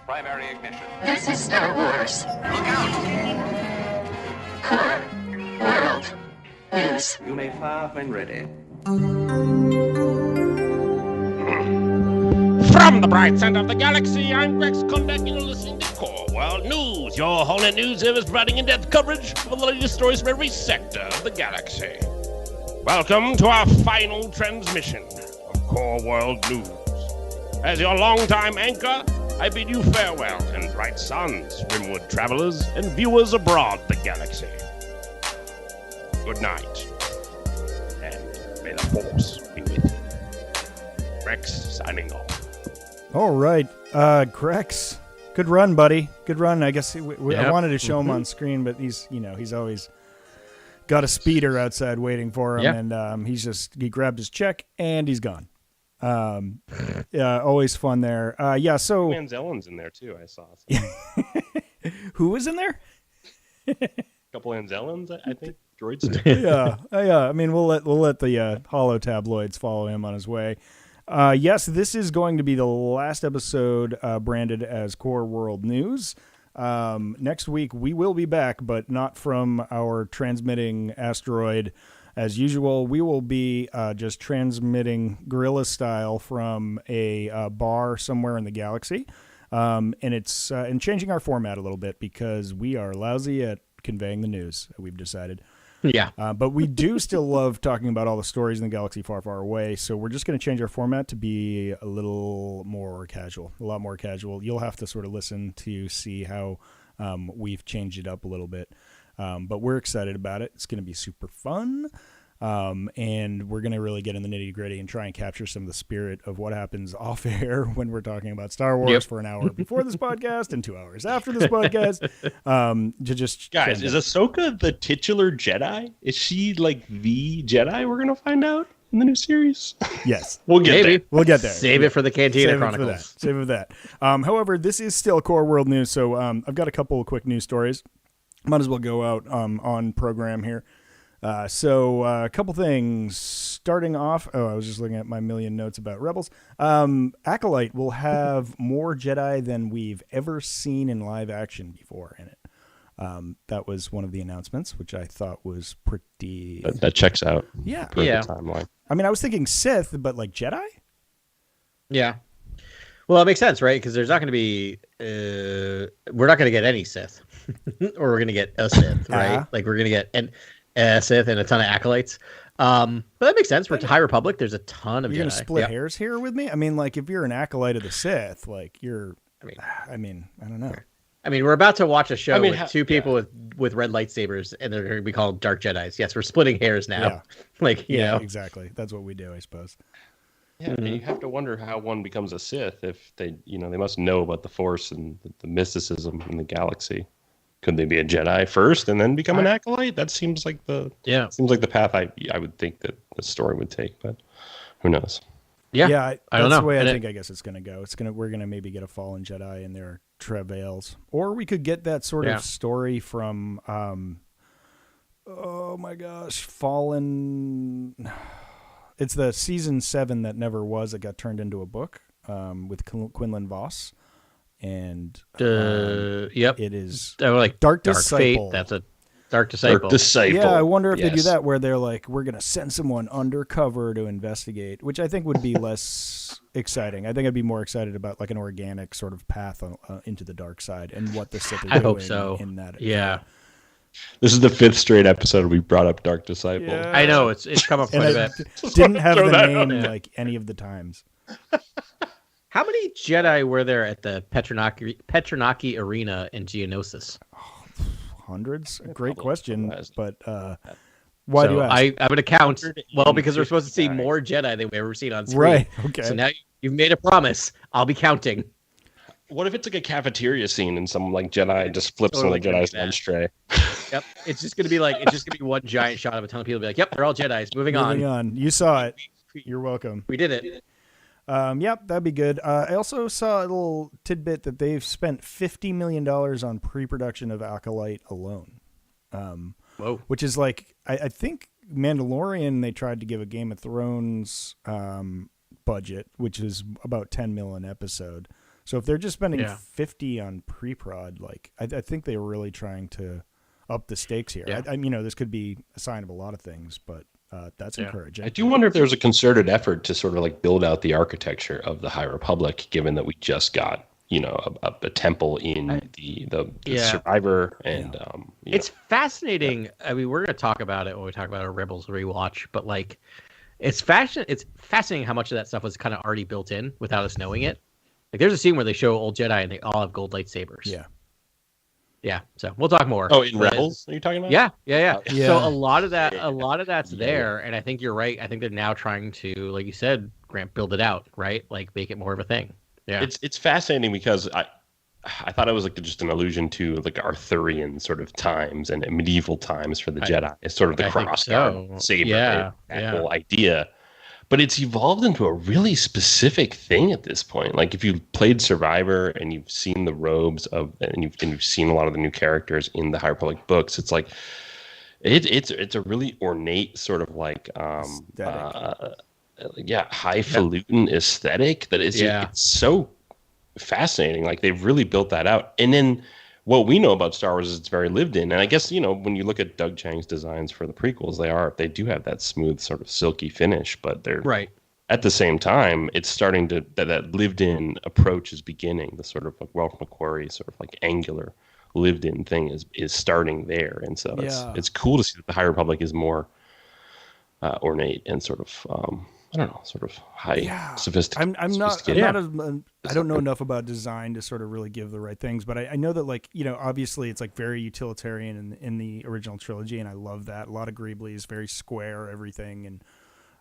primary ignition. This is Star Wars. Look out! Core World News. You may fire when ready. From the bright center of the galaxy, I'm Rex Kondak, and you're listening to Core World News, your whole news service providing in-depth coverage of the latest stories from every sector of the galaxy. Welcome to our final transmission of Core World News. As your longtime anchor, I bid you farewell, and bright suns, rimwood travelers, and viewers abroad the galaxy. Good night, and may the Force be with you. Rex signing off. All right, Grex, good run, buddy. Good run. I guess I wanted to show him on screen, but he's always got a speeder outside waiting for him, and he grabbed his check and he's gone. Always fun there. So Manzellan's in there too. I saw. Who was in there? A couple Anzellans, I think. Droids. Yeah. I mean, we'll let the Holo tabloids follow him on his way. Yes, this is going to be the last episode branded as Core World News. Next week we will be back, but not from our transmitting asteroid. As usual, we will be just transmitting guerrilla style from a bar somewhere in the galaxy, and it's and changing our format a little bit because we are lousy at conveying the news. We've decided. Yeah. But we do still love talking about all the stories in the galaxy far, far away. So we're just going to change our format to be a little more casual, a lot more casual. You'll have to sort of listen to see how we've changed it up a little bit. But we're excited about it. It's going to be super fun. And we're going to really get in the nitty gritty and try and capture some of the spirit of what happens off air when we're talking about Star Wars for an hour before this podcast and 2 hours after this podcast. Guys, is Ahsoka the titular Jedi? Is she like the Jedi we're going to find out in the new series? Yes. We'll get there. We'll get there. Save it for the Cantina Chronicles. Save it for that. However, this is still Core World News, so I've got a couple of quick news stories. Might as well go out on program here. So a couple things. Starting off, I was just looking at my million notes about Rebels. Acolyte will have more Jedi than we've ever seen in live action before in it. That was one of the announcements, which I thought was pretty... That checks out. Yeah. Per the timeline. I mean, I was thinking Sith, but like Jedi? Yeah. Well, it makes sense, right? Because there's not going to be... we're not going to get any Sith. Or we're going to get a Sith, right? Like, we're going to get... Sith and a ton of acolytes. But that makes sense. For High Republic, there's a ton of Jedi. You're going to split hairs here with me? I mean, like, if you're an acolyte of the Sith, like, you're... I mean, I don't know. I mean, we're about to watch a show with two people with red lightsabers, and they're going to be called Dark Jedis. Yes, we're splitting hairs now. Yeah. Like, you know. Exactly. That's what we do, I suppose. Yeah, and you have to wonder how one becomes a Sith if they must know about the Force and the mysticism in the galaxy. Could they be a Jedi first and then become an acolyte? That seems like the path I would think that the story would take, but who knows? Yeah, I don't know. That's the way I guess it's going to go. We're going to maybe get a fallen Jedi in their travails, or we could get that sort of story from, oh my gosh, Fallen. It's the season 7 that never was. It got turned into a book with Quinlan Voss. And it is like Dark Fate. Disciple. That's a Dark Disciple. Yeah, I wonder if they do that where they're like, we're gonna send someone undercover to investigate, which I think would be less exciting. I think I'd be more excited about like an organic sort of path into the dark side and what the Sith are doing. Hope so. In that, This is the 5th straight episode we brought up Dark Disciple. Yeah. I know it's come up quite a bit. Didn't have the name like any of the times. How many Jedi were there at the Petronaki Arena in Geonosis? Hundreds. A great question, but why do you ask? I'm going to count. Well, because we're supposed to see more Jedi than we've ever seen on screen. Right. Okay. So now you've made a promise. I'll be counting. What if it's like a cafeteria scene and some like Jedi just flips on the Jedi's lunch tray? Yep. It's just going to be one giant shot of a ton of people. Be like, yep, they're all Jedis. Moving on. You saw it. You're welcome. We did it. Yep, that'd be good. I also saw a little tidbit that they've spent $50 million on pre-production of Acolyte alone. Whoa. Which is like, I think Mandalorian, they tried to give a Game of Thrones budget, which is about $10 million an episode. So if they're just spending 50 on pre-prod, like I think they were really trying to up the stakes here. Yeah. This could be a sign of a lot of things, but that's encouraging. I do wonder if there's a concerted effort to sort of like build out the architecture of the High Republic, given that we just got a temple in the Survivor, and it's fascinating. I mean, we're going to talk about it when we talk about our Rebels rewatch, but like, it's fascinating how much of that stuff was kind of already built in without us knowing it. Like, there's a scene where they show old Jedi and they all have gold lightsabers. Yeah. So we'll talk more. Oh, in Rebels, are you talking about? Yeah. So a lot of that's there, and I think you're right. I think they're now trying to, like you said, Grant, build it out, right? Like, make it more of a thing. Yeah, it's fascinating because I thought it was like just an allusion to like Arthurian sort of times and medieval times for the Jedi. It's sort of the crossguard saber, that whole idea. But it's evolved into a really specific thing at this point. Like, if you played Survivor and you've seen the robes and you've seen a lot of the new characters in the High Republic books, it's like it's a really ornate sort of like highfalutin aesthetic that is it's so fascinating. Like, they've really built that out. And then what we know about Star Wars is it's very lived in. And I guess, when you look at Doug Chiang's designs for the prequels, they do have that smooth sort of silky finish, but they're right. At the same time, it's starting to that lived in approach is beginning. The sort of like Ralph McQuarrie sort of like angular lived in thing is starting there. And so it's cool to see that the High Republic is more ornate and sort of sort of high sophisticated. I don't know enough about design to sort of really give the right things, but I know that, like, obviously it's like very utilitarian in the original trilogy, and I love that. A lot of Greeblies, very square everything and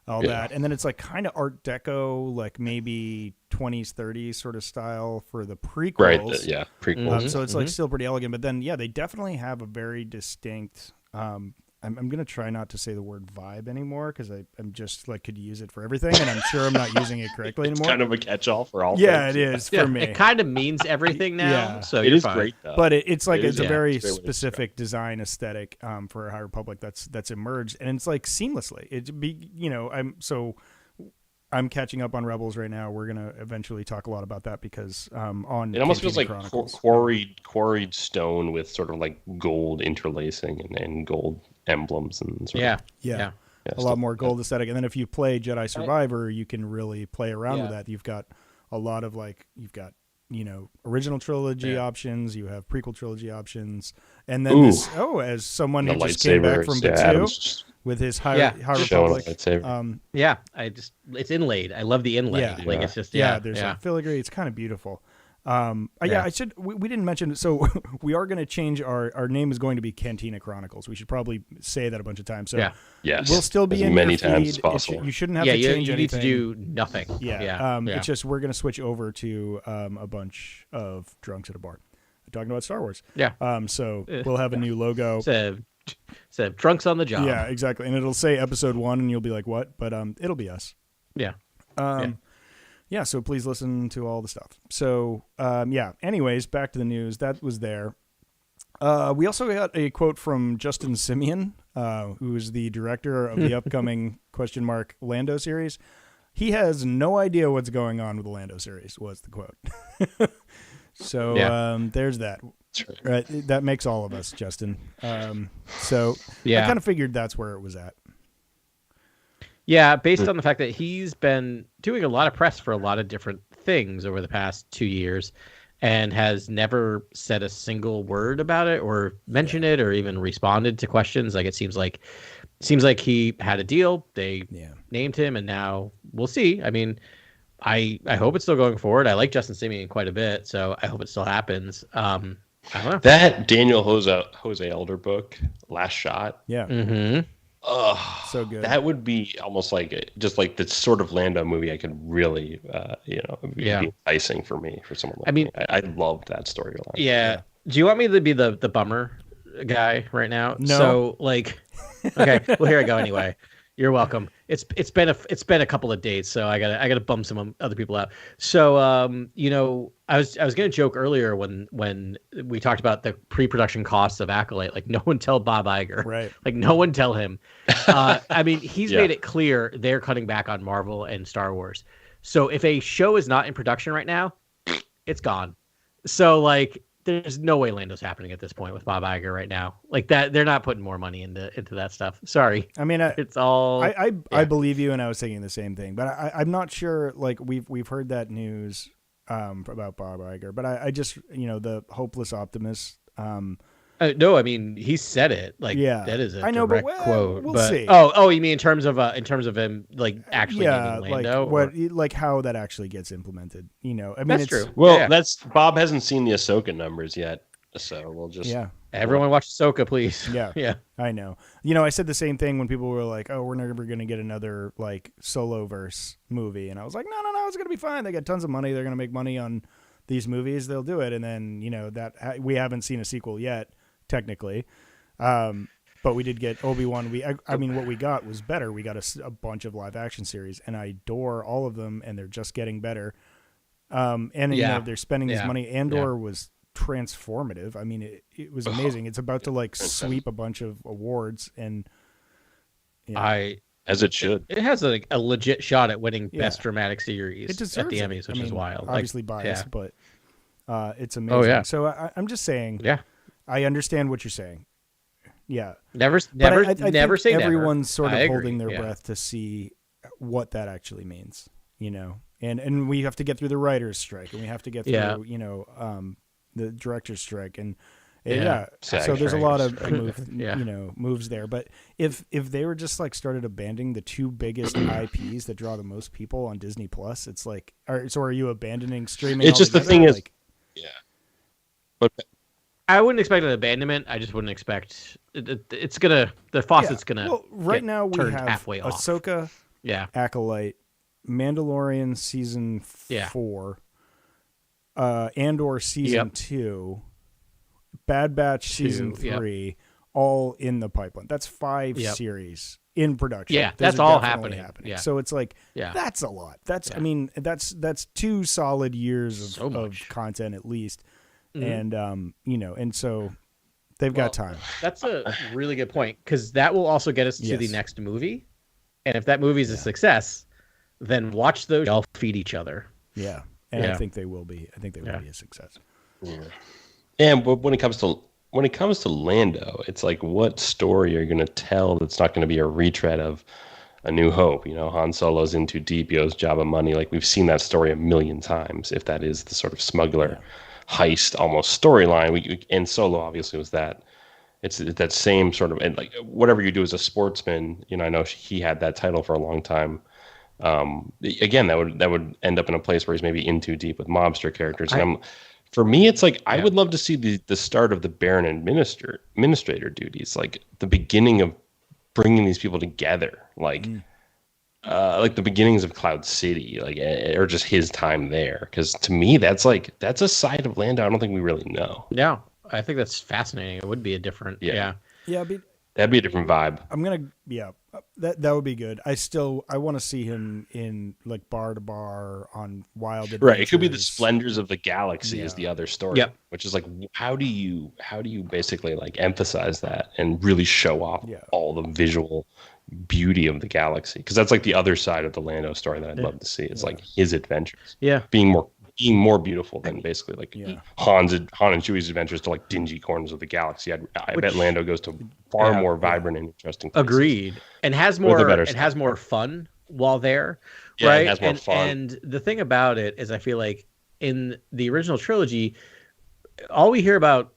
all that. And then it's like kind of Art Deco, like maybe 20s, 30s sort of style for the prequels. Right, prequels. So it's like still pretty elegant, but then, they definitely have a very distinct, I'm going to try not to say the word vibe anymore because I'm just like could use it for everything, and I'm sure I'm not using it correctly anymore. It's kind of a catch-all for all things. It is for me. It kind of means everything now, so it is fine. great though. But it's a very specific design aesthetic for a High Republic that's emerged, and it's like seamlessly. I'm catching up on Rebels right now. We're gonna eventually talk a lot about that because it almost feels like quarried stone with sort of like gold interlacing and gold emblems and sort of, a lot more gold aesthetic. And then if you play Jedi Survivor, you can really play around with that. You've got a lot of original trilogy options, you have prequel trilogy options, and then as someone who just came back from Batuu with his High Republic, it's inlaid. I love the inlay. It's just there's like filigree. It's kind of beautiful. We didn't mention it, so we are going to change our name is going to be Cantina Chronicles. We should probably say that a bunch of times. So we'll still be in many your times feed. as possible. You shouldn't have to change you anything. Need to do nothing. It's just we're going to switch over to a bunch of drunks at a bar talking about Star Wars. So we'll have a new logo. Said drunks on the job. Yeah, exactly. And it'll say episode 1 and you'll be like, what? But it'll be us. So please listen to all the stuff. So, anyways, back to the news. That was there. We also got a quote from Justin Simeon, who is the director of the upcoming Lando series. He has no idea what's going on with the Lando series, was the quote. So there's that. Right, that makes all of us, Justin. I kind of figured that's where it was at. Yeah, based on the fact that he's been doing a lot of press for a lot of different things over the past 2 years and has never said a single word about it or mentioned it or even responded to questions. Like, it seems like he had a deal. They named him, and now we'll see. I mean, I hope it's still going forward. I like Justin Simeon quite a bit, so I hope it still happens. I don't know. That Daniel Jose Elder book, Last Shot. Yeah. Mm-hmm. Oh, so good. That would be almost like just like the sort of Lando movie I could really, be enticing for someone like me. I loved that storyline. Yeah. Do you want me to be the bummer guy right now? No. So okay. Well, here I go anyway. You're welcome. It's been a couple of days, so I gotta bum some other people out. So I was gonna joke earlier when we talked about the pre-production costs of Acolyte. Like, no one tell Bob Iger, right? Like, no one tell him. I mean, he's made it clear they're cutting back on Marvel and Star Wars. So if a show is not in production right now, It's gone. So like, there's no way Lando's happening at this point with Bob Iger right now. Like that, they're not putting more money into that stuff. Sorry. I mean, it's all. I believe you, and I was thinking the same thing, but I'm not sure. Like we've heard that news about Bob Iger, but I just the hopeless optimist. No, I mean he said it. Like that is a direct quote. We'll see. Oh, you mean in terms of him like actually naming Lando? Like how that actually gets implemented. I mean that's true. Well, that's Bob hasn't seen the Ahsoka numbers yet, so we'll just everyone watch Ahsoka, please. Yeah. I know. I said the same thing when people were like, "Oh, we're never going to get another like Solo-verse movie," and I was like, "No, it's going to be fine. They got tons of money. They're going to make money on these movies. They'll do it." And then that we haven't seen a sequel yet. Technically, but we did get Obi-Wan. I mean, what we got was better. We got a bunch of live action series, and I adore all of them, and they're just getting better. And they're spending this money. Andor was transformative. I mean, it was amazing. It's about to like sweep a bunch of awards, and as it should. It has a legit shot at winning Best Dramatic Series at the Emmys, which is wild. Obviously biased, but it's amazing. Oh, yeah. So I'm just saying. Yeah. I understand what you're saying. Yeah. Never say never. Everyone's sort of holding their breath to see what that actually means, and we have to get through the writer's strike, and we have to get through, the director's strike, and so there's a lot of moves there. But if they were just like started abandoning the two biggest IPs that draw the most people on Disney Plus, it's like, are you abandoning streaming? It's just the thing is, but. I wouldn't expect an abandonment. I just wouldn't expect it's gonna. The faucet's gonna. Well, right now we have halfway off. Ahsoka, Acolyte, Mandalorian season 4, Andor season 2, Bad Batch season 3, all in the pipeline. That's 5 series in production. Yeah, that's all happening. Yeah. So it's like that's a lot. I mean, that's 2 solid years of content at least. And and so they've got time. That's a really good point, because that will also get us to the next movie, and if that movie is a success, then watch those all feed each other. Yeah, and I think they will be. I think they will be a success. Yeah. And when it comes to Lando, it's like, what story are you going to tell that's not going to be a retread of A New Hope? Han Solo's in too deep, he owes Jabba money. Like, we've seen that story a million times. If that is the sort of smuggler. Heist almost storyline, and Solo obviously was that. It's that same sort of, and like whatever you do as a sportsman, I know he had that title for a long time. Again, that would end up in a place where he's maybe in too deep with mobster characters. For me, it's like I would love to see the start of the Baron administrator duties, like the beginning of bringing these people together, like the beginnings of Cloud City, like, or just his time there. Because to me, that's a side of Lando I don't think we really know. Yeah, I think that's fascinating. It would be a different, that'd be a different vibe. That would be good. I want to see him in like bar to bar on Wild Adventures. Right, it could be the splendors of the galaxy is the other story. Yep. Which is like, how do you basically like emphasize that and really show off all the visual beauty of the galaxy? Because that's like the other side of the Lando story that I'd love to see. It's like his adventures. Yeah. Being more beautiful than basically like Han and Chewie's adventures to like dingy corners of the galaxy. I bet Lando goes to far more vibrant and interesting places. Agreed. And has more fun while there. Yeah, right? It has more fun. And the thing about it is, I feel like in the original trilogy, all we hear about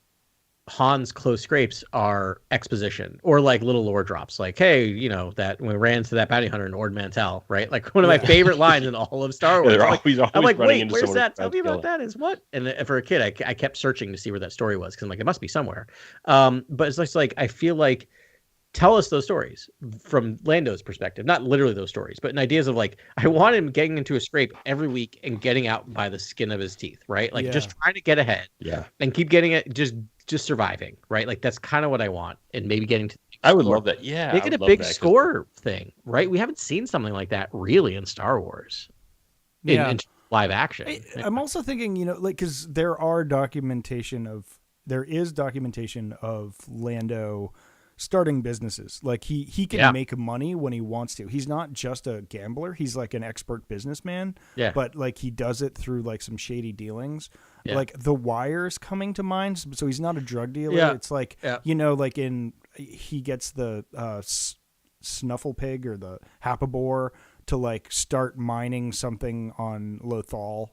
Han's close scrapes are exposition or like little lore drops, like, hey, that when we ran into that bounty hunter in Ord Mantell, right? Like one of my favorite lines in all of Star Wars. I'm like, wait, where's that? Tell me about that. Is what? And for a kid, I kept searching to see where that story was, because I'm like, it must be somewhere. But it's just like, I feel like, tell us those stories from Lando's perspective, not literally those stories, but in ideas of like, I want him getting into a scrape every week and getting out by the skin of his teeth, right? Like just trying to get ahead, and keep getting it, just surviving, right? Like that's kind of what I want, and maybe getting to. I would love that. Yeah, make it a big score thing, right? We haven't seen something like that really in Star Wars, in live action. I'm also thinking, like, because there is documentation of Lando starting businesses. Like he can make money when he wants to. He's not just a gambler. He's like an expert businessman. Yeah. But like he does it through like some shady dealings. Yeah. Like The Wire's coming to mind. So he's not a drug dealer. Yeah. It's like, like he gets the snuffle pig or the hapabore to like start mining something on Lothal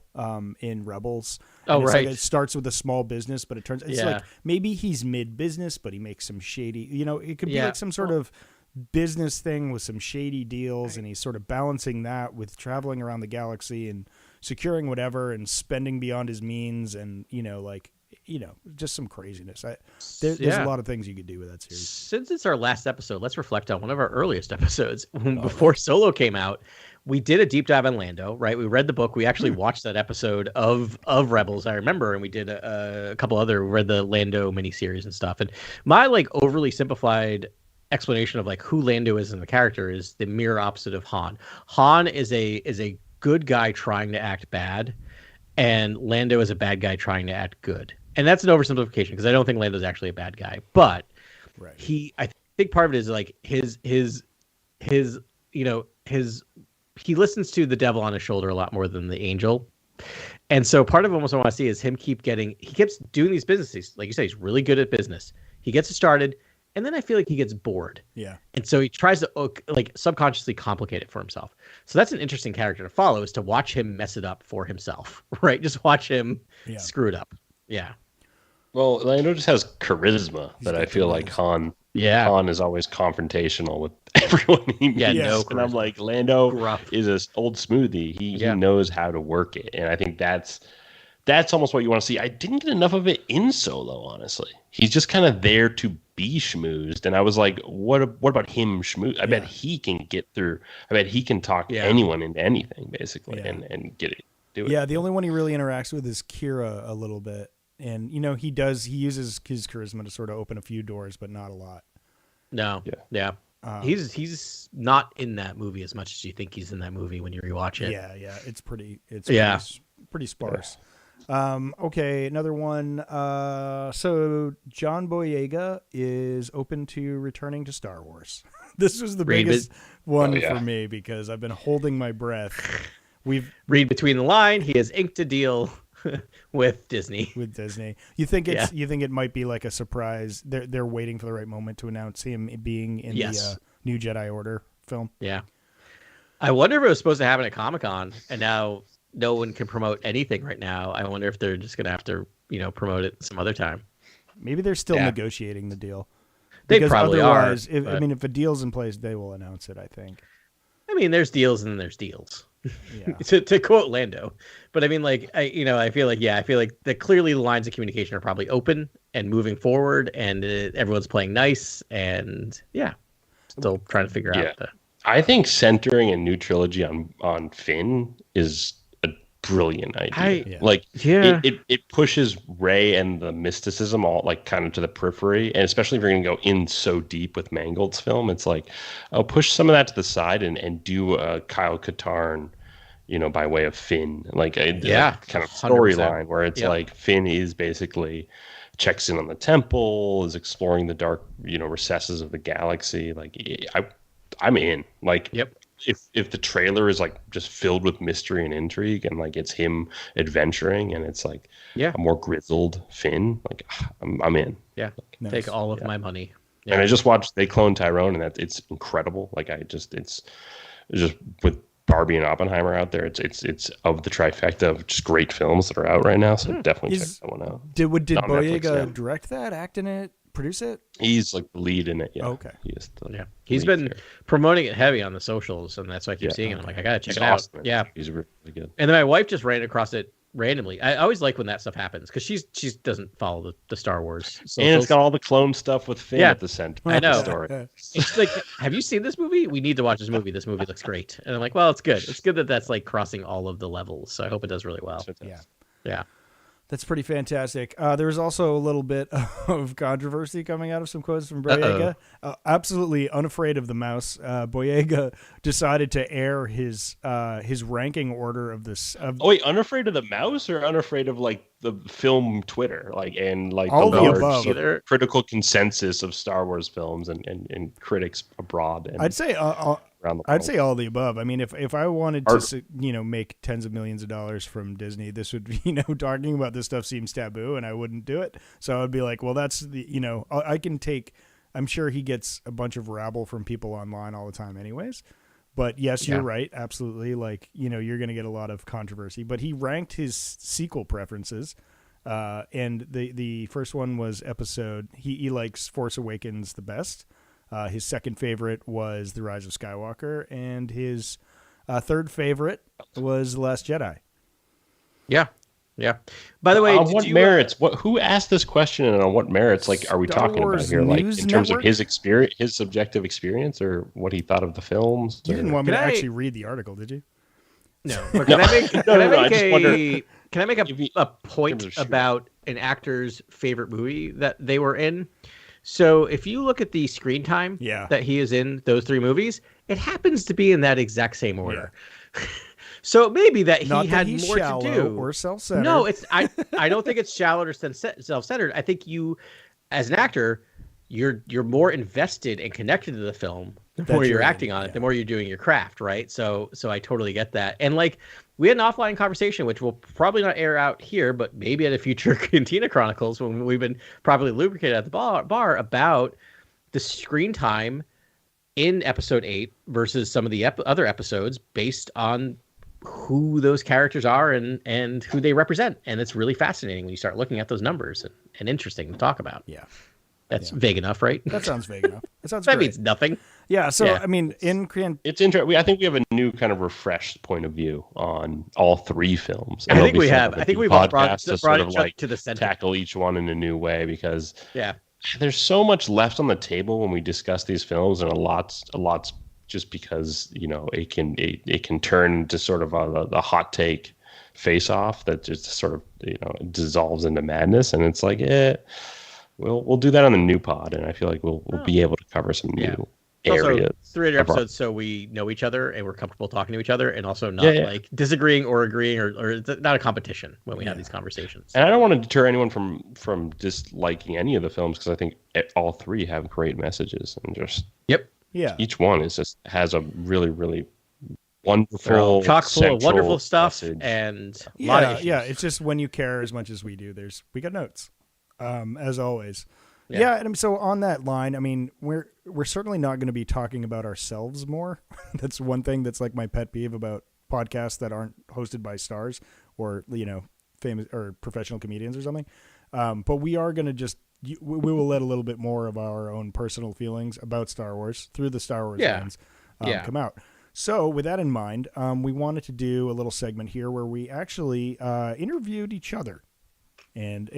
in Rebels. And right. Like it starts with a small business, but it turns it's like maybe he's mid-business, but he makes some shady, it could be like some sort of business thing with some shady deals, and he's sort of balancing that with traveling around the galaxy and securing whatever and spending beyond his means, and just some craziness. There's a lot of things you could do with that series. Since it's our last episode, let's reflect on one of our earliest episodes. Before Solo came out, we did a deep dive on Lando, right? We read the book. We actually watched that episode of Rebels, I remember, and we did a couple other, read the Lando miniseries and stuff. And my like overly simplified explanation of like who Lando is in the character is the mirror opposite of Han. Han is a good guy trying to act bad, and Lando is a bad guy trying to act good. And that's an oversimplification because I don't think Lando's actually a bad guy, but I think part of it is like his he listens to the devil on his shoulder a lot more than the angel. And so part of almost what I want to see is him he keeps doing these businesses. Like you say, he's really good at business. He gets it started, and then I feel like he gets bored. Yeah. And so he tries to like subconsciously complicate it for himself. So that's an interesting character to follow, is to watch him mess it up for himself, right? Just watch him screw it up. Yeah. Well, Lando just has charisma that I feel like Han is always confrontational with everyone he meets. And I'm like, Lando is an old smoothie. He knows how to work it. And I think that's almost what you want to see. I didn't get enough of it in Solo, honestly. He's just kind of there to be schmoozed. And I was like, what about him schmooze? I bet he can get through. I bet he can talk anyone into anything, basically, and get it. Do it. Yeah, the only one he really interacts with is Kira a little bit. And, he uses his charisma to sort of open a few doors, but not a lot. No. Yeah. He's not in that movie as much as you think he's in that movie when you rewatch it. Yeah. It's pretty sparse. Okay, another one. So John Boyega is open to returning to Star Wars. This was the biggest one for me because I've been holding my breath. Read between the line. He has inked a deal with Disney. You think it might be like a surprise? They're waiting for the right moment to announce him being in the new Jedi Order film. Yeah. I wonder if it was supposed to happen at Comic-Con, and now no one can promote anything right now. I wonder if they're just going to have to, promote it some other time. Maybe they're still negotiating the deal. They probably are. If a deal's in place, they will announce it, I think. I mean, there's deals and then there's deals. Yeah. to quote Lando. But I mean, like, I feel like that clearly the lines of communication are probably open and moving forward, and everyone's playing nice, and still trying to figure out that. I think centering a new trilogy on Finn is a brilliant idea. It pushes Rey and the mysticism all like kind of to the periphery, and especially if you're going to go in so deep with Mangold's film, it's like, push some of that to the side and do a Kyle Katarn, by way of Finn, like kind of storyline where it's like Finn is basically checks in on the temple, is exploring the dark, recesses of the galaxy. Like I'm in. Like, if the trailer is like just filled with mystery and intrigue, and like it's him adventuring, and it's like a more grizzled Finn, like I'm in. Yeah, like, take all of my money. Yeah. And I just watched They Clone Tyrone, and it's incredible. Like it's just with Barbie and Oppenheimer out there. It's of the trifecta of just great films that are out right now. So definitely check that one out. Did Boyega direct that, act in it, produce it? He's like the lead in it. Yeah. Okay. He's been promoting it heavy on the socials, and that's why I keep seeing it. I'm like, I gotta check it out. Yeah. He's really good. And then my wife just ran across it randomly. I always like when that stuff happens because she doesn't follow the Star Wars socials. And it's got all the clone stuff with Finn at the center. I know. She's like, have you seen this movie? We need to watch this movie. This movie looks great. And I'm like, well, it's good. It's good that that's like crossing all of the levels. So I hope it does really well. Yeah. That's pretty fantastic. There was also a little bit of controversy coming out of some quotes from Boyega. Absolutely unafraid of the mouse, Boyega decided to air his ranking order of this. Wait, unafraid of the mouse or unafraid of like the film Twitter, and all the the large above. sort of critical consensus of Star Wars films and critics abroad. And I'd say I'd say all the above. I mean, if I wanted to make tens of millions of dollars from Disney, this would talking about this stuff seems taboo, and I wouldn't do it. So I'd be like, well, that's I can take. I'm sure he gets a bunch of rabble from people online all the time, anyways. But yes, you're right. Absolutely. You're going to get a lot of controversy. But he ranked his sequel preferences. And the first one was episode. He likes Force Awakens the best. His second favorite was The Rise of Skywalker. And his third favorite was The Last Jedi. Yeah. Yeah. By the way, on what merits? Who asked this question, and on what merits? Are we talking about here? In terms of his experience, his subjective experience, or what he thought of the films? You didn't want me to actually read the article, did you? No. Can I make a point about an actor's favorite movie that they were in? So if you look at the screen time that he is in those three movies, it happens to be in that exact same order. Yeah. So it may be that he had more to do, or self-centered. No, I don't think it's shallow or self-centered. I think you, as an actor, you're more invested and connected to the film the more you're acting on it, the more you're doing your craft, right? So I totally get that. And we had an offline conversation, which will probably not air out here, but maybe at a future Cantina Chronicles when we've been properly lubricated at the bar about the screen time in episode 8 versus some of the other episodes based on who those characters are and who they represent. And it's really fascinating when you start looking at those numbers and interesting to talk about. Yeah. That's vague enough, right? That sounds vague enough. That sounds that great. means nothing. Yeah. So, I mean, it's interesting. I think we have a new kind of refreshed point of view on all three films. I think we have. I think we've brought it to the center. Tackle each one in a new way because there's so much left on the table when we discuss these films, and a lot's just because it can turn to sort of a hot take face off that just sort of dissolves into madness, and it's like we'll do that on the new pod, and I feel like we'll be able to cover some new areas. Also 300 episodes, so we know each other and we're comfortable talking to each other, and also not disagreeing or agreeing, or it's not a competition when we have these conversations. And I don't want to deter anyone from disliking any of the films, because I think all three have great messages, and just each one has a really, really wonderful, chock full of wonderful stuff message. And a lot of issues. It's just when you care as much as we do, we got notes, as always. And so on that line, I mean, we're certainly not going to be talking about ourselves more. That's one thing that's like my pet peeve about podcasts that aren't hosted by stars or famous or professional comedians or something. But we are going to we will let a little bit more of our own personal feelings about Star Wars through the Star Wars lens come out. So with that in mind, we wanted to do a little segment here where we actually interviewed each other and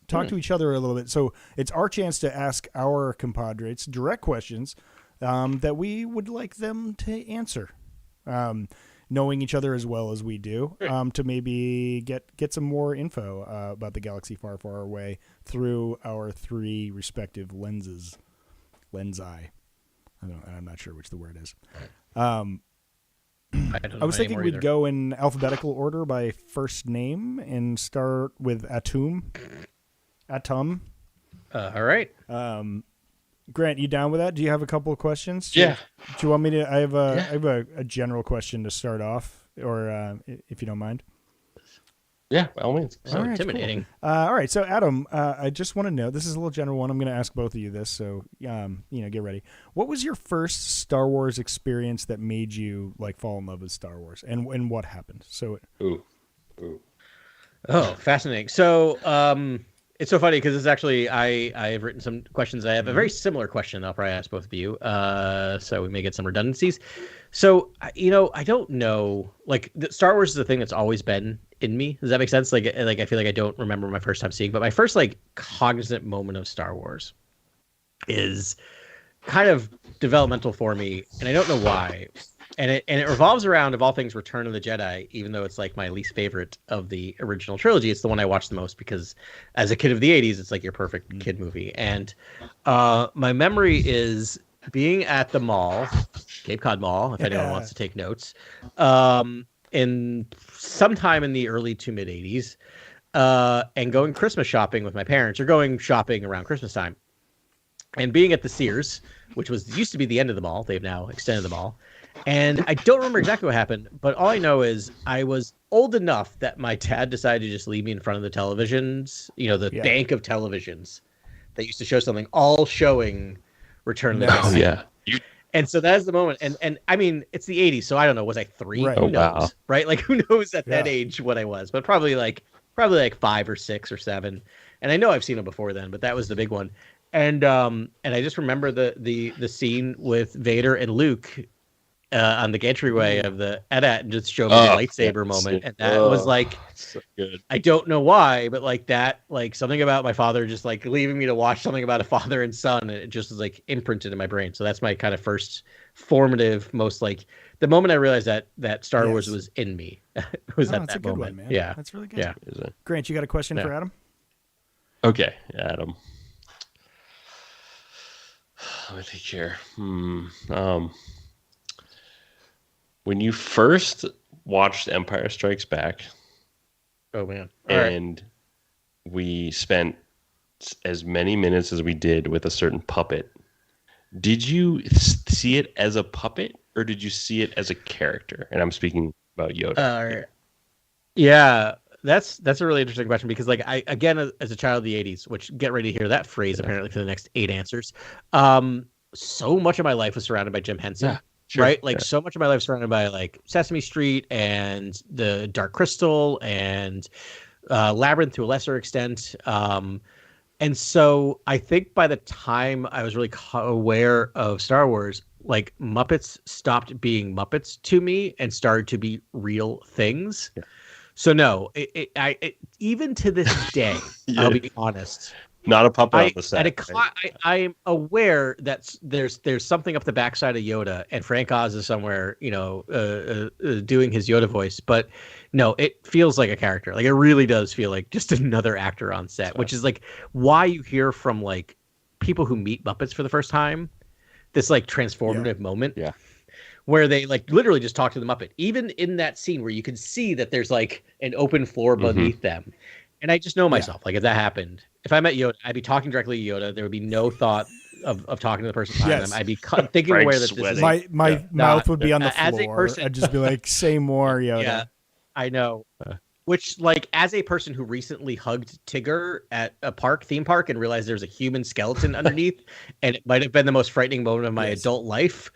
talk to each other a little bit. So it's our chance to ask our compadres direct questions that we would like them to answer, knowing each other as well as we do, to maybe get some more info about the galaxy far, far away through our three respective lenses. Lensi. I'm not sure which the word is. I was thinking we'd go in alphabetical order by first name and start with Atum. All right. Grant, you down with that? Do you have a couple of questions? Yeah. Do you want me to? I have a general question to start off, or if you don't mind. Yeah, by all means. So intimidating. Cool. All right. So Adam, I just want to know. This is a little general one. I'm going to ask both of you this. So get ready. What was your first Star Wars experience that made you fall in love with Star Wars, and what happened? So. Oh, fascinating. So it's so funny because it's actually I have written some questions. I have a very similar question. I'll probably ask both of you. So we may get some redundancies. So I don't know. Star Wars is the thing that's always been in me. Does that make sense? I feel like I don't remember my first time seeing, but my first cognizant moment of Star Wars is kind of developmental for me, and I don't know why. And it revolves around, of all things, Return of the Jedi, even though it's my least favorite of the original trilogy. It's the one I watched the most because as a kid of the 80s, it's your perfect kid movie. And my memory is being at the mall, Cape Cod Mall, if anyone wants to take notes, in sometime in the early to mid 80s. and going Christmas shopping with my parents, or going shopping around Christmas time, and being at the Sears, which used to be the end of the mall. They've now extended the mall. And I don't remember exactly what happened, but all I know is I was old enough that my dad decided to just leave me in front of the televisions, the bank of televisions that used to show something, all showing Return of the Jedi. Yeah. And so that's the moment. And I mean, it's the 80s, so I don't know. Was I 3? Right. Who knows? Right? Like, who knows at that age what I was? But probably like 5 or 6 or 7. And I know I've seen them before then, but that was the big one. And I just remember the scene with Vader and Luke on the entryway of the AT-AT, and just showed me the lightsaber moment, and that was like, so good. I don't know why, but like that, like something about my father just like leaving me to watch something about a father and son, and it just was like imprinted in my brain. So that's my kind of first formative, most like the moment I realized that Star Wars was in me. Was at that moment. One, man. Yeah, that's really good. Yeah, Grant, you got a question for Adam? Okay, Adam. Let me take care. When you first watched Empire Strikes Back, oh man, and we spent as many minutes as we did with a certain puppet, did you see it as a puppet or did you see it as a character? And I'm speaking about Yoda. Yeah, that's a really interesting question, because like I, again, as a child of the 80s, which get ready to hear that phrase apparently for the next 8 answers. So much of my life was surrounded by Jim Henson. Yeah. Sure, right? Like so much of my life surrounded by like Sesame Street and the Dark Crystal and Labyrinth to a lesser extent. And so I think by the time I was really aware of Star Wars, like Muppets stopped being Muppets to me and started to be real things. Yeah. So no, even to this day, I'll be honest. Not a puppet on the set. I am aware that there's something up the backside of Yoda, and Frank Oz is somewhere, doing his Yoda voice. But no, it feels like a character. Like it really does feel like just another actor on set, which is like why you hear from like people who meet Muppets for the first time, this like transformative moment. Yeah. Where they like literally just talk to the Muppet, even in that scene where you can see that there's like an open floor beneath them. And I just know myself, like if that happened, if I met Yoda, I'd be talking directly to Yoda. There would be no thought of talking to the person behind them. I'd be thinking aware that this is my mouth would be on the floor. As a person, I'd just be like, say more, Yoda. Yeah, I know. Which, like, as a person who recently hugged Tigger at a theme park, and realized there's a human skeleton underneath, and it might have been the most frightening moment of my adult life,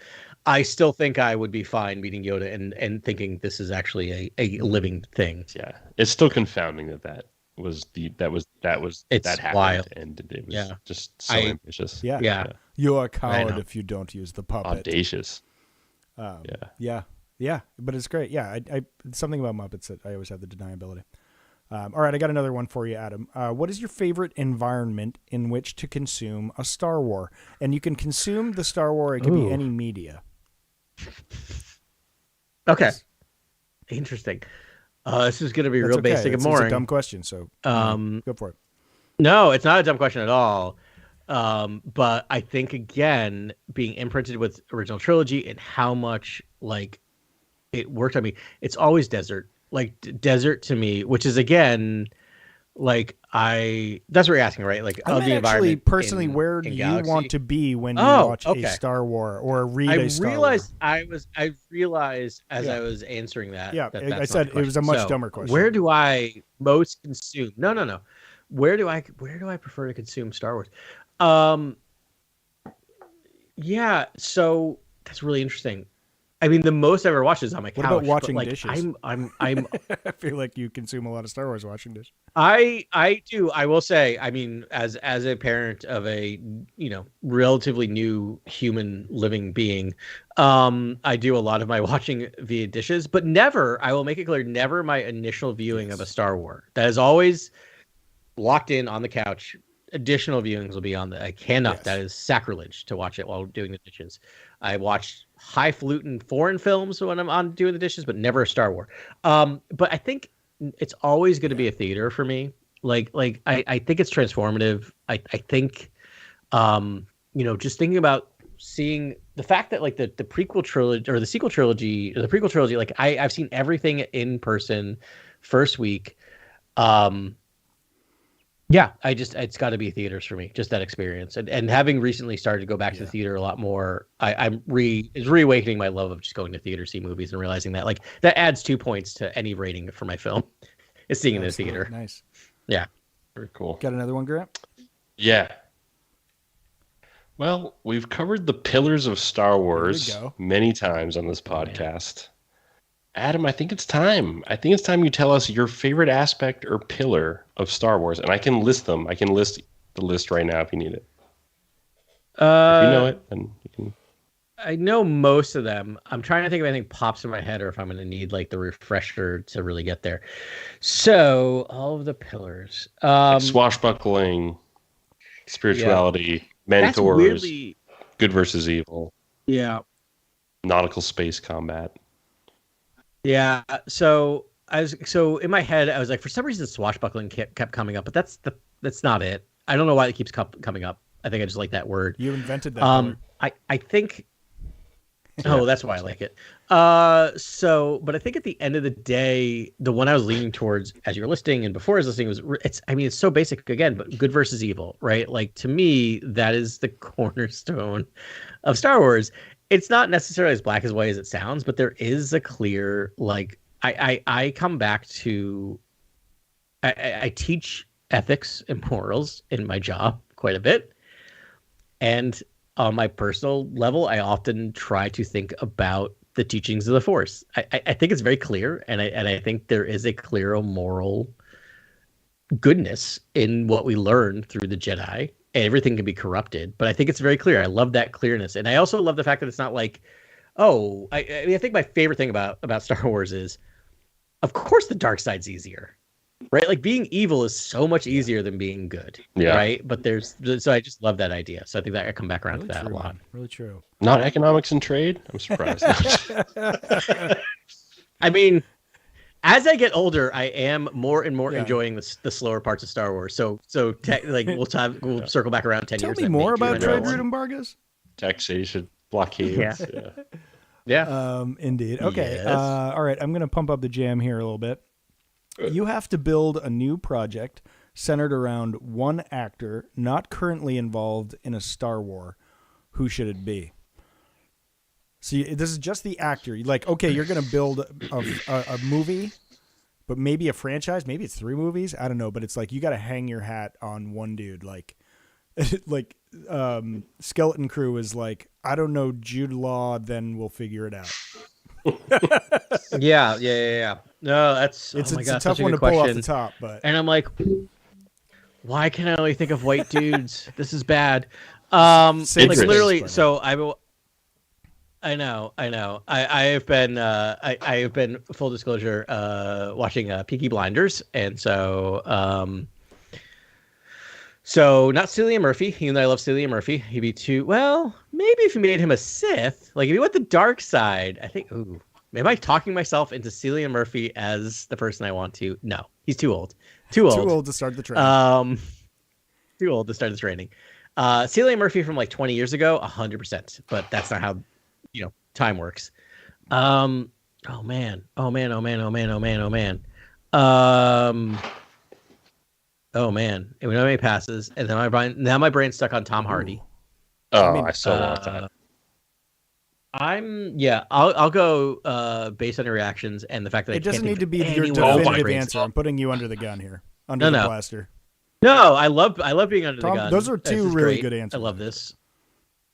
I still think I would be fine meeting Yoda and thinking this is actually a living thing. Yeah, it's still confounding that happened, wild. And it was just so ambitious. Yeah. You're a coward if you don't use the puppet. Audacious. Yeah, but it's great. Yeah, I something about Muppets that I always have the deniability. All right, I got another one for you, Adam. What is your favorite environment in which to consume a Star Wars? And you can consume the Star Wars. It could be any media. Okay. Interesting. This is going to be real basic and boring. It's a dumb question, so go for it. No, it's not a dumb question at all. But I think, again, being imprinted with original trilogy and how much like it worked on me, it's always desert. Like desert to me, which is again, like that's what you're asking, right? Like of the environment. Personally, where do you want to be when you watch a Star Wars or read a Star Wars? I realized as I was answering that. Yeah, I said it was a much dumber question. Where do I most consume? No. Where do I prefer to consume Star Wars? Yeah, so that's really interesting. I mean, the most I've ever watched is on my couch. What about watching like, dishes? I'm I feel like you consume a lot of Star Wars watching dishes. I do. I will say, I mean, as a parent of a, relatively new human living being, I do a lot of my watching via dishes, but never, I will make it clear, never my initial viewing of a Star Wars. That is always locked in on the couch. Additional viewings will be on I cannot. Yes. That is sacrilege to watch it while doing the dishes. I watch highfalutin foreign films when I'm on doing the dishes, but never a Star Wars. But I think it's always going to be a theater for me. Like I think it's transformative. I think, just thinking about seeing the fact that like the prequel trilogy or the sequel trilogy or the prequel trilogy, like I've seen everything in person first week. Yeah, it's got to be theaters for me, just that experience, and having recently started to go back to the theater a lot more, it's reawakening my love of just going to theater, see movies, and realizing that like that adds 2 points to any rating for my film, is seeing it in the theater. Nice. Yeah. Very cool. Got another one, Grant? Yeah. Well, we've covered the pillars of Star Wars many times on this podcast. Adam, I think it's time. I think it's time you tell us your favorite aspect or pillar of Star Wars, and I can list them. I can list the list right now if you need it. If you know it, then you can. I know most of them. I'm trying to think if anything pops in my head or if I'm going to need like the refresher to really get there. So, all of the pillars. Like swashbuckling, spirituality, mentors, good versus evil. Yeah. Nautical space combat. Yeah, so in my head I was like, for some reason swashbuckling kept coming up, but that's not it. I don't know why it keeps coming up. I think I just like that word. You invented that word. I think. Oh, that's why I like it. But I think at the end of the day, the one I was leaning towards as you were listing and before I was listening it's so basic again, but good versus evil, right? Like to me, that is the cornerstone of Star Wars. It's not necessarily as black as white as it sounds, but there is a clear, like, I come back to, I teach ethics and morals in my job quite a bit. And on my personal level, I often try to think about the teachings of the Force. I think it's very clear, and I think there is a clear moral goodness in what we learn through the Jedi. Everything can be corrupted, but I think it's very clear. I love that clearness, and I also love the fact that it's not like, oh, I think my favorite thing about Star Wars is, of course, the dark side's easier, right? Like being evil is so much easier than being good, right? But so I just love that idea. So I think that I come back around to that a lot. Really true. Not economics and trade. I'm surprised. I mean, as I get older, I am more and more enjoying the slower parts of Star Wars. So like we'll circle back around 10 years. Tell me more about trade route embargoes. Taxation, blockades. Yeah. Indeed. Okay. Yes. All right. I'm going to pump up the jam here a little bit. You have to build a new project centered around one actor not currently involved in a Star War. Who should it be? See, this is just the actor. Like, okay, you're going to build a movie, but maybe a franchise. Maybe it's 3 movies. I don't know. But it's like you got to hang your hat on one dude. Like Skeleton Crew is like, I don't know, Jude Law, then we'll figure it out. Yeah. No, it's a tough one to pull off the top. And I'm like, why can I only think of white dudes? This is bad. Like literally. So I know. I have been full disclosure watching Peaky Blinders, and so not Cillian Murphy, even though I love Cillian Murphy. He'd be too maybe if you made him a Sith, like if you went the dark side, I think. Ooh, am I talking myself into Cillian Murphy as the person I want to? No, he's too old. Too old to start the training. Too old to start the training. Cillian Murphy from like 20 years ago, 100%, but that's not how time works. Oh man. Oh man. And we know how many passes, and then my brain's stuck on Tom Hardy. I still want that. I'll go based on your reactions and the fact that it doesn't need to be your definitive answer. I'm putting you under the gun here, under the blaster. No, I love being under the gun. Those are 2 really good answers. I love this.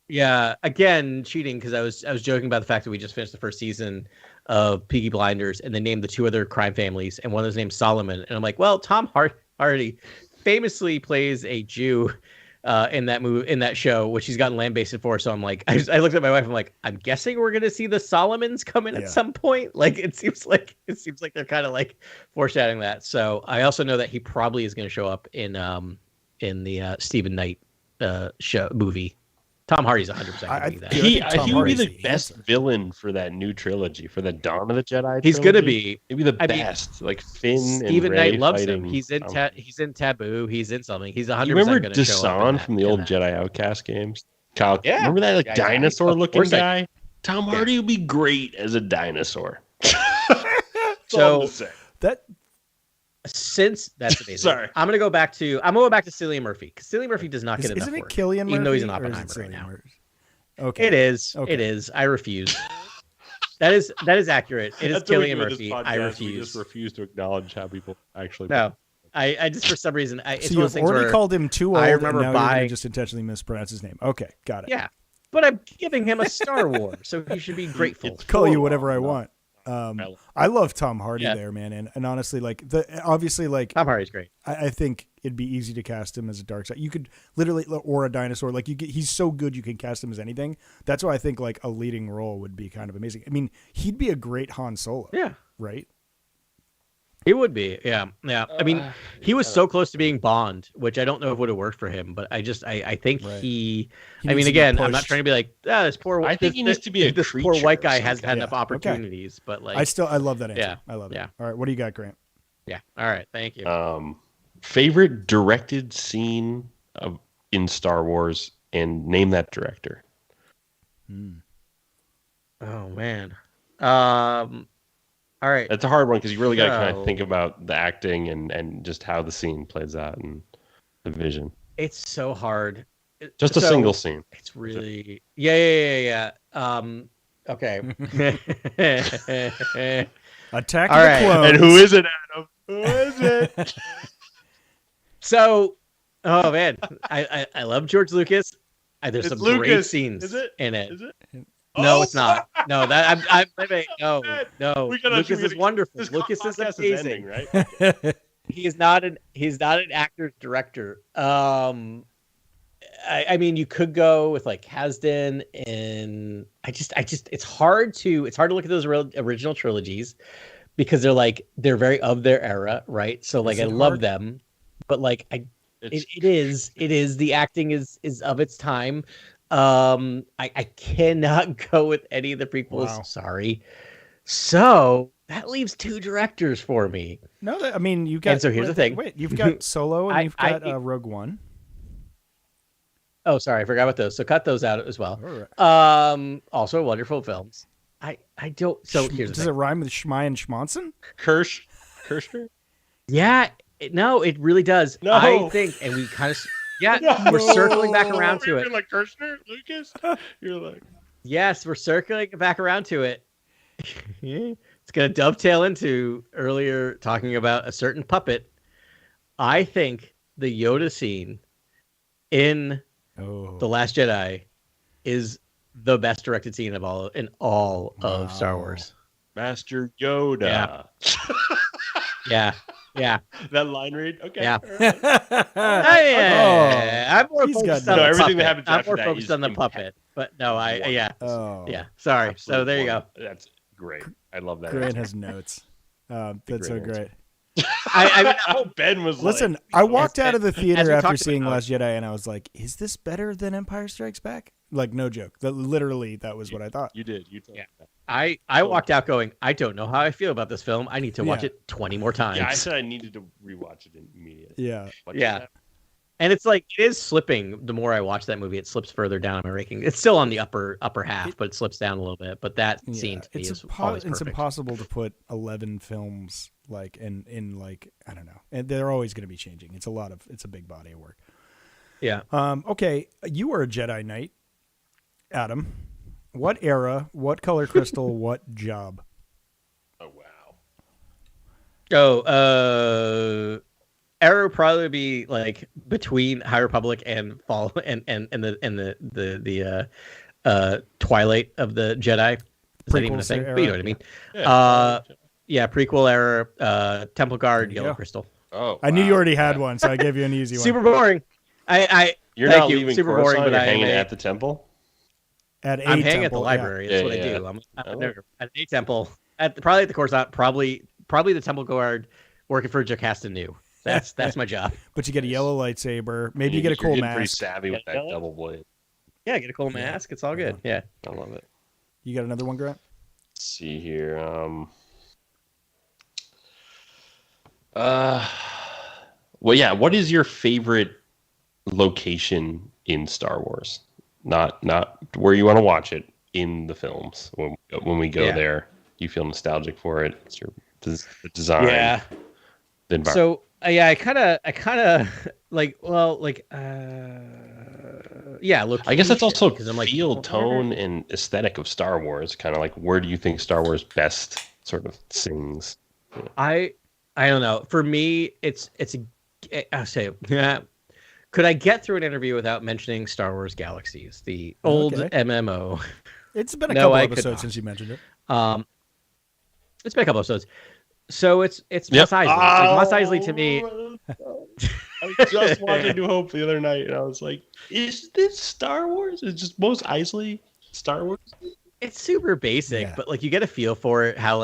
Yeah, again, cheating because I was joking about the fact that we just finished the first season of Peaky Blinders, and they named the 2 other crime families, and one of those named Solomon, and I'm like, well, Tom Hardy famously plays a Jew in that show, which he's gotten lambasted for. So I'm like, I looked at my wife. I'm like, I'm guessing we're gonna see the Solomons come in at some point. Like it seems like they're kind of like foreshadowing that. So I also know that he probably is going to show up in the Stephen Knight movie. Tom Hardy's 100% going to be that. He would be the best villain for that new trilogy, for the Dawn of the Jedi. He's going to be. He'd be the best. Like Finn Stephen and Knight Rey loves fighting. him. He's in Taboo. He's in something. He's 100% going to show up. You remember Desan from the old Jedi Outcast games? Kyle, remember that dinosaur-looking guy? Tom Hardy would be great as a dinosaur. So Since that's amazing. Sorry. I'm gonna go back to Cillian Murphy, because Cillian Murphy does not get enough Isn't it work, Cillian Murphy, even though he's an Oppenheimer right now. Okay, it is. Okay. It is. I refuse. That is accurate. It is Cillian Murphy. I refuse. We just refuse to acknowledge how people actually. No, I just for some reason. It's so one of those you've things already where called him too old. I remember and now you're buying. gonna just intentionally mispronounce his name. Okay, got it. Yeah, but I'm giving him a Star Wars, so he should be grateful. Call you whatever I want. I love Tom Hardy there, man, and honestly, like obviously, like Tom Hardy's great. I think it'd be easy to cast him as a dark side. You could literally, or a dinosaur. Like he's so good, you can cast him as anything. That's why I think like a leading role would be kind of amazing. I mean, he'd be a great Han Solo. Yeah, right. He would be, yeah. I mean, he was so close to being Bond, which I don't know if would have worked for him, but I think he I mean, again, I'm not trying to be like, this poor. I think he needs to be a this poor white guy hasn't had enough opportunities, but like, I love that answer. Yeah, I love it. Yeah. All right, what do you got, Grant? Yeah. All right, thank you. Favorite directed scene in Star Wars, and name that director. Oh man. All right. That's a hard one because you really got to kind of think about the acting and just how the scene plays out and the vision. It's so hard. Just a single scene. It's really yeah. Okay. Attack of the Clones. And who is it, Adam? Who is it? So, oh man, I love George Lucas. There's some great scenes in it. Is it? No, it's not. No, no. Lucas is wonderful. Lucas is amazing. Right? He's not an actor's director. I mean, you could go with like Kasdan, and I just it's hard to look at those original trilogies because they're very of their era, right? So like I love them, but like it is the acting is of its time. I cannot go with any of the prequels. Wow. Sorry. So that leaves two directors for me. No, I mean you got. And so here's the thing. Wait, you've got Solo and you've got Rogue One. Oh, sorry, I forgot about those. So cut those out as well. Right. Also wonderful films. I don't. So here's the thing. Does it rhyme with Schmei and Schmonson? Kirschner? Yeah. No, it really does. No. I think, and we kind of. Yeah, we're circling back around to it. You're like Kirshner, Lucas? You're like... Yes, we're circling back around to it. It's going to dovetail into earlier talking about a certain puppet. I think the Yoda scene in The Last Jedi is the best directed scene in all of Star Wars. Master Yoda. Yeah. Yeah. That line read? Okay. Yeah. Right. I'm more focused on the everything puppet. that happens I'm after more that focused is on the impact. puppet. But no, yeah. Sorry. Absolute So there you go. That's great. I love that. Grant has notes. That's so great. I mean, how Ben was listen, like, I walked out of the theater after seeing about, Last Jedi, and I was like, "Is this better than Empire Strikes Back?" Like, no joke. That was what I thought. You did. You told me that. I walked out going, I don't know how I feel about this film. I need to watch it 20 more times. Yeah, I said I needed to rewatch it immediately. Yeah. And it's like it is slipping. The more I watch that movie, it slips further down on my ranking. It's still on the upper half, but it slips down a little bit. But that scene to me is always perfect. It's impossible to put 11 films like in like I don't know, and they're always going to be changing. It's a big body of work. Yeah. Okay, you are a Jedi Knight, Adam. What era? What color crystal? What job? Oh wow. Era would probably be like between High Republic and Fall and the Twilight of the Jedi. Is that even a thing? But you know what I mean. Yeah, prequel era, Temple Guard, Yellow Crystal. Oh, I knew you already had one, so I gave you an easy one. Super boring. You're not leaving super boring, but you're hanging at the temple. I'm hanging at the library. That's what I do. I'm at a temple. Probably at the Coruscant. Probably the Temple Guard, working for Jocasta Nu. That's my job. But you get a yellow lightsaber. Maybe you get a cool mask. Pretty savvy with that double blade. Yeah, get a cool mask. It's all good. Yeah, I love it. You got another one, Grant? Let's see here. Well, yeah. What is your favorite location in Star Wars? Not where you want to watch it in the films. When we go there, you feel nostalgic for it. It's your the design. Yeah. the environment. So yeah, I kind of like, yeah. Look, I guess that's also because I'm like feel, tone, and aesthetic of Star Wars. Kind of like, where do you think Star Wars best sort of sings? I don't know. For me, I'll say, yeah. Could I get through an interview without mentioning Star Wars Galaxies, the old MMO? It's been a couple episodes since you mentioned it. It's been a couple episodes. So it's Mos Eisley. Like, Mos Eisley to me. I just watched New Hope the other night, and I was like, "Is this Star Wars? Is just Mos Eisley Star Wars?" It's super basic, but like you get a feel for it. How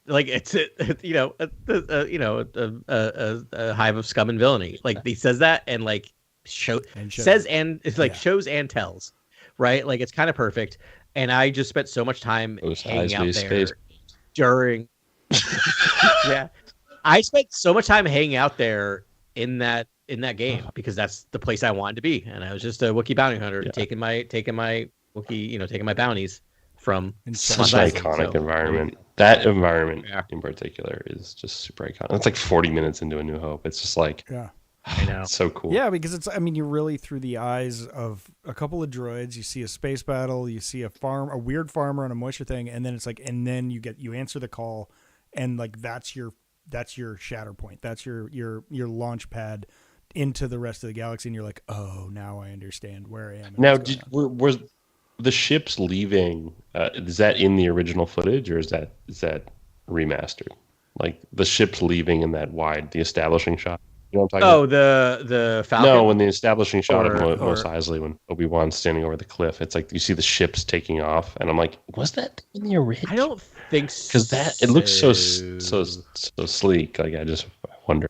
it's a hive of scum and villainy. Like he says that and like shows and tells, right? Like it's kind of perfect. And I just spent so much time hanging out there during. Yeah, I spent so much time hanging out there in that game because that's the place I wanted to be, and I was just a Wookiee bounty hunter taking my Wookiee, taking my bounties from such an iconic environment. That environment in particular is just super iconic. It's like 40 minutes into A New Hope. It's just like, I know, it's so cool. Yeah, because you're really through the eyes of a couple of droids. You see a space battle. You see a weird farmer on a moisture thing, and then it's like, and then you answer the call, and like that's your shatter point. That's your launch pad into the rest of the galaxy, and you're like, oh, now I understand where I am. Now, was the ships leaving? Is that in the original footage, or is that remastered? Like the ships leaving in that the establishing shot. You know what I'm talking about? The Falcon. No, when the establishing shot of Mos Eisley, when Obi-Wan's standing over the cliff, it's like you see the ships taking off, and I'm like, was that in the original? I don't think so. Because it looks so sleek. Like I just wonder.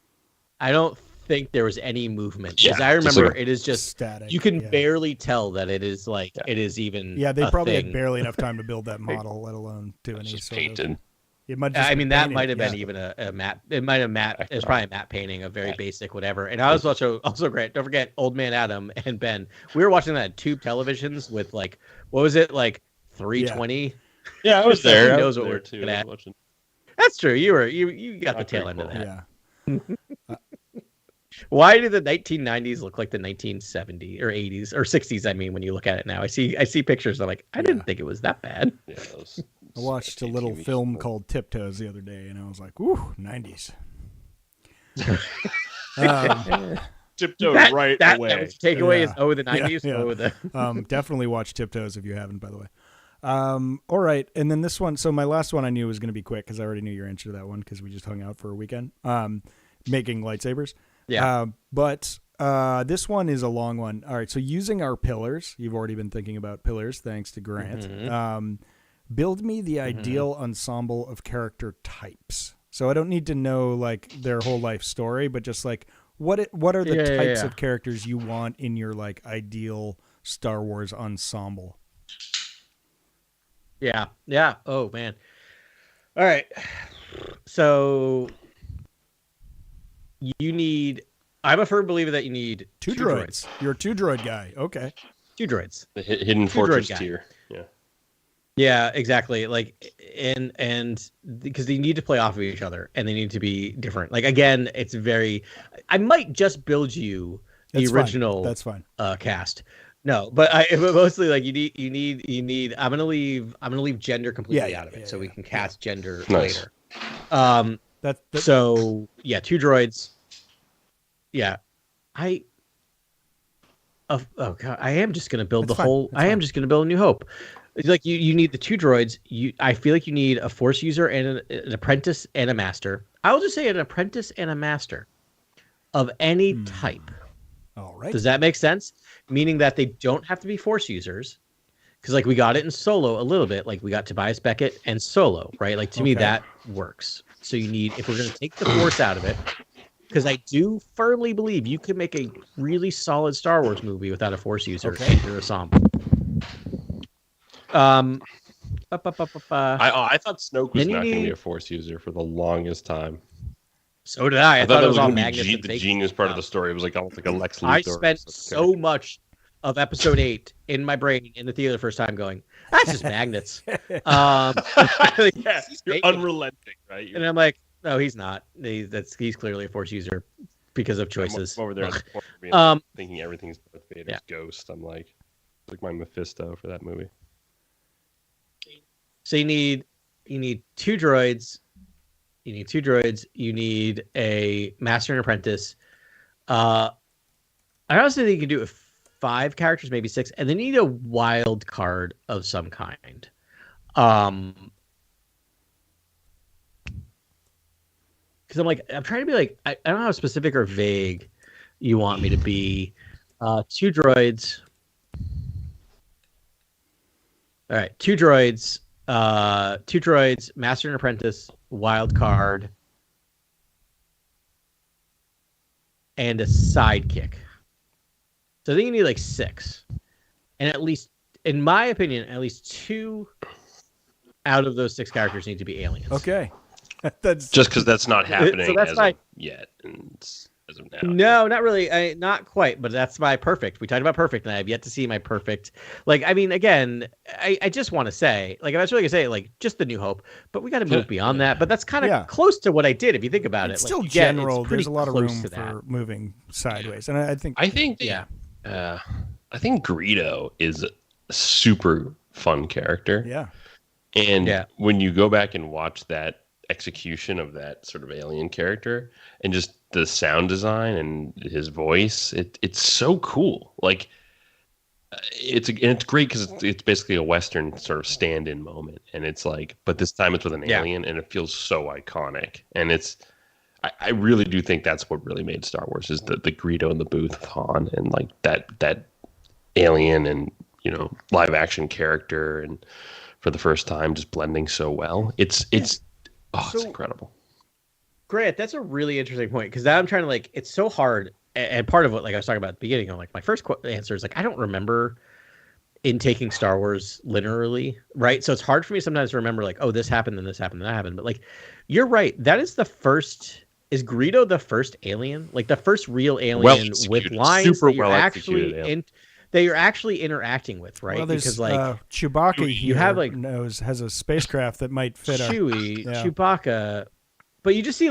I don't think there was any movement because I remember it is just static. You can barely tell that it is like it is even. Yeah, they probably had barely enough time to build that model, let alone do any sort painted. of. It might just that might have been even a matte. It might have matte. It's probably a matte painting, a very basic whatever. And I was also great. Don't forget, Old Man Adam and Ben. We were watching that on tube televisions with like, what was it, like 320? Yeah, I was there. Who knows what we're looking at. That's true. You got the tail end of that. Yeah. Why do the 1990s look like the 1970s or 80s or 60s? I mean, when you look at it now, I see pictures. I'm like, I didn't think it was that bad. Yeah, I watched a little film called Tiptoes the other day, and I was like, "Ooh, 90s." Tiptoes right away. That takeaway is the 90s. Yeah. Definitely watch Tiptoes if you haven't, by the way. All right, and then this one. So my last one I knew was going to be quick because I already knew your answer to that one because we just hung out for a weekend making lightsabers. Yeah. But this one is a long one. All right, so using our pillars, you've already been thinking about pillars, thanks to Grant. Mm-hmm. Build me the ideal ensemble of character types. So I don't need to know like their whole life story, but just like what are the types of characters you want in your like ideal Star Wars ensemble? Yeah. Yeah. Oh man. All right. So I'm a firm believer that you need two droids. You're a 2-droid guy. Okay. 2 droids. The hidden fortress tier. Yeah. Yeah, exactly. Like, and because they need to play off of each other and they need to be different. Like, again, I might just build you the original. That's fine. Cast. No, but mostly like you need. I'm gonna leave gender completely out of it, so we can cast gender later. So 2 droids. Yeah, oh god, I am just gonna build I am just gonna build a New Hope. Like you need the 2 droids. I feel like you need a Force user and an apprentice and a master. I will just say an apprentice and a master of any type. All right. Does that make sense? Meaning that they don't have to be Force users. Because like we got it in Solo a little bit. Like we got Tobias Beckett and Solo, right? Like to me that works. So you need, if we're going to take the Force out of it, because I do firmly believe you can make a really solid Star Wars movie without a Force user in your ensemble. I thought Snoke was not going to be a Force user for the longest time. So did I. I thought it was all Magnus. The genius part of the story. It was like almost like a Lex Luthor. I spent so much of Episode 8 in my brain in the theater the first time going, that's just magnets. You're unrelenting, right? And I'm like, No, he's not. He's clearly a Force user because of choices. I'm over there thinking everything's Darth Vader's ghost. I'm like my Mephisto for that movie. So you need 2 droids. You need a master and apprentice. I honestly think you can do it with 5 characters, maybe 6, and then you need a wild card of some kind. Because I'm trying to be like, I don't know how specific or vague you want me to be. 2 droids. All right, 2 droids. 2 droids, master and apprentice, wild card, and a sidekick. So I think you need like 6, and at least, in my opinion, at least 2 out of those 6 characters need to be aliens. Okay. That's just because that's not happening of yet. As of now. No, not really. Not quite, but that's my perfect. We talked about perfect, and I have yet to see my perfect. Like, I mean, again, I just want to say, like, I was really going to say, like, just the New Hope, but we got to move beyond that. But that's kind of close to what I did, if you think about it's it. Still like, general. It's there's a lot of room for moving sideways, and I think I think Greedo is a super fun character. Yeah. And when you go back and watch that execution of that sort of alien character and just the sound design and his voice, it's so cool. Like it's great because it's basically a Western sort of stand-in moment, and it's like, but this time it's with an alien, and it feels so iconic. And I really do think that's what really made Star Wars, is the Greedo in the booth with Han, and like that alien and live action character, and for the first time just blending so well. It's incredible. Grant, that's a really interesting point, because now I'm trying to it's so hard, and part of what I was talking about at the beginning, my first answer is I don't remember intaking Star Wars linearly, right? So it's hard for me sometimes to remember this happened, then this happened, then that happened. But you're right, that is the first. Is Greedo the first alien, the first real alien with lines super well executed? That you're actually interacting with, right? Well, because Chewbacca here has a spacecraft that might fit Chewbacca, but you just see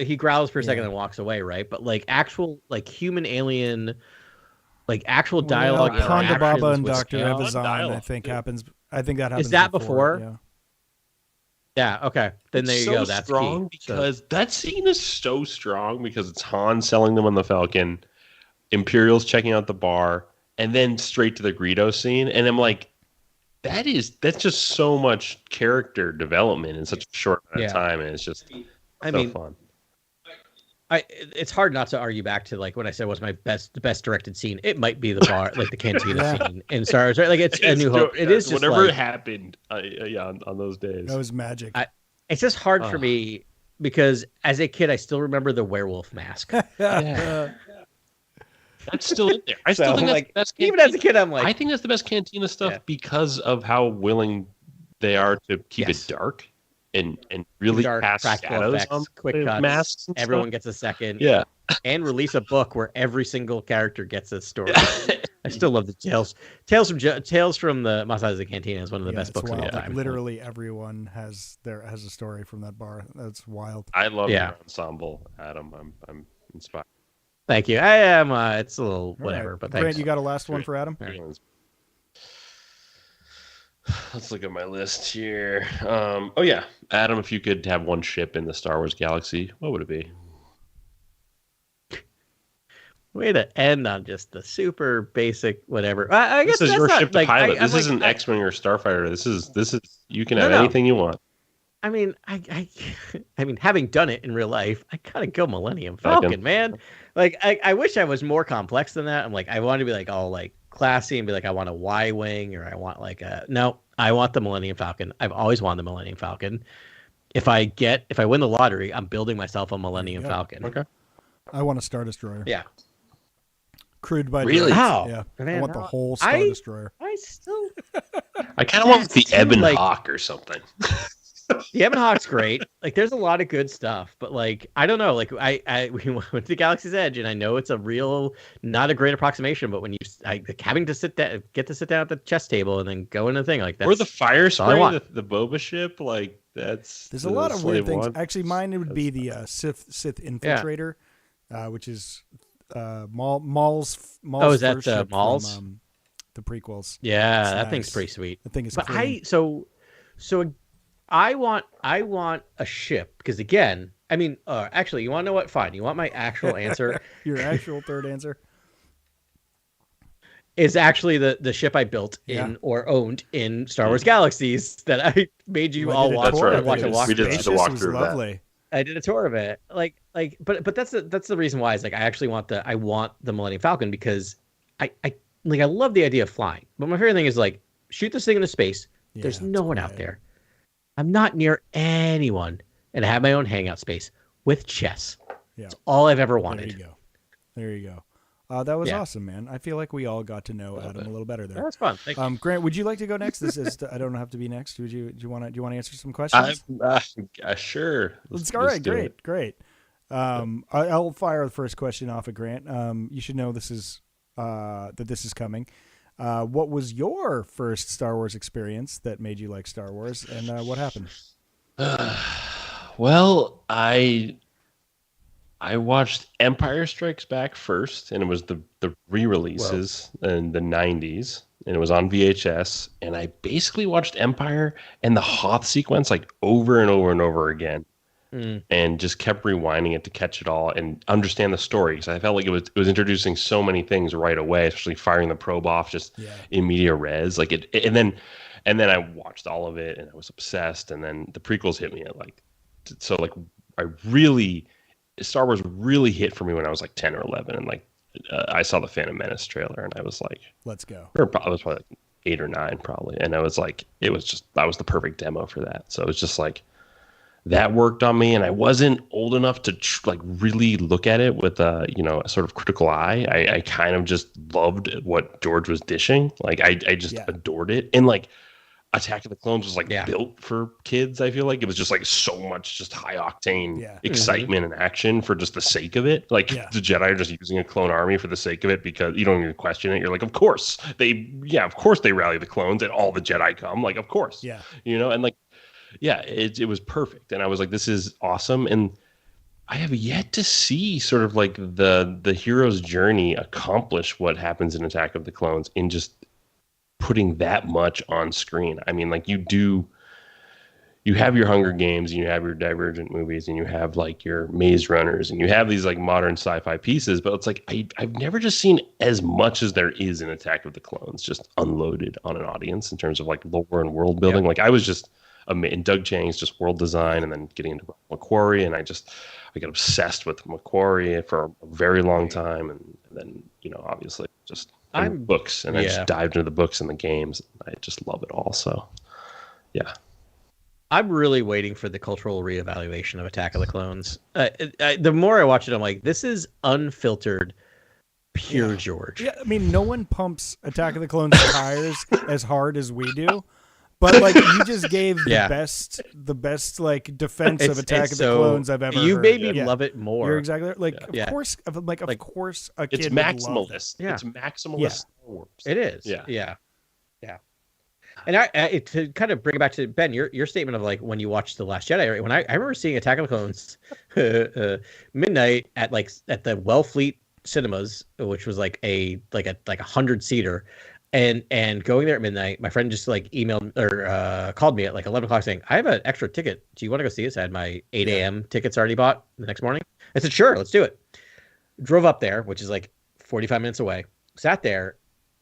he growls for a second and walks away, right? But actual human alien, actual dialogue. Ponda Baba and Dr. Evazan, I think happens. I think that happens. Is that before? Yeah. Okay. Then there you go. That's strong key. Because that scene is so strong, because it's Han selling them on the Falcon, Imperial's checking out the bar, and then straight to the Greedo scene. And I'm like, that's just so much character development in such a short amount of time, and it's just fun. It's hard not to argue back to when I said what's the best directed scene. It might be the bar, the cantina scene in Star Wars, right? It's A New Hope. It is just whatever happened. On those days, that was magic. It's just hard for me, because as a kid, I still remember the werewolf mask. That's still in there. I still think that's the best. Even as a kid, I'm I think that's the best cantina stuff because of how willing they are to keep it dark and really cast shadows effects, on quick cuts. Masks. Everyone gets a second. Yeah. And release a book where every single character gets a story. I still love the Tales from the Mos Eisley Cantina is one of the best books of all time. Literally everyone has a story from that bar. That's wild. I love your ensemble, Adam. I'm inspired. Thank you. I am. It's a little whatever, right. but Grant, thanks. you got a last one for Adam? Let's look at my list here. Adam, if you could have one ship in the Star Wars galaxy, what would it be? Way to end on just the super basic whatever. I guess this is your ship to pilot. This isn't X-wing or Starfighter. This is you can have anything you want. I mean, I mean, having done it in real life, I gotta go Millennium Falcon, man. I wish I was more complex than that. I'm I want to be all classy and be I want a Y-wing, or I want I want the Millennium Falcon. I've always wanted the Millennium Falcon. If I win the lottery, I'm building myself a Millennium Falcon. Okay. I want a Star Destroyer. Yeah. Crewed by really? Wow. Yeah. Man, I want the whole Star Destroyer. I still. I kind of want the Ebon Hawk or something. The Ebon Hawk's great. Like, there's a lot of good stuff, but like, I don't know. Like, we went to Galaxy's Edge, and I know it's a real, not a great approximation, but when you having to get to sit down at the chess table and then go into the thing like that, or the fire spray, the Boba ship, like there's a lot of weird things. Actually, mine would be the Sith Infiltrator, which is Maul's. Oh, is that Maul's? From, the prequels. Yeah, that thing's pretty sweet. That thing is. But I want a ship because, again, I mean, actually, you want to know what? Fine. You want my actual answer? Your actual third answer is actually the ship I built or owned in Star Wars Galaxies that I made you all watch. That's right. Watch a walk. We did the walkthrough of that. I did a tour of it. But that's the reason why is like I want the Millennium Falcon because I love the idea of flying. But my favorite thing is like shoot this thing into space. Yeah, there's no one out there. I'm not near anyone, and I have my own hangout space with chess. Yeah. That's all I've ever wanted. There you go. That was awesome, man. I feel like we all got to know Adam a little better there. That was fun. Thank you. Grant, would you like to go next? This is I don't have to be next. Do you want to answer some questions? Sure. All right, great. I'll fire the first question off at Grant. You should know this is coming. What was your first Star Wars experience that made you like Star Wars, and what happened? Well, I watched Empire Strikes Back first, and it was the re-releases in the 90s, and it was on VHS, and I basically watched Empire and the Hoth sequence like over and over and over again. And just kept rewinding it to catch it all and understand the story. Because I felt like it was introducing so many things right away, especially firing the probe off just in media res. Like and then I watched all of it and I was obsessed. And then the prequels hit me at Star Wars really hit for me when I was like 10 or 11, and like I saw the Phantom Menace trailer and I was like, let's go. Or I was probably like 8 or 9 probably, and I was like, that was the perfect demo for that. So it was just like. That worked on me, and I wasn't old enough to really look at it with a sort of critical eye. I kind of just loved what George was dishing. Like I just adored it, and like Attack of the Clones was like built for kids. I feel like it was just like so much just high octane excitement and action for just the sake of it. Like the Jedi are just using a clone army for the sake of it because you don't even question it. You're like, of course they rally the clones and all the Jedi come. Like of course, and like. Yeah, it was perfect. And I was like, this is awesome. And I have yet to see sort of like the hero's journey accomplish what happens in Attack of the Clones in just putting that much on screen. I mean, like you have your Hunger Games and you have your Divergent movies and you have like your Maze Runners and you have these like modern sci-fi pieces, but it's like I've never just seen as much as there is in Attack of the Clones just unloaded on an audience in terms of like lore and world building. Like I was just and Doug Chang's just world design, and then getting into Macquarie, and I got obsessed with Macquarie for a very long time, and then obviously just books, and I just dived into the books and the games. I just love it all. So, yeah, I'm really waiting for the cultural reevaluation of Attack of the Clones. The more I watch it, I'm like, this is unfiltered, pure George. Yeah, I mean, no one pumps Attack of the Clones tires as hard as we do. But like you just gave the best like defense of Attack of the Clones I've ever heard. You made me love it more. You're exactly right. Like of course a kid it's maximalist. It's maximalist Star Wars. It is. Yeah. And I to kind of bring it back to Ben, your statement of like when you watched The Last Jedi, right? When I remember seeing Attack of the Clones midnight at the Wellfleet Cinemas, which was like a 100-seater. And going there at midnight, my friend just like emailed or called me at like 11 o'clock saying, I have an extra ticket. Do you want to go see us? I had my 8 a.m. tickets already bought the next morning. I said, sure, let's do it. Drove up there, which is like 45 minutes away, sat there,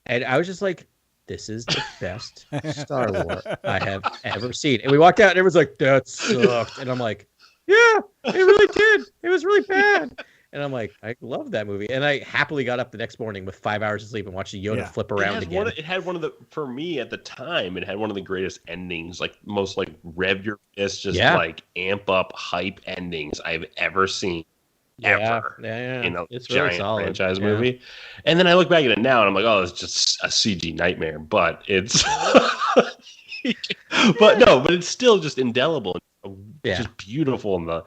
and I was just like, this is the best Star Wars I have ever seen. And we walked out and it was like, that sucked. And I'm like, yeah, it really did. It was really bad. And I'm like, I love that movie. And I happily got up the next morning with 5 hours of sleep and watched Yoda flip around again. It had one of the, for me at the time, it had one of the greatest endings, like most like rev your fist, just like amp up hype endings I've ever seen. Ever in a giant franchise movie. And then I look back at it now and I'm like, oh, it's just a CG nightmare. But it's but it's still just indelible. Just beautiful.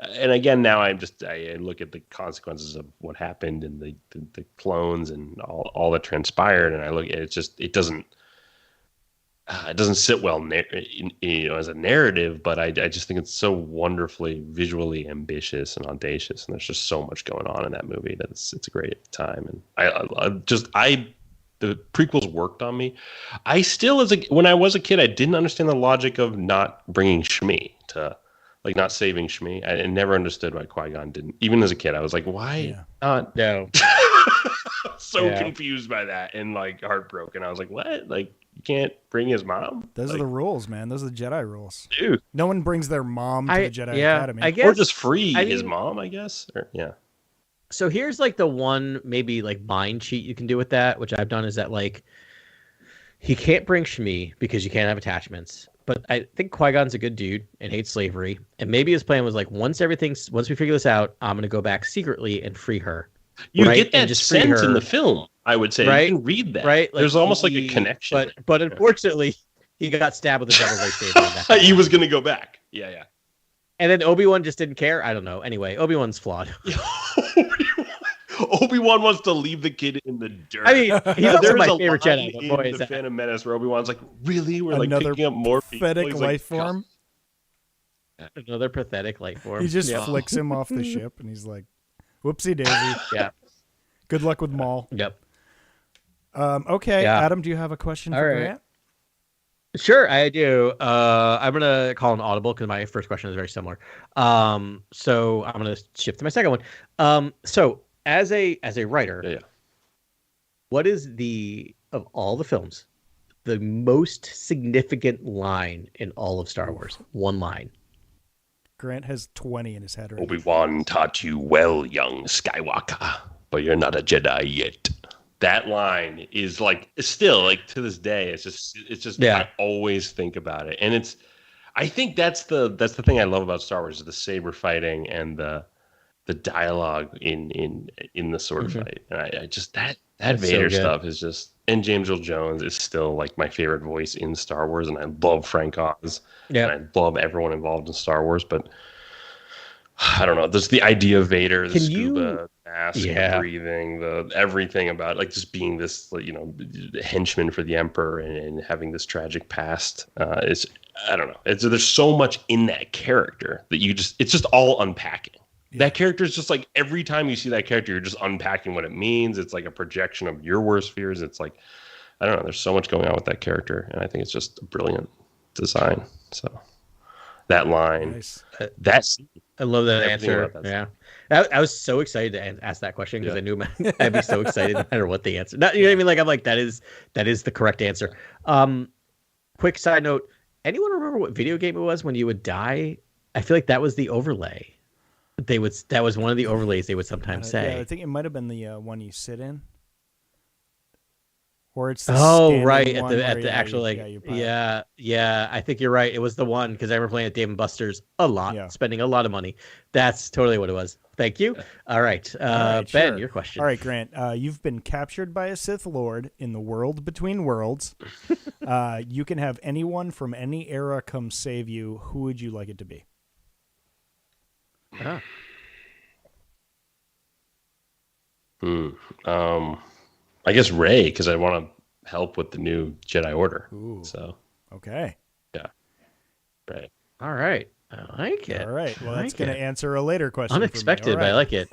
And again, now I look at the consequences of what happened and the clones and all that transpired, and I look at it doesn't sit well as a narrative, but I just think it's so wonderfully visually ambitious and audacious, and there's just so much going on in that movie that it's a great time. And the prequels worked on me. I still, when I was a kid, I didn't understand the logic of not bringing Shmi to, like, not saving Shmi. I never understood why Qui-Gon didn't. Even as a kid, I was like, why not? No. Confused by that and like heartbroken. I was like, what? Like, you can't bring his mom? Those are the rules, man. Those are the Jedi rules. Dude. No one brings their mom to the Jedi Academy. I guess, or just free his mom, I guess. So here's like the one maybe like mind cheat you can do with that, which I've done, is that like he can't bring Shmi because you can't have attachments. But I think Qui-Gon's a good dude and hates slavery. And maybe his plan was like, once we figure this out, I'm going to go back secretly and free her. You get that just sense in the film, I would say. Right? You can read that. Right? There's almost like a connection. But unfortunately, he got stabbed with a double lightsaber. He was going to go back. Yeah. And then Obi-Wan just didn't care. I don't know. Anyway, Obi-Wan's flawed. Obi-Wan wants to leave the kid in the dirt. I mean, he's also my favorite Jedi. But boy, is the Phantom Menace where Obi-Wan's like, really? We're like picking up more pathetic life form. Another pathetic life form. He just flicks him off the ship, and he's like, "Whoopsie daisy." Yeah. Good luck with Maul. Yep. Okay, Adam, do you have a question for Grant? Sure, I do. I'm gonna call an audible because my first question is very similar. So I'm gonna shift to my second one. So as a writer, what is of all the films, the most significant line in all of Star Wars? One line. Grant has 20 in his head right now. Obi-Wan taught you well, young Skywalker, but you're not a Jedi yet. That line is like, still like to this day, it's just I always think about it. And I think that's the thing I love about Star Wars, is the saber fighting and the dialogue in the sword fight. And I just that Vader stuff is just, and James Earl Jones is still like my favorite voice in Star Wars, and I love Frank Oz. Yeah, and I love everyone involved in Star Wars, but I don't know. There's the idea of Vader, the scuba mask, the breathing, the everything about it, like just being this, henchman for the Emperor and having this tragic past. I don't know. There's so much in that character that it's just all unpacking. Yeah. That character is just like, every time you see that character, you're just unpacking what it means. It's like a projection of your worst fears. It's like, I don't know. There's so much going on with that character, and I think it's just a brilliant design. So that line, nice. I love that answer. Yeah, I was so excited to ask that question because I knew I'd be so excited no matter what the answer. You know what I mean? Like, I'm like, that is the correct answer. Quick side note: anyone remember what video game it was when you would die? I feel like that was the overlay. That was one of the overlays they would sometimes say. Yeah, I think it might have been the one you sit in. Or it's the right at the actual I think you're right. It was the one, because I remember playing at Dave & Buster's a lot, spending a lot of money. That's totally what it was. Thank you. All right, Ben, your question. All right, Grant, you've been captured by a Sith Lord in the world between worlds. You can have anyone from any era come save you. Who would you like it to be? I guess Rey, because I want to help with the new Jedi Order. Ooh. So okay, Rey. All right, I like it. All right, well, that's going to answer a later question. Unexpected, but I like it.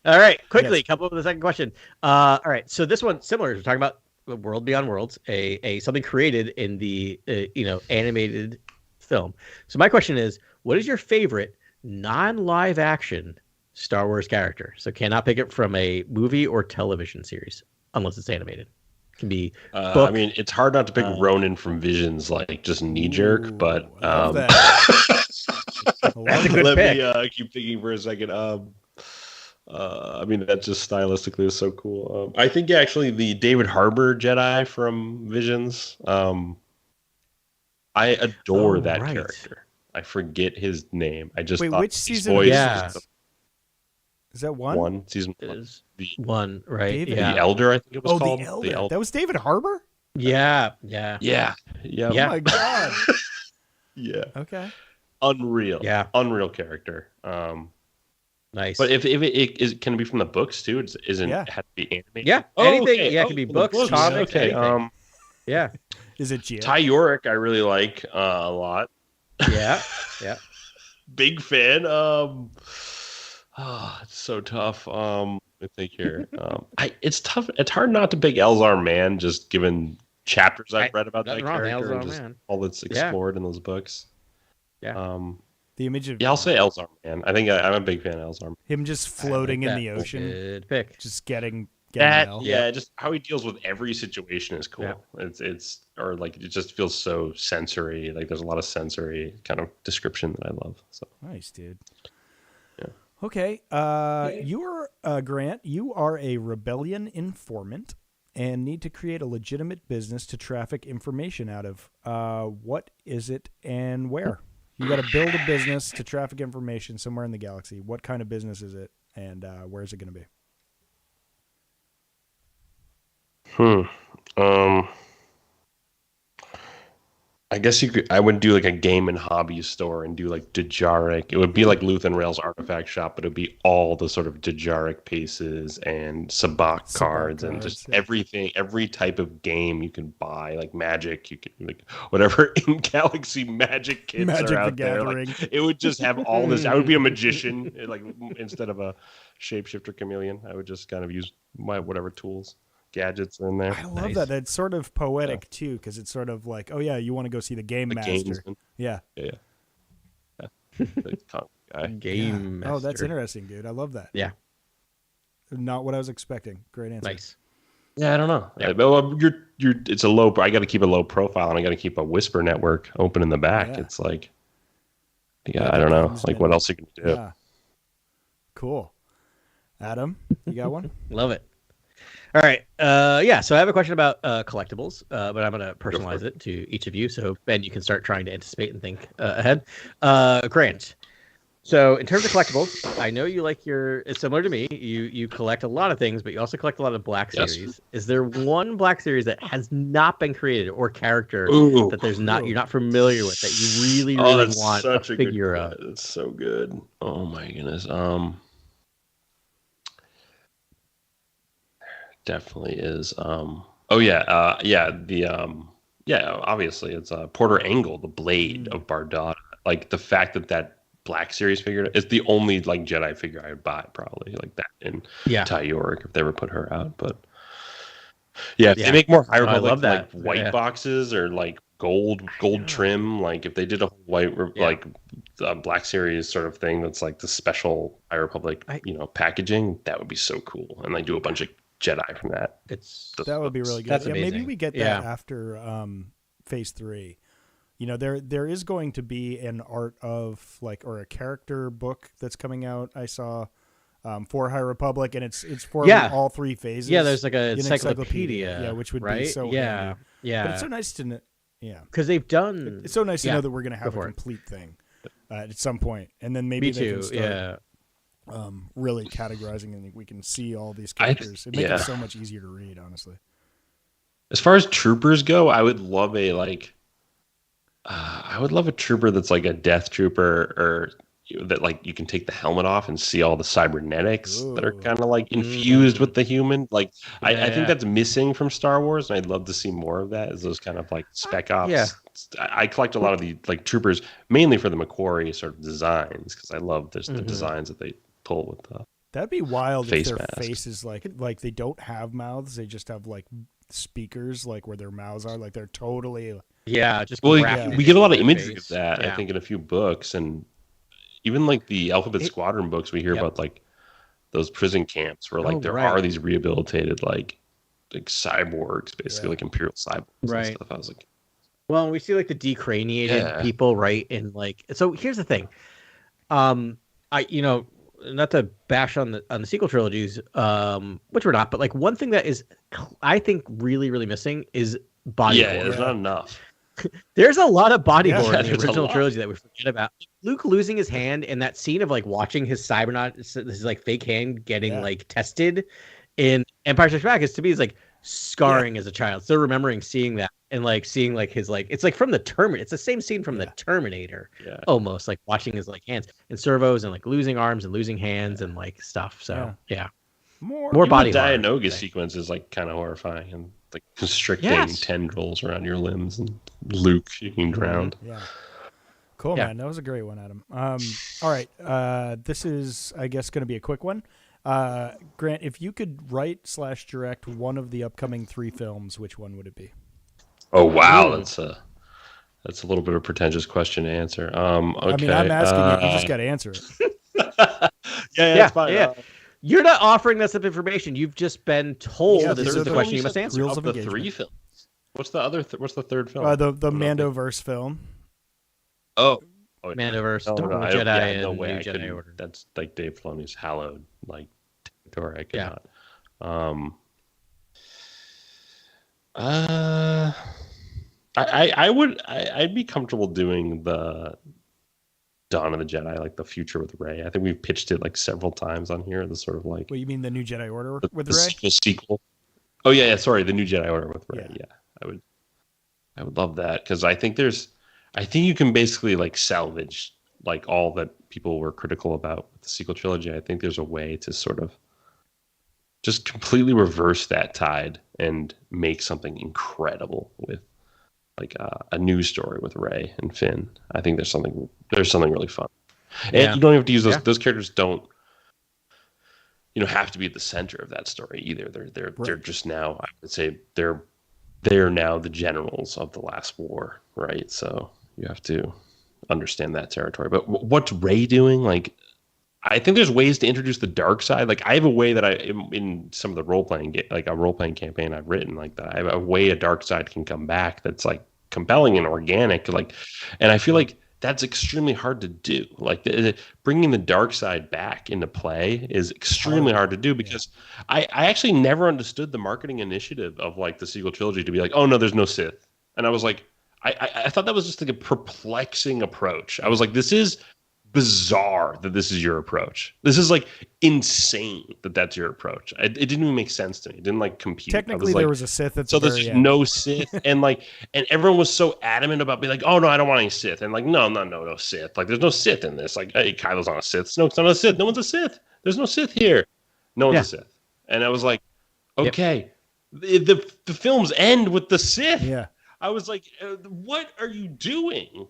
All right, quickly, come up with the second question. All right, so this one similar. We're talking about World Beyond Worlds, a something created in the animated film. So my question is, what is your favorite non-live action Star Wars character? So cannot pick it from a movie or television series unless it's animated. It can be book. I mean, it's hard not to pick Ronan from Visions, like just knee jerk, but that's a good pick. Let me keep thinking for a second. I mean, that just stylistically is so cool. I think actually the David Harbour Jedi from Visions. I adore that character. I forget his name. I just which season? Is that one? Season one, right? David. The Elder, I think it was called. The Elder. That was David Harbour? Yeah. Oh my god. Yeah. Okay. Unreal. Yeah. Unreal character. Nice. But if it can it be from the books too? It isn't have to be animated. Yeah. Anything. Okay. Yeah, it can be books, comics. Okay. Anything. Yeah. Is it Gia? Ty Yorick, I really like a lot. Yeah. Big fan. It's so tough. Let me think here. It's tough. It's hard not to pick Elzar Mann, just given chapters I've read about that character and just all that's explored in those books. Yeah. The image of I'll say Elzar Mann. I think I'm a big fan of Elzar Mann. him just floating in the ocean. Good pick. Just getting that. mail. Yeah, just how he deals with every situation is cool. Yeah. It's or like it just feels so sensory. Like there's a lot of sensory kind of description that I love. So nice, dude. Yeah. Okay. You are Grant. You are a rebellion informant and need to create a legitimate business to traffic information out of. What is it and where? You got to build a business to traffic information somewhere in the galaxy. What kind of business is it, and where is it going to be? I guess I would do like a game and hobby store and do like Dejarik. It would be like Luth and Rail's artifact shop, but it would be all the sort of Dejarik pieces and Sabak cards and just everything, every type of game you can buy, like Magic, you can like whatever in Galaxy Magic kits are out there. Like, it would just have all this. I would be a magician, like instead of a shapeshifter chameleon. I would just kind of use my whatever tools. Gadgets in there. I love that. It's sort of poetic too, because it's sort of like, oh yeah, you want to go see the game master. Yeah. Game master. Oh, that's interesting, dude. I love that. Yeah. Not what I was expecting. Great answer. Nice. Yeah, I don't know. Yeah. Well, it's a low. I got to keep a low profile, and I got to keep a whisper network open in the back. Yeah. It's like, I don't know. Like, what else you can do? Yeah. Cool. Adam, you got one? Love it. All right. So I have a question about collectibles, but I'm going to personalize it to each of you. So, Ben, you can start trying to anticipate and think ahead. Grant. So in terms of collectibles, I know you like it's similar to me. You collect a lot of things, but you also collect a lot of Black Series. Is there one Black Series that has not been created or character that you're not familiar with that you really want a figure of? It's so good. Oh my goodness. Definitely is. Obviously it's Porter Engle, the Blade of Bardata. Like the fact that Black Series figure is the only like Jedi figure I would buy, probably like that in Ty Yorick if they ever put her out. But if they make more High Republic like white boxes or like gold trim, like if they did a white like Black Series sort of thing that's like the special High Republic packaging, that would be so cool. And like do a bunch of Jedi from that. That would be really good. Maybe we get that after Phase 3. There is going to be an art of or a character book that's coming out. I saw for High Republic, and it's for all 3 phases. Yeah, there's like an encyclopedia. Yeah, which would be so handy. Yeah. But it's so nice to know. Yeah, because they've done. It's so nice to know that we're going to have a complete thing at some point, and then maybe they can start. Really categorizing, and we can see all these characters. It makes it so much easier to read, honestly. As far as troopers go, I would love a trooper that's like a death trooper, or that like you can take the helmet off and see all the cybernetics that are kind of like infused with the human. Like I think that's missing from Star Wars, and I'd love to see more of that. Is those kind of like spec ops. I collect a lot of the like troopers mainly for the Macquarie sort of designs, because I love the designs that they pull with that'd be wild if their masks. faces like they don't have mouths, they just have like speakers like where their mouths are, like they're totally we get a lot of imagery of that. I think in a few books, and even like the Alphabet Squadron books, we hear about like those prison camps where like there are these rehabilitated like cyborgs, basically like Imperial cyborgs and stuff. I was like, well, we see like the decraniated people, right? And like, so here's the thing, not to bash on the sequel trilogies, which we're not, but like one thing that is, I think, really, really missing is body horror. There's not enough. There's a lot of body horror in the original trilogy that we forget about. Luke losing his hand, and that scene of like watching his cybernaut, his like fake hand getting like tested in Empire Strikes Back, is to me is like scarring as a child. Still remembering seeing that and like seeing like his like it's like from the Terminator. It's the same scene from the Terminator, almost like watching his like hands and servos and like losing arms and losing hands and like stuff. So more body. The Dianoga sequence is like kind of horrifying and like constricting tendrils around your limbs and Luke being drowned. Yeah. Cool, man. That was a great one, Adam. All right. This is, I guess, going to be a quick one. Grant, if you could write/direct one of the upcoming 3 films, which one would it be? Oh, wow. That's a little bit of a pretentious question to answer. Okay. I mean, I'm asking you. You just got to answer it. That's fine. Yeah. You're not offering us up information. You've just been told this is the question you must answer. Of the 3 films. What's the other? What's the third film? The Mandoverse film. Mandoverse, Jedi, and New Jedi Order. That's like Dave Filoni's hallowed like territory. I cannot. I'd be comfortable doing the Dawn of the Jedi, like the future with Rey. I think we've pitched it like several times on here. The sort of like. What you mean, the New Jedi Order with Rey? The sequel. Oh yeah. Sorry, the New Jedi Order with Rey. Yeah, I would love that because I think you can basically like salvage like all that people were critical about with the sequel trilogy. I think there's a way to sort of just completely reverse that tide and make something incredible with like a new story with Rey and Finn. I think there's something really fun. And you don't have to use those characters don't have to be at the center of that story either. They're just now, I would say they're now the generals of the last war, right? So you have to understand that territory. But what's Rey doing? Like, I think there's ways to introduce the dark side. Like, I have a way that in some of the role-playing, like a role-playing campaign I've written, like that, I have a way a dark side can come back that's like compelling and organic. Like, and I feel like that's extremely hard to do. Like bringing the dark side back into play is extremely hard to do because I actually never understood the marketing initiative of like the sequel trilogy to be like, oh no, there's no Sith. And I was like, I thought that was just like a perplexing approach. I was like, this is bizarre that this is your approach. This is like insane that that's your approach. It didn't even make sense to me. It didn't like compute. Technically, there was a Sith at so the there's very end. no Sith, and everyone was so adamant about being like, oh no, I don't want any Sith, and like no Sith. Like there's no Sith in this. Like hey, Kylo's not a Sith. No, it's not a Sith. No one's a Sith. There's no Sith here. No one's a Sith. And I was like, okay, the films end with the Sith. Yeah. I was like, what are you doing?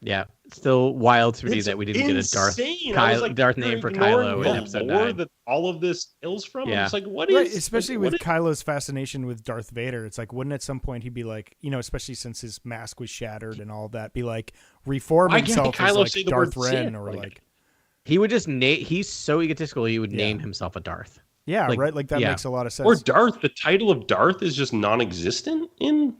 Yeah, still wild to me that we didn't get a Darth name for Kylo in episode 9. That all of this hails from. Yeah. It's like, what is... Especially with Kylo's fascination with Darth Vader, it's like, wouldn't at some point he be like, especially since his mask was shattered and all that, be like, reform himself as like Darth Ren or like... He would just he's so egotistical, he would name himself a Darth. Yeah, right? Like that makes a lot of sense. Or Darth, the title of Darth is just non-existent in...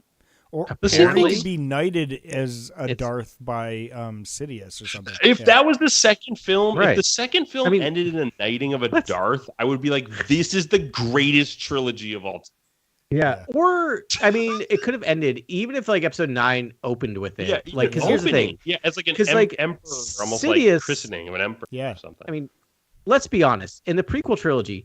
Or he could be knighted as a Darth by Sidious or something. If that was the second film, if the second film ended in a knighting of a Darth, I would be like, this is the greatest trilogy of all time. Yeah. Or, I mean, it could have ended, even if like episode 9 opened with it. Yeah, like, because here's the thing. Yeah, it's like an emperor, almost Sidious, like christening of an emperor or something. I mean, let's be honest. In the prequel trilogy,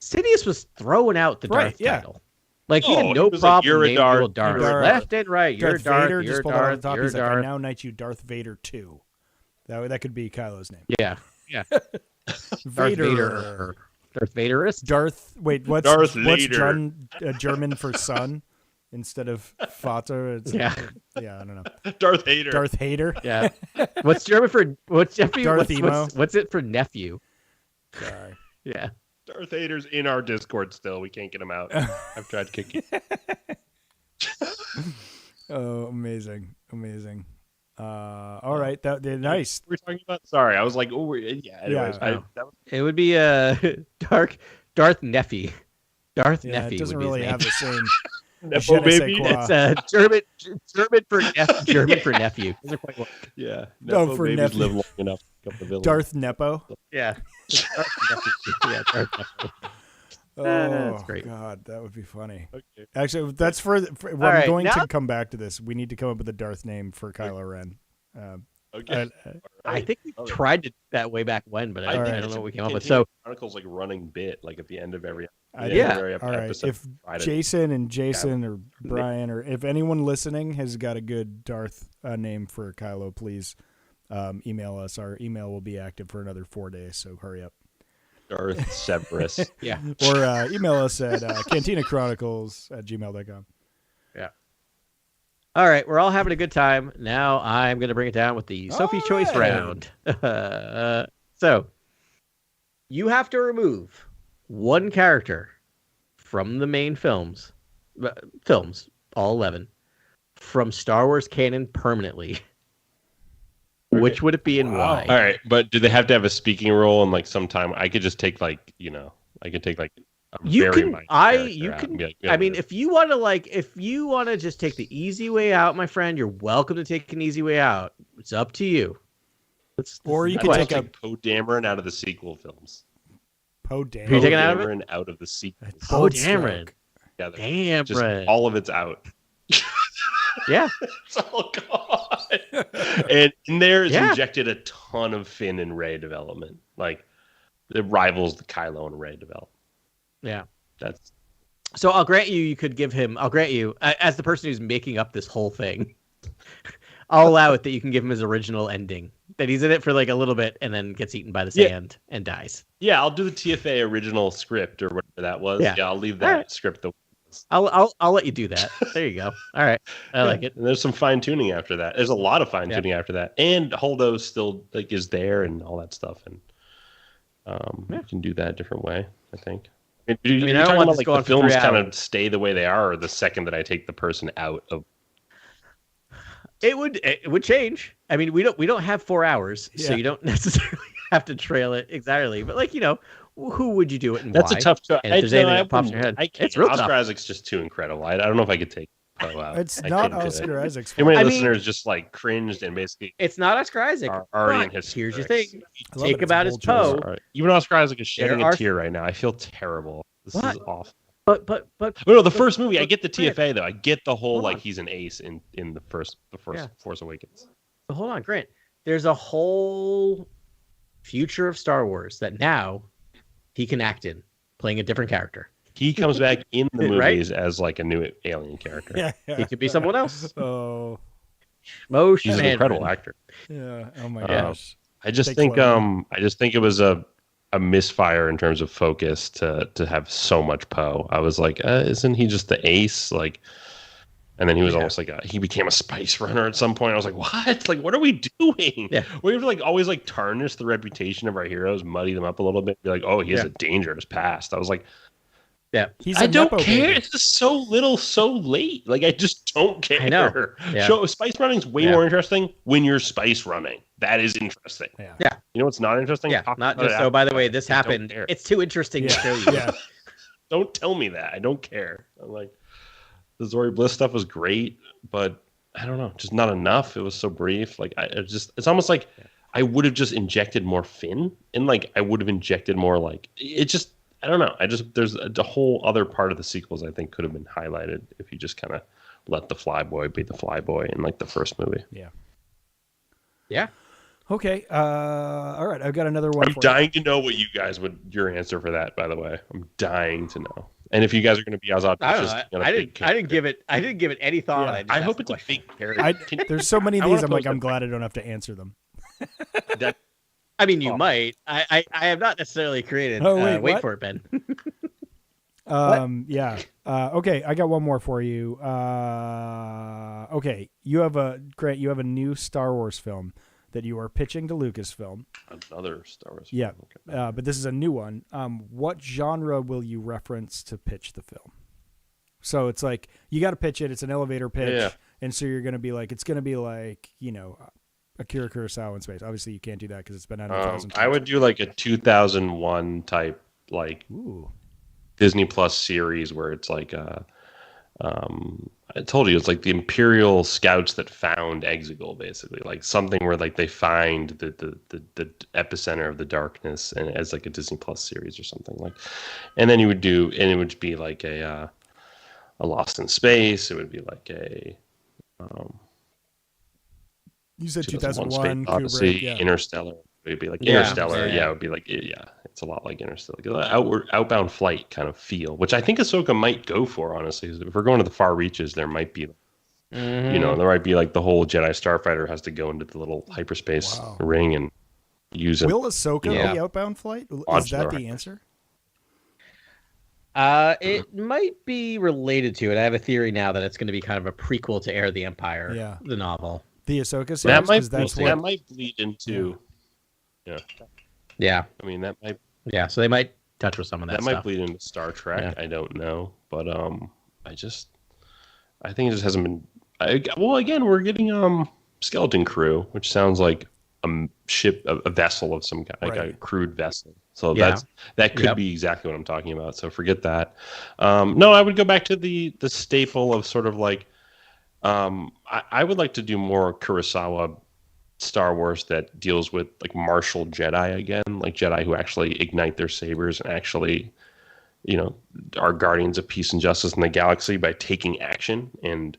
Sidious was throwing out the Darth title. Like, he had no problem naming people Darth. Left and right. You're Darth. Vader You're just Darth. Top. You're He's Darth. Like, I now knight you Darth Vader 2. That could be Kylo's name. Yeah. Vader. Darth Vaderist? What's German for son instead of Vater? Yeah, I don't know. Darth Hater. Darth Hater. Yeah. What's German for nephew? Darth Emo. What's it for nephew? Sorry. Yeah. Darth Hater's in our Discord still. We can't get him out. I've tried kicking. Oh, amazing. All right, nice. We're talking about. Sorry, I was like, anyways, it would be Darth Neffy. Darth Neffy. It doesn't really have the same. Nepo baby. It's German for nephew. Doesn't quite work. Yeah. Nepo for nephew. Live long enough to become the villain. Darth Nepo. Yeah. Darth Nepo. Oh, that's great. God, that would be funny. Okay. Actually, that's I'm going to come back to this. We need to come up with a Darth name for Kylo Ren. Okay. I think we tried to do that way back when, but I don't know what we came up with. So Chronicles like running bit like at the end of every all right. episode. If Jason or Brian or if anyone listening has got a good Darth name for Kylo, please email us. Our email will be active for another 4 days, so hurry up. Darth Severus. Yeah. Or email us at cantinachronicles@gmail.com. Yeah. All right, we're all having a good time. Now I'm going to bring it down with the Sophie's Choice round. So you have to remove one character from the main films, all 11, from Star Wars canon permanently. Okay. Which would it be and why? All right, but do they have to have a speaking role? And like sometime I could just take like I could take like you can. I mean, if you want to just take the easy way out, my friend, you're welcome to take an easy way out. It's up to you. Or you can take Poe Dameron out of the sequel films. Poe Dameron. You're taking out of the sequels. Poe Dameron. Yeah, Dameron. Just all of it's out. Yeah. It's all gone. And in there is injected a ton of Finn and Rey development. Like it rivals the Kylo and Rey development. Yeah. That's so I'll grant you could give him as the person who's making up this whole thing. I'll allow it that you can give him his original ending. That he's in it for like a little bit and then gets eaten by the sand and dies. Yeah, I'll do the TFA original script or whatever that was. Yeah, I'll leave that script the I'll let you do that. There you go. All right. I like it. And there's some fine tuning after that. There's a lot of fine tuning after that. And Holdo still like is there and all that stuff. And you can do that a different way, I think. I mean, I don't want like the films kind of stay the way they are, or the second that I take the person out of. It would change. I mean, we don't have 4 hours, so you don't necessarily have to trail it exactly. But like who would you do it and That's why? A tough choice. And if there's anything that pops in your head, it's real Oscar tough. Isaac's just too incredible. I don't know if I could take Poe out. It's not Oscar Isaac's fault. Too many listeners just like cringed and basically. It's not Oscar Isaac. Already in his here's your thing. Take about his Poe. Right. Even Oscar Isaac is shedding a tear right now. I feel terrible. This is awful. But no, the first movie. I get the TFA though. I get the whole like he's an ace in the first Force Awakens. But hold on, Grant. There's a whole future of Star Wars that now he can act in, playing a different character. He comes back in the movies as like a new alien character. Yeah. He could be someone else. Oh, he's an incredible actor. Yeah. Oh my gosh. I just think it was a misfire in terms of focus to have so much Poe. I was like, isn't he just the ace? Like, and then he was almost like he became a spice runner at some point. I was like, what? Like, what are we doing? Yeah. We have to like always like tarnish the reputation of our heroes, muddy them up a little bit, be like, oh, he has a dangerous past. I was like, yeah, I don't care. Baby. It's just so little, so late. Like, I just don't care. I know. Yeah. Spice running's way more interesting when you're spice running. That is interesting. Yeah. You know what's not interesting? Yeah. Not just so. By the way, this happened. It's too interesting to show you. Yeah. Don't tell me that. I don't care. I'm like, the Zori Bliss stuff was great, but I don't know, just not enough. It was so brief. Like, it's almost like I would have just injected more Finn, and like I would have injected more. Like, it just. I don't know. There's a whole other part of the sequels I think could have been highlighted if you just kind of let the Flyboy be the Flyboy in like the first movie. Yeah. Yeah. Okay. All right. I've got another one. I'm dying to know what your answer for that. By the way, I'm dying to know. And if you guys are going to be as audacious, I didn't give it any thought. Yeah. I hope it's a big character. There's so many of these. I'm glad I don't have to answer them. I mean, you might. I have not necessarily created. Wait for it, Ben. Yeah. Okay, I got one more for you. Okay, Grant. You have a new Star Wars film that you are pitching to Lucasfilm. Another Star Wars. Yeah. Film. Okay. But this is a new one. What genre will you reference to pitch the film? So it's like you got to pitch it. It's an elevator pitch, and so you're going to be like, it's going to be like, Akira Kurosawa in space. Obviously, you can't do that because it's been out 1,000 times. I would do like a 2001 type, like Disney Plus series where it's like, I told you, it's like the Imperial scouts that found Exegol, basically, like something where like they find the epicenter of the darkness, and as like a Disney Plus series or something like. And then you would do, and it would be like a Lost in Space. It would be like a You said 2001 2001, Space Odyssey, Kubrick, yeah. Interstellar. It'd be like Interstellar. Yeah, it would be like it's a lot like Interstellar. Outbound flight kind of feel, which I think Ahsoka might go for. Honestly, if we're going to the far reaches, there might be, there might be like the whole Jedi starfighter has to go into the little hyperspace ring and use it. Will Ahsoka be outbound flight? Is that the answer? It might be related to it. I have a theory now that it's going to be kind of a prequel to Heir of the Empire, the novel. The Ahsoka series? That might bleed into... Yeah. I mean, that might... Yeah, so they might touch with some of that stuff. That might bleed into Star Trek. Yeah. I don't know. But I think it just hasn't been... again, we're getting Skeleton Crew, which sounds like a ship, a vessel of some kind, like a crude vessel. So that could be exactly what I'm talking about. So forget that. No, I would go back to the staple of sort of like, I would like to do more Kurosawa Star Wars that deals with like martial Jedi again, like Jedi who actually ignite their sabers and actually, are guardians of peace and justice in the galaxy by taking action and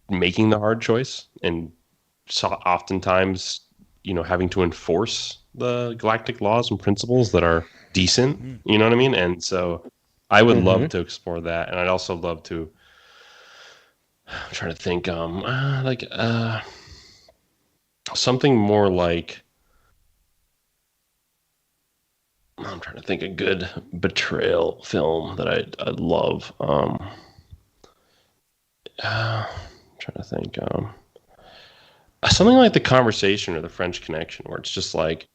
making the hard choice, and oftentimes, having to enforce the galactic laws and principles that are decent. You know what I mean? And so I would love to explore that. And I'd also love to, I'm trying to think, something more like, I'm trying to think a good betrayal film that I'd love. I'm trying to think, something like The Conversation or The French Connection, where it's just like,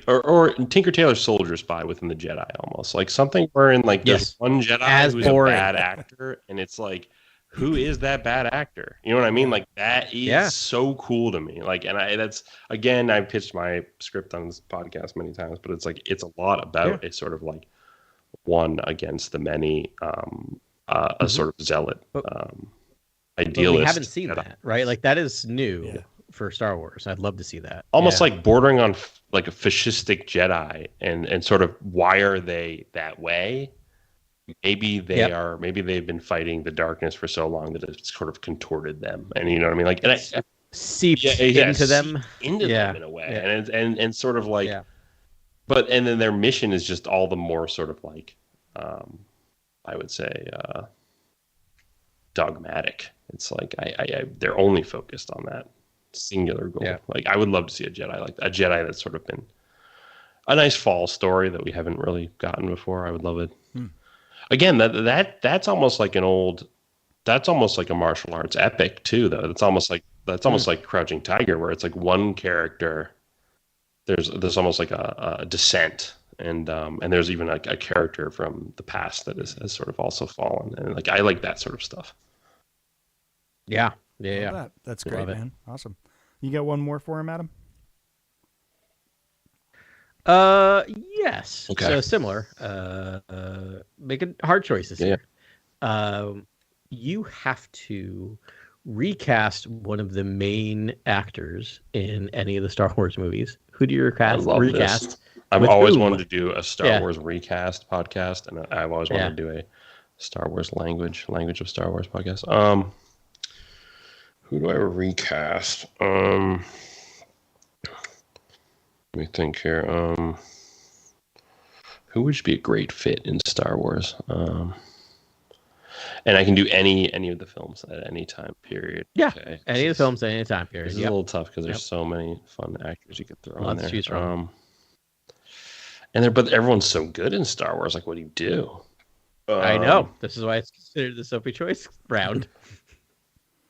or Tinker Tailor Soldier Spy within the Jedi, almost like something wherein like there's one Jedi who's a bad actor, and it's like, who is that bad actor? You know what I mean? Like that is so cool to me. Like, and that's again, I've pitched my script on this podcast many times, but it's like it's a lot about a sort of like one against the many, a sort of zealot. Idealist. We haven't seen that, right? Like that is new for Star Wars. I'd love to see that. Almost like bordering on like a fascistic Jedi, and sort of why are they that way? Maybe they are. Maybe they've been fighting the darkness for so long that it's sort of contorted them, and you know what I mean. Like, and I seeped into them in a way, and sort of like, but and then their mission is just all the more sort of like, I would say, dogmatic. It's like they're only focused on that singular goal. Yeah. Like I would love to see a Jedi that's sort of been a nice fall story that we haven't really gotten before. I would love it. Again, that's almost like that's almost like a martial arts epic too, though. That's almost like Crouching Tiger, where it's like one character. There's almost like a descent, and there's even like a character from the past that has sort of also fallen, and like I like that sort of stuff. Yeah. That's great, man. Awesome. You got one more for him, Adam? Yes. Okay. So similar. Making hard choices here. You have to recast one of the main actors in any of the Star Wars movies. Who do you recast? This. I've always wanted to do a Star Wars recast podcast, and I've always wanted to do a Star Wars language of Star Wars podcast. Who do I recast? Let me think here. Who would be a great fit in Star Wars? And I can do any of the films at any time period. Yeah, okay. Any of the films at any time period. It's a little tough because there's so many fun actors you could throw in there. Choose from. But everyone's so good in Star Wars. Like, what do you do? I know. This is why it's considered the Sophie Choice round.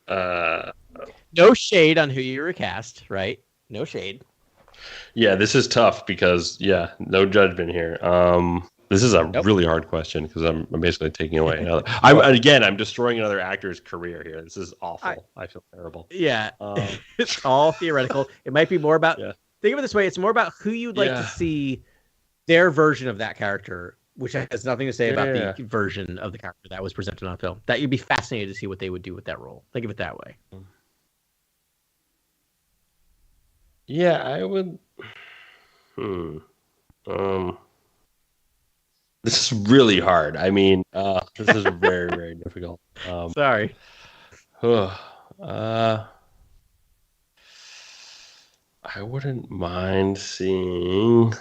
No shade on who you recast, right? No shade. Yeah, this is tough because no judgment here. This is a really hard question because I'm basically taking away another. I'm destroying another actor's career here. This is awful. I feel terrible. Yeah, it's all theoretical. It might be more about. Think of it this way: it's more about who you'd like to see their version of that character, which has nothing to say about the version of the character that was presented on film. That you'd be fascinated to see what they would do with that role. Think of it that way. Yeah, I would. This is really hard. I mean, this is very, very difficult. Sorry. I wouldn't mind seeing.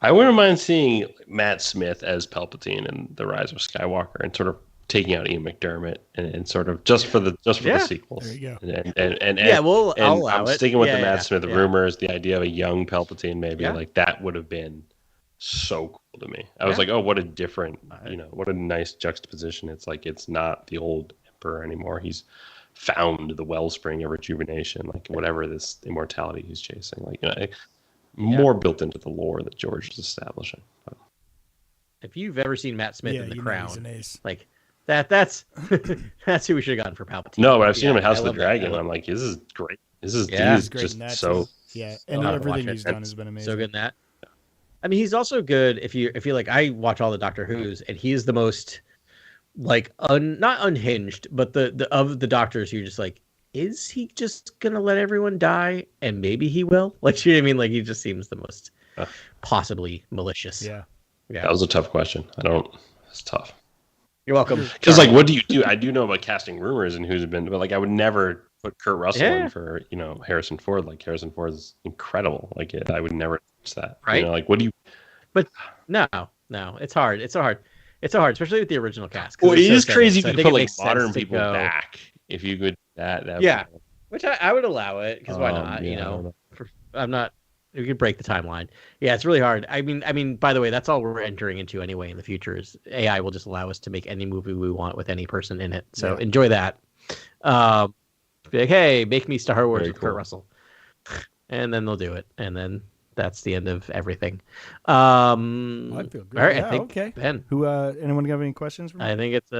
I wouldn't mind seeing Matt Smith as Palpatine in The Rise of Skywalker, and sort of taking out Ian McDermott, and sort of just for the sequels. There you go. I'll allow it. sticking with the Matt Smith rumors, the idea of a young Palpatine, maybe like that would have been so cool to me. I was like, oh, what a different, what a nice juxtaposition. It's like it's not the old Emperor anymore. He's found the wellspring of rejuvenation, like whatever this immortality he's chasing. Like, more built into the lore that George is establishing. If you've ever seen Matt Smith in The Crown, like that's that's who we should have gotten for Palpatine. No, but I've seen him in House of the Dragon. I'm like, this is great. This is he's just so and everything he's done has been amazing. So good in that. I mean, he's also good if you like. I watch all the Doctor Who's, and he is the most like not unhinged, but the of the Doctors, you're just like, is he just gonna let everyone die? And maybe he will. Like, you know what I mean? Like, he just seems the most possibly malicious. Yeah. That was a tough question. It's tough. You're welcome. Because like, what do you do? I do know about casting rumors and who's been, but like, I would never put Kurt Russell in for Harrison Ford. Like, Harrison Ford is incredible. Like, I would never touch that. Right. Like, what do you? But no, it's hard. It's so hard, especially with the original cast. Well, it is crazy if you could put like modern people back. If you could, that which I would allow it, because why not? I'm not. We could break the timeline. Yeah, it's really hard. I mean, by the way, that's all we're entering into anyway in the future. Is AI will just allow us to make any movie we want with any person in it. So enjoy that. Be like, hey, make me Star Wars with Kurt Russell, and then they'll do it, and then that's the end of everything. I feel good. All right, I think Ben. Who? Anyone have any questions for me? I think it's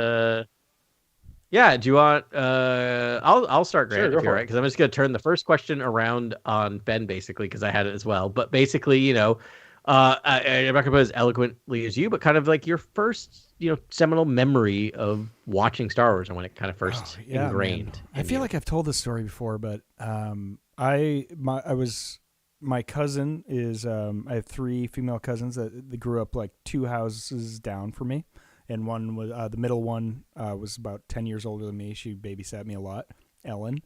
Yeah, do you want? I'll start, Grant, if you're right, because I'm just going to turn the first question around on Ben, basically, because I had it as well. But basically, I'm not going to put as eloquently as you, but kind of like your first, seminal memory of watching Star Wars and when it kind of first ingrained. I feel like I've told this story before, but my cousin is I have 3 female cousins that grew up like 2 houses down from me. And one was the middle one was about 10 years older than me. She babysat me a lot, Ellen.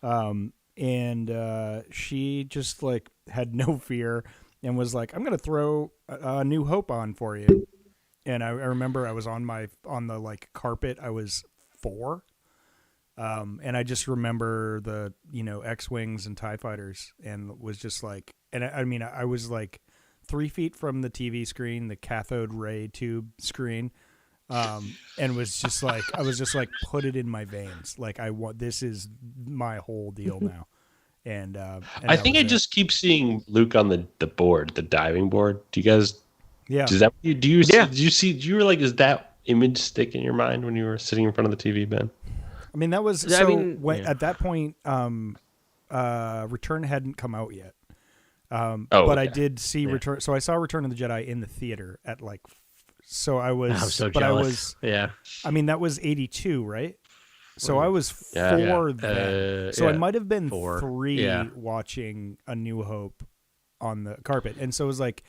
And she just like had no fear and was like, I'm going to throw a New Hope on for you. And I remember I was on the like carpet. I was 4. And I just remember the, X-Wings and TIE fighters, and was just like, and I was like 3 feet from the TV screen, the cathode ray tube screen. And was just like, I was just like, put it in my veins. Like, this is my whole deal now. And I think I just keep seeing Luke on the board, the diving board. Do you guys? Yeah. Does that? Do you were like? Does that image stick in your mind when you were sitting in front of the TV, Ben? I mean, that was at that point, Return hadn't come out yet. But I did see Return. So I saw Return of the Jedi in the theater at like. So I was. I'm so jealous. I mean, that was 82, right? So I was 4 then. So I might have been 3 watching A New Hope on the carpet. And so it was like,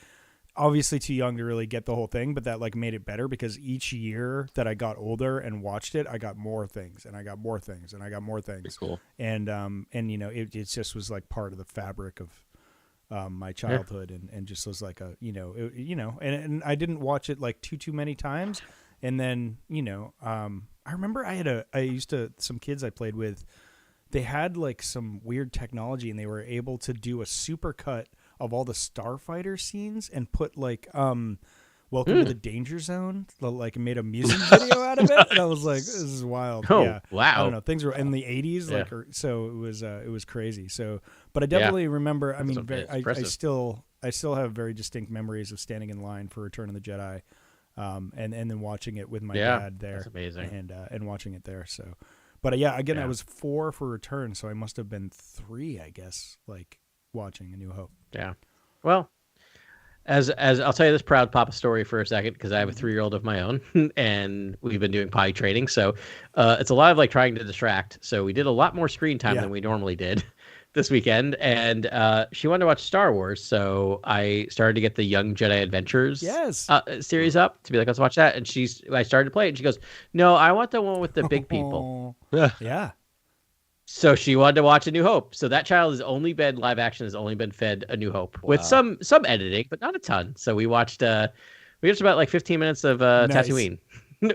obviously too young to really get the whole thing, but that like made it better because each year that I got older and watched it, I got more things and I got more things and I got more things. Cool. And it just was like part of the fabric of my childhood and just was like a, and I didn't watch it like too many times. And then, I remember some kids I played with, they had like some weird technology and they were able to do a supercut of all the starfighter scenes and put like, Welcome to the Danger Zone, like made a music video out of it. And I was like, this is wild. Oh, yeah. Wow. I don't know. Things were in the 80s, so it was crazy. So, but I definitely remember, I mean, I still have very distinct memories of standing in line for Return of the Jedi. And then watching it with my dad there. That's amazing. And watching it there. So, but again, I was 4 for Return, so I must have been 3, I guess, like watching A New Hope. Yeah. Well, as I'll tell you this proud papa story for a second, because I have a 3-year-old of my own, and we've been doing potty training. So, it's a lot of like trying to distract. So we did a lot more screen time than we normally did this weekend, and she wanted to watch Star Wars, so I started to get the Young Jedi Adventures series up to be like, let's watch that. And I started to play it, and she goes, no, I want the one with the big people. Yeah. So she wanted to watch A New Hope. So that child has only been live action, has only been fed A New Hope with some editing, but not a ton. So we watched about like 15 minutes of Tatooine.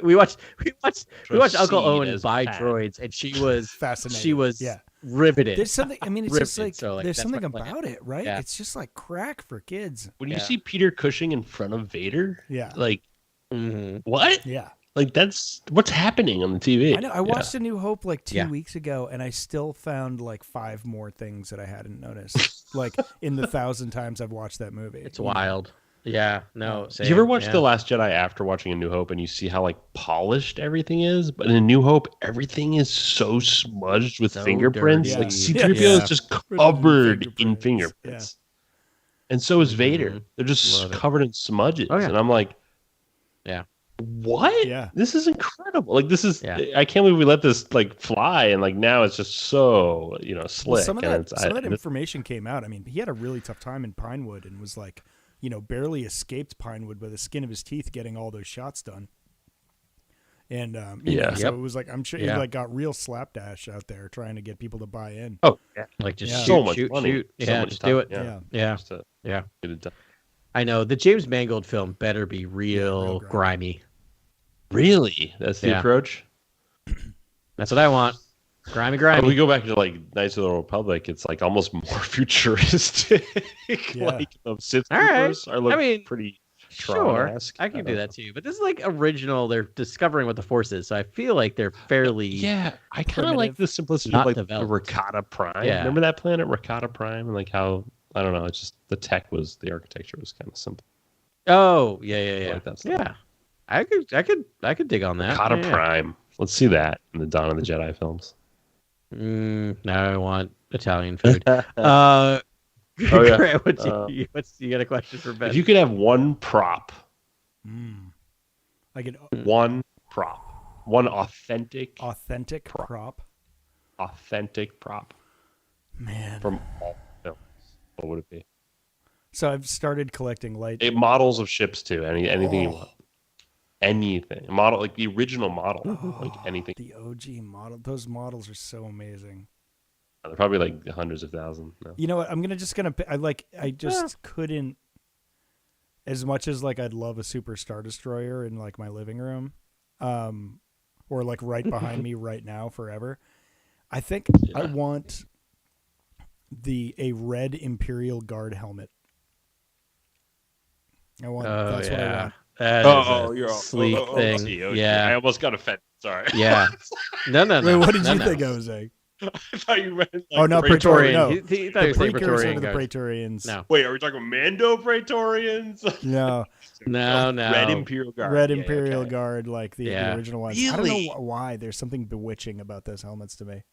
we watched Uncle Owen buy droids, and she was fascinated. She was riveted. There's something. I mean, it's just like, so, there's something about it, right? Yeah. It's just like crack for kids. When you see Peter Cushing in front of Vader, like what? Yeah. Like that's what's happening on the TV. I know. I watched A New Hope like 2 weeks ago, and I still found like 5 more things that I hadn't noticed. Like in the 1,000 times I've watched that movie. It's wild. Yeah. No. Did you ever watch The Last Jedi after watching A New Hope, and you see how like polished everything is? But in A New Hope, everything is so smudged with fingerprints. Dirty. Like C-3PO is just covered in fingerprints. And so is Vader. They're just covered in smudges. Oh, yeah. And I'm like, what? Yeah. This is incredible. Like this is I can't believe we let this like fly, and like now it's just so, slick. Well, some of that information came out. I mean, he had a really tough time in Pinewood and was like, barely escaped Pinewood by the skin of his teeth getting all those shots done. And so it was like, I'm sure he like got real slapdash out there trying to get people to buy in. Oh yeah, like just so much money. Shoot. So much just time. do it. Yeah. Get it done. I know the James Mangold film better be real grimy. Really? That's the approach? That's what I want. Grimy. When we go back to like Knights of the Republic, it's like almost more futuristic. Like Sith troopers are looking pretty Tron-esque. I can do that too. But this is like original. They're discovering what the Force is, so I feel like they're fairly I kind of like the simplicity of like developed. the Rakata Prime. Yeah. Remember that planet, Rakata Prime, and like how I don't know, it's just the architecture was kind of simple. Oh yeah. Like that's I could dig on that. Rakata Prime. Let's see that in the Dawn of the Jedi films. Now I want Italian food. Grant, you got a question for Ben? If you could have one prop, one authentic prop, man, from all films, what would it be? So I've started collecting models of ships too. Anything you want. Anything. Model, like the original model. Like anything. The OG model. Those models are so amazing. They're probably like hundreds of thousands. No. You know what? I just couldn't, as much as like I'd love a Super Star Destroyer in like my living room, or like right behind me right now forever. I think I want a red Imperial Guard helmet. That's what I want. You're sleek thing. OG. Yeah, I almost got offended. Sorry. Yeah. No. Wait, what did you think I was saying? I thought you meant Praetorian. No, he thought you were saying Praetorian. The Praetorians. No. Wait, are we talking Mando Praetorians? No. No. Red Imperial Guard. Red Imperial Guard, like the original ones. Really? I don't know why. There's something bewitching about those helmets to me.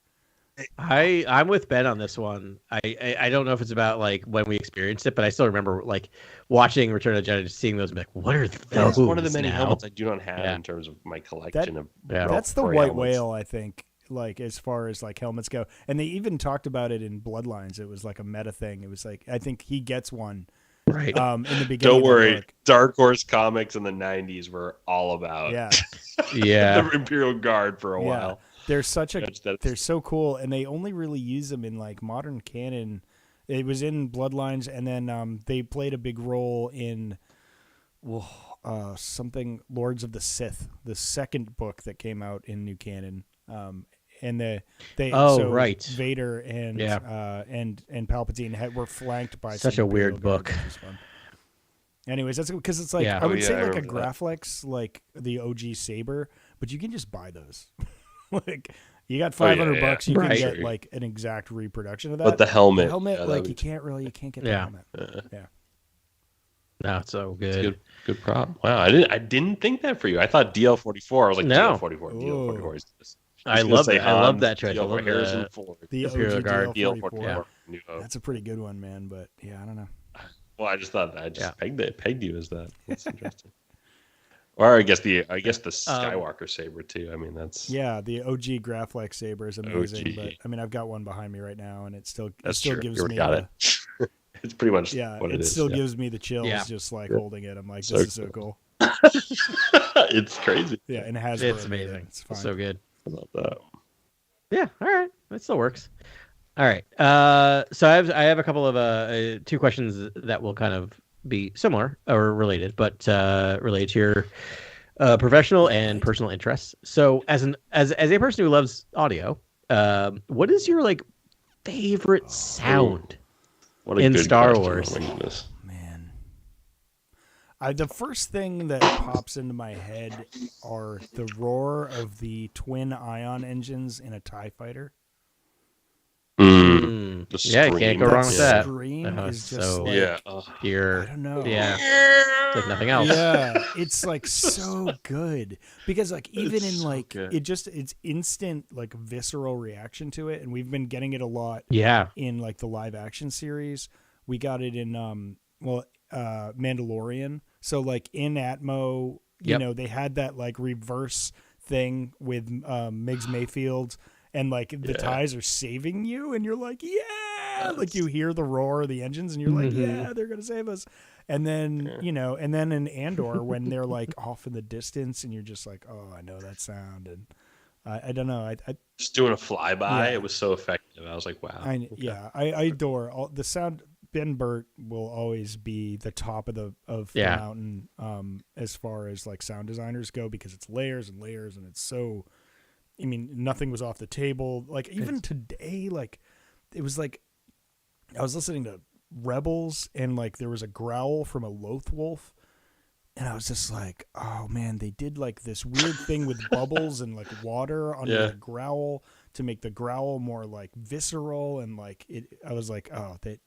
I'm with Ben on this one. I don't know if it's about like when we experienced it, but I still remember like watching Return of the Jedi, just seeing those and be like, what are those? That's one of the many helmets I do not have in terms of my collection that's the white whale, I think. Like as far as like helmets go, and they even talked about it in Bloodlines. It was like a meta thing. It was like I think he gets one right in the beginning. Don't worry, Dark Horse comics in the '90s were all about the Imperial Guard for a while. They're they're so cool, and they only really use them in like modern canon. It was in Bloodlines, and then they played a big role in something Lords of the Sith, the second book that came out in new canon. And Vader and Palpatine were flanked by such a weird book. Anyways, that's because it's like I would say like a Graflex, like the OG Saber, but you can just buy those. Like you got $500, you can get like an exact reproduction of that. But the helmet, like you can't get the helmet. No, it's so good. Good prop. Wow, I didn't think that for you. I thought DL44. I was like DL44. DL44 is this. I love that. I love that choice. Harrison Ford. The Imperial Guard DL44. That's a pretty good one, man. But I don't know. Well, I just thought that pegged you as that. That's interesting. Or I guess the Skywalker saber too. I mean, that's the OG Graflex saber is amazing. OG. But I mean, I've got one behind me right now, and it still gives me. It's pretty much what it is. It still gives me the chills just like holding it. I'm like, this is so cool. It's crazy. Yeah, and it has. It's amazing. It's fine. So good. I love that. Yeah. All right. That still works. All right. So I have a couple of 2 questions that will kind of be similar or related, but related to your professional and personal interests. So as a person who loves audio, what is your like favorite sound in Star Wars? Man, the first thing that pops into my head are the roar of the twin ion engines in a TIE fighter. Yeah, you can't go wrong with that. Scream is just so pure. I don't know. Yeah, it's like nothing else. Yeah, it's like so good because like even in like it's instant like visceral reaction to it, and we've been getting it a lot. Yeah, in like the live action series, we got it in Mandalorian. So like in Atmo, you know, they had that like reverse thing with Migs Mayfield. And like the ties are saving you, and you're like, like you hear the roar of the engines, and you're like, they're gonna save us. And then you know, and then in Andor when they're like off in the distance, and you're just like, oh, I know that sound, and I don't know, I just doing a flyby, it was so effective. I was like, wow. I adore all the sound. Ben Burtt will always be the top of the mountain as far as like sound designers go, because it's layers and layers, and it's so. I mean, nothing was off the table. Like even today, like it was like I was listening to Rebels, and like there was a growl from a Loth Wolf, and I was just like, oh man, they did like this weird thing with bubbles and like water under the growl to make the growl more like visceral, and like it. I was like, oh, that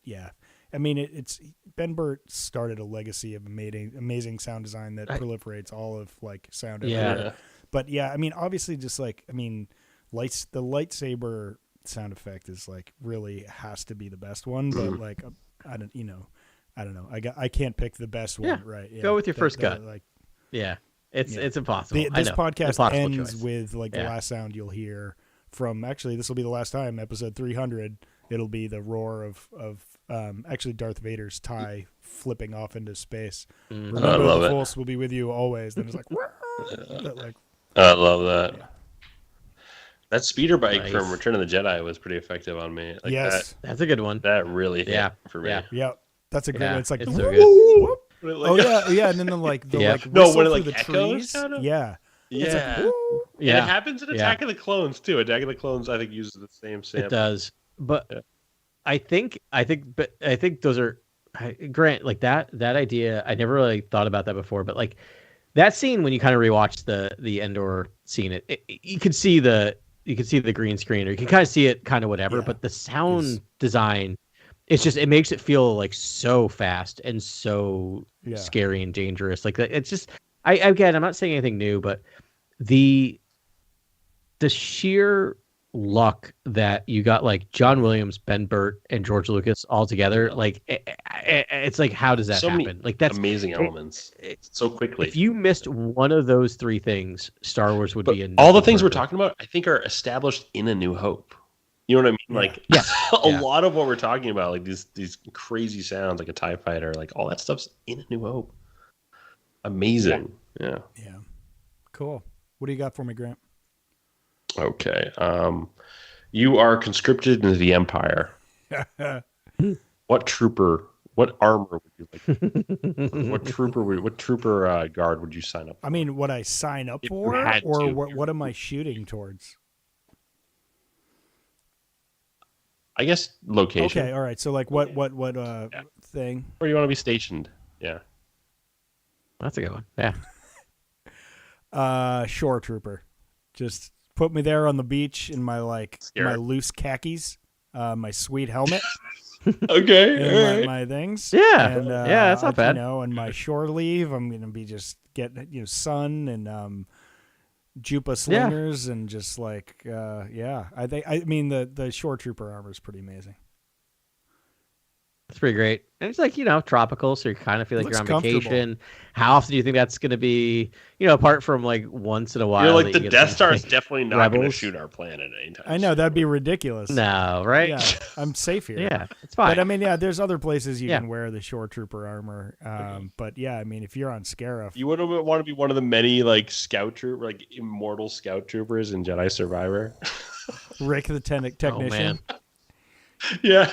I mean, it's Ben Burtt started a legacy of amazing sound design that proliferates all of like sound. Yeah. But yeah, I mean, obviously, just like the lightsaber sound effect is like really has to be the best one. But like, I don't know. I can't pick the best one, right? Yeah. Go with your first gut. Like, it's impossible. This podcast ends with like the last sound you'll hear from. Actually, this will be the last time, episode 300. It'll be the roar of actually Darth Vader's tie flipping off into space. Remember, I love the it. Force will be with you always. Then it's like, I love that. Yeah. That speeder bike from Return of the Jedi was pretty effective on me. Like that's a good one. That really hit for me. Yeah, that's a good one. It's like, it's so good. Yeah, and then like the like when it like the echoes, trees. Kind of? Yeah. Yeah. Like, and it happens in Attack of the Clones too. Attack of the Clones, I think, uses the same sample. It does, but I think those are Grant, like that idea. I never really thought about that before, but like that scene when you kind of rewatch the Endor scene, you could see the green screen, or you can kind of see it kind of whatever, but the sound design, it makes it feel like so fast and so scary and dangerous. Like it's just, I'm not saying anything new, but the sheer luck that you got like John Williams, Ben Burtt, and George Lucas all together, like it's like, how does that happen? Like that's amazing elements so quickly. If you missed one of those 3 things, Star Wars would be all the things we're talking about, I think, are established in A New Hope. You know what I mean? Like a lot of what we're talking about, like these crazy sounds, like a TIE fighter, like all that stuff's in A New Hope. Amazing. Yeah. Cool. What do you got for me, Grant? Okay. You are conscripted into the Empire. What armor would you like? What trooper guard would you sign up for? I mean, what I sign up for, or what am I shooting towards? I guess location. Okay, all right. So like what thing? Where you want to be stationed? Yeah. That's a good one. Yeah. Shore trooper. Just put me there on the beach in my my loose khakis, my sweet helmet. Okay. And my things. Yeah. And, that's not bad. And my shore leave, I'm gonna be just getting sun and Jupa slingers and just like I mean the shore trooper armor is pretty amazing. It's pretty great. And it's like, tropical, so you kind of feel like you're on vacation. How often do you think that's going to be, apart from like once in a while? You're like, the Death Star is definitely not going to shoot our planet anytime. I know, that'd be ridiculous. No, right? Yeah, I'm safe here. Yeah, it's fine. But I mean, there's other places you can wear the shore trooper armor. But yeah, I mean, if you're on Scarif. You wouldn't want to be one of the many like scout trooper, like immortal scout troopers in Jedi Survivor. Rick the technician. Yeah.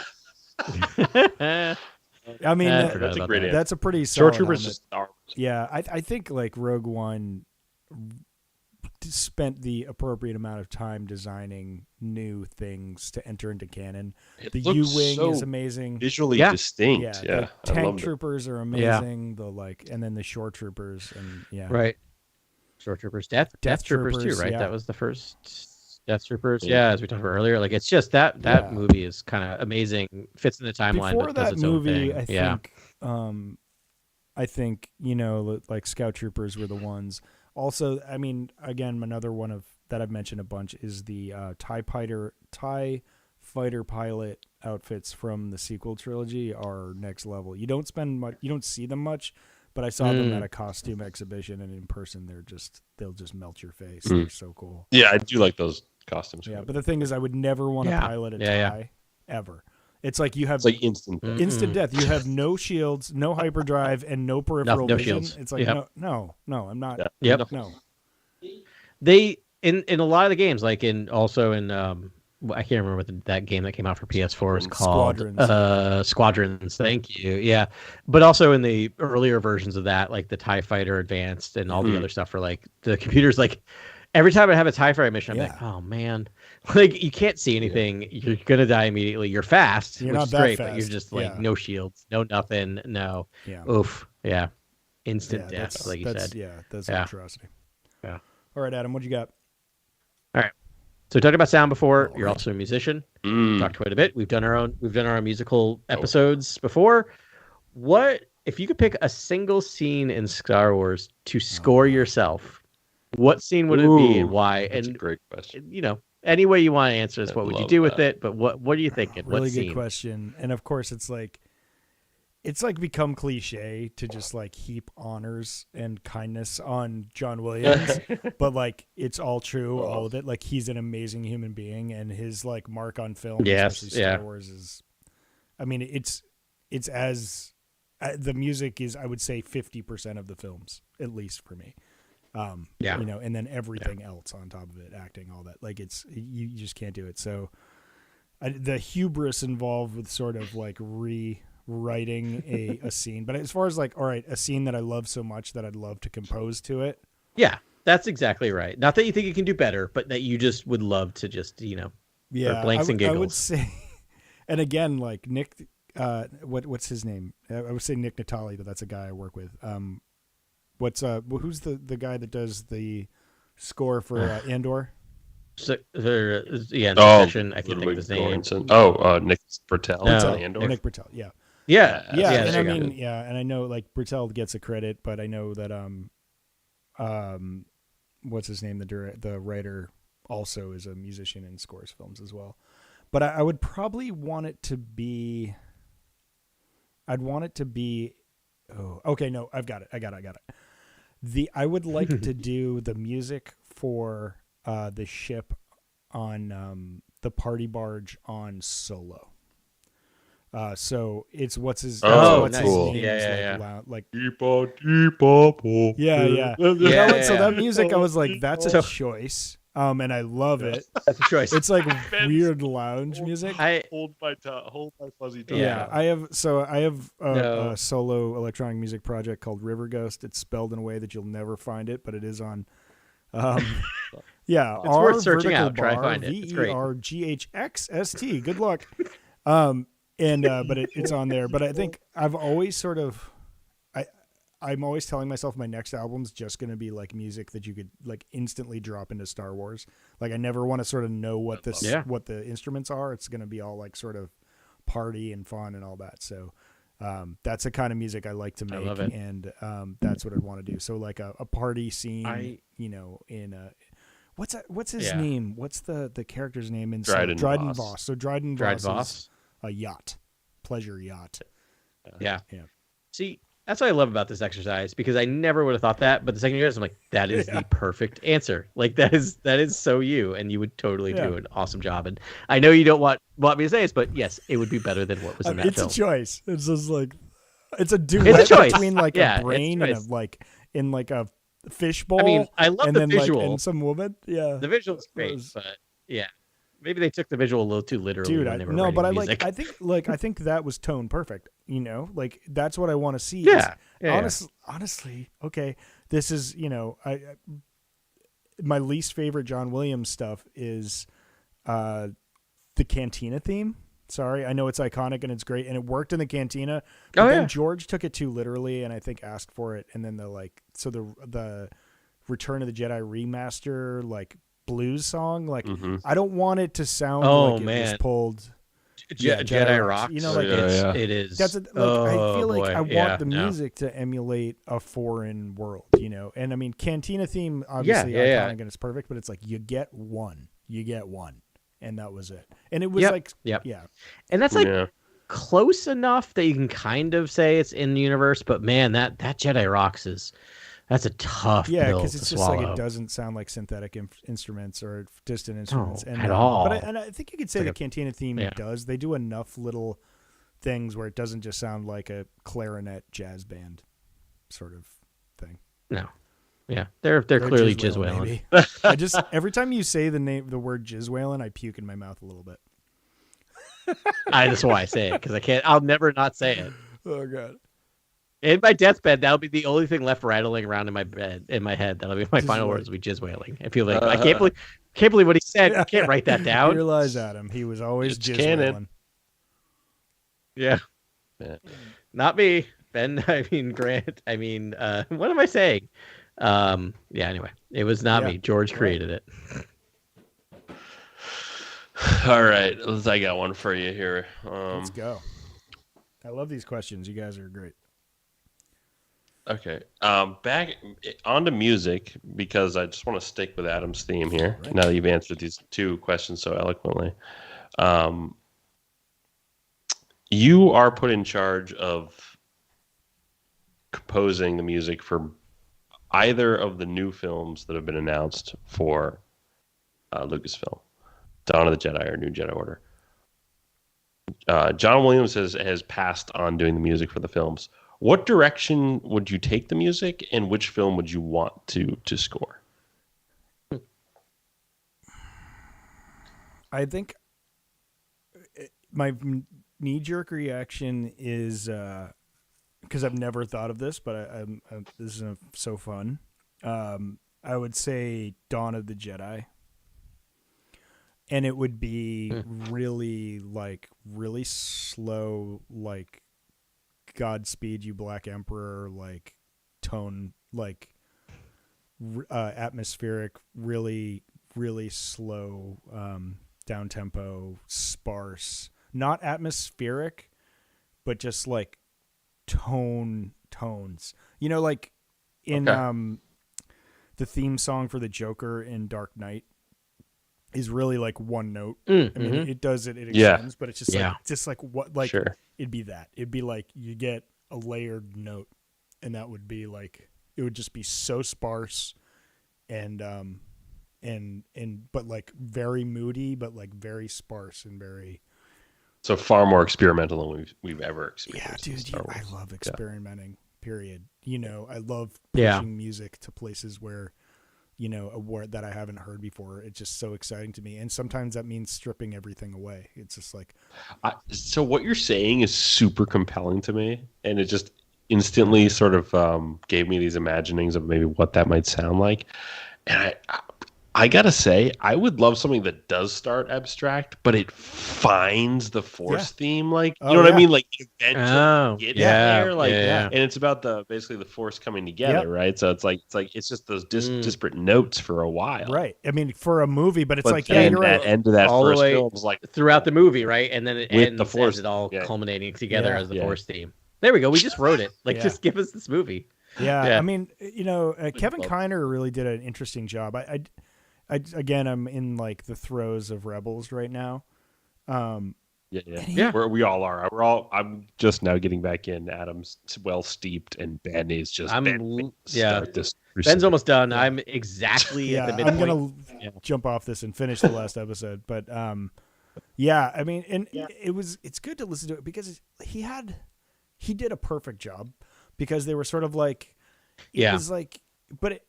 I mean, that's a great answer. That's a pretty solid Stormtroopers just Star Wars. Yeah, I think like Rogue One spent the appropriate amount of time designing new things to enter into canon. The U-wing is amazing, visually distinct. Yeah, the tank troopers are amazing. The and then the shore troopers and right. Shore troopers, death troopers too, right? That was the first Death Troopers. Yeah, as we talked about earlier, like it's just that movie is kind of amazing. Fits in the timeline. Before but does that its movie, own thing. I think like Scout Troopers were the ones. Also, I mean, again, another one of that I've mentioned a bunch is the TIE fighter pilot outfits from the sequel trilogy are next level. You don't see them much, but I saw them at a costume exhibition, and in person they'll just melt your face. They're so cool. Yeah, I do like those costumes. Yeah, but the thing is, I would never want to pilot a TIE ever. It's like you have instant death. You have no shields, no hyperdrive, and no peripheral vision. Shields. It's like no, I'm not. No. They in a lot of the games, like in I can't remember what that game that came out for PS4 is called. Squadrons. Thank you. Yeah, but also in the earlier versions of that, like the TIE Fighter Advanced and all the other stuff, for like the computers, like. Every time I have a TIE Fighter mission, I'm like, oh man, like you can't see anything. You're gonna die immediately. You're fast, which is great, but you're just like no shields, no nothing, no. Yeah. Oof. Yeah. Instant death, like you said. Yeah, that's an atrocity. Yeah. All right, Adam, what you got? All right. So we talked about sound before. You're also a musician. Talked quite a bit. We've done our own musical episodes before. What if you could pick a single scene in Star Wars to score yourself? What scene would it be and why? That's a great question. Any way you want to answer this, what would you do with it? But what are you thinking? Really good question. And of course, it's like become cliche to just like heap honors and kindness on John Williams, but like it's all true, all of it. Like he's an amazing human being, and his like mark on film, especially Star Wars, is. I mean, it's as the music is, I would say, 50% of the films, at least for me. And then everything else on top of it, acting, all that, like it's you just can't do it. So the hubris involved with sort of like rewriting a scene, but as far as like, all right, a scene that I love so much that I'd love to compose to it. Yeah, that's exactly right. Not that you think you can do better, but that you just would love to just blanks and giggles. I would say, and again, like Nick, what's his name? I would say Nick Natali, but that's a guy I work with. Who's the guy that does the score for Andor? I can't think of his name. Nick Britell. Andor. Nick Britell. Yeah. And I mean, and I know like Britell gets a credit, but I know that what's his name? The writer also is a musician and scores films as well. But I would probably want it to be. I'd want it to be. Oh, okay. No, I got it. I would like to do the music for the ship on the party barge on Solo. So it's what's his nice. Name? Yeah. Like So that music, I was like, that's a choice. And I love it. That's a choice. It's like weird lounge music. Hold my fuzzy tongue. Yeah, I have a solo electronic music project called River Ghost. It's spelled in a way that you'll never find it, but it is on. It's worth searching out. Try to find it. It's great. VERGHXST. Good luck. But it's on there. But I think I've always sort of. I'm always telling myself my next album's just going to be like music that you could like instantly drop into Star Wars. Like I never want to sort of know what the instruments are. It's going to be all like sort of party and fun and all that. So that's the kind of music I like to make. I love it. And that's what I'd want to do. So like a party scene, in what's his name? What's the character's name in Dryden Voss. So Dryden Voss is a yacht, pleasure yacht. Yeah. See, that's what I love about this exercise, because I never would have thought that. But the second you guys, I'm like, that is the perfect answer. Like that is so you, and you would totally do an awesome job. And I know you don't want me to say this, but yes, it would be better than what was in that film. It's a choice. It's just like it's a duet between like a brain and in like a fishbowl. I mean, I love the visual and some woman. Yeah, the visual is great, but yeah. Maybe they took the visual a little too literally. Dude, when they were writing music. I think that was tone perfect. You know, like that's what I want to see. Yeah. Honestly, okay. This is, you know, my least favorite John Williams stuff is the Cantina theme. Sorry, I know it's iconic and it's great and it worked in the Cantina. But then George took it too literally and I think asked for it, and then the Return of the Jedi remaster like blues song, like I don't want it to sound like it was pulled. Jedi Rocks. You know, like it is. That's I feel like I want the music to emulate a foreign world, you know. And I mean, Cantina theme obviously iconic and it's perfect, but it's like you get one, and that was it. And it was and that's like close enough that you can kind of say it's in the universe. But man, that Jedi Rocks that's a tough pill because it's to just swallow. like it doesn't sound like synthetic instruments or distant instruments at all. But I think you could say the Cantina theme does. They do enough little things where it doesn't just sound like a clarinet jazz band sort of thing. No, they're clearly jizz wailing. I just every time you say the word jizz wailing, I puke in my mouth a little bit. That's why I say it, because I'll never not say it. Oh god. In my deathbed, that'll be the only thing left rattling around in my head. That'll be my final words. Will be jizz wailing. I feel like I can't believe what he said. I can't write that down. Here lies Adam. He was always jizz wailing. Yeah, not me, Ben. I mean Grant. I mean, what am I saying? Anyway, it was not me. George created it. All right, I got one for you here. Let's go. I love these questions. You guys are great. Okay. Back onto music, because I just want to stick with Adam's theme here. Right. Now that you've answered these two questions so eloquently. You are put in charge of composing the music for either of the new films that have been announced for Lucasfilm, Dawn of the Jedi or New Jedi Order. John Williams has passed on doing the music for the films. What direction would you take the music, and which film would you want to score? I think my knee-jerk reaction is because I've never thought of this, but this is so fun. I would say Dawn of the Jedi, and it would be really slow, like Godspeed You Black Emperor, like tone, like atmospheric, really slow, down tempo, sparse, not atmospheric, but just like tones, you know, like in the theme song for the Joker in Dark Knight is really like one note. I mean, it extends, but it's just like what, like it'd be that. It'd be like you get a layered note, and that would be like, it would just be so sparse and but like very moody, but like very sparse and very. So far more experimental than we've ever experienced. Yeah, dude, I love experimenting. Period. You know, I love pushing music to places where, you know, a word that I haven't heard before. It's just so exciting to me. And sometimes that means stripping everything away. It's just like. So what you're saying is super compelling to me. And it just instantly sort of gave me these imaginings of maybe what that might sound like. And I got to say, I would love something that does start abstract, but it finds the Force theme. Like, you know what I mean? Like, eventually get there. Like, and it's about basically the Force coming together, right? So it's just those disparate notes for a while. Right. I mean, for a movie, but it's you're right. End of that all first film is like throughout the movie, right? And then it ends the Force, it all culminating together as the Force theme. There we go. We just wrote it. Like, just give us this movie. Yeah. I mean, you know, Kevin Kiner really did an interesting job. Again, I'm in like the throes of Rebels right now. We all are. I'm just now getting back in. Adam's well steeped, and Ben is just. Ben's almost done. I'm exactly at the midpoint. I'm gonna jump off this and finish the last episode, but I mean, and it's good to listen to it because he did a perfect job, because they were sort of like it was like, but it.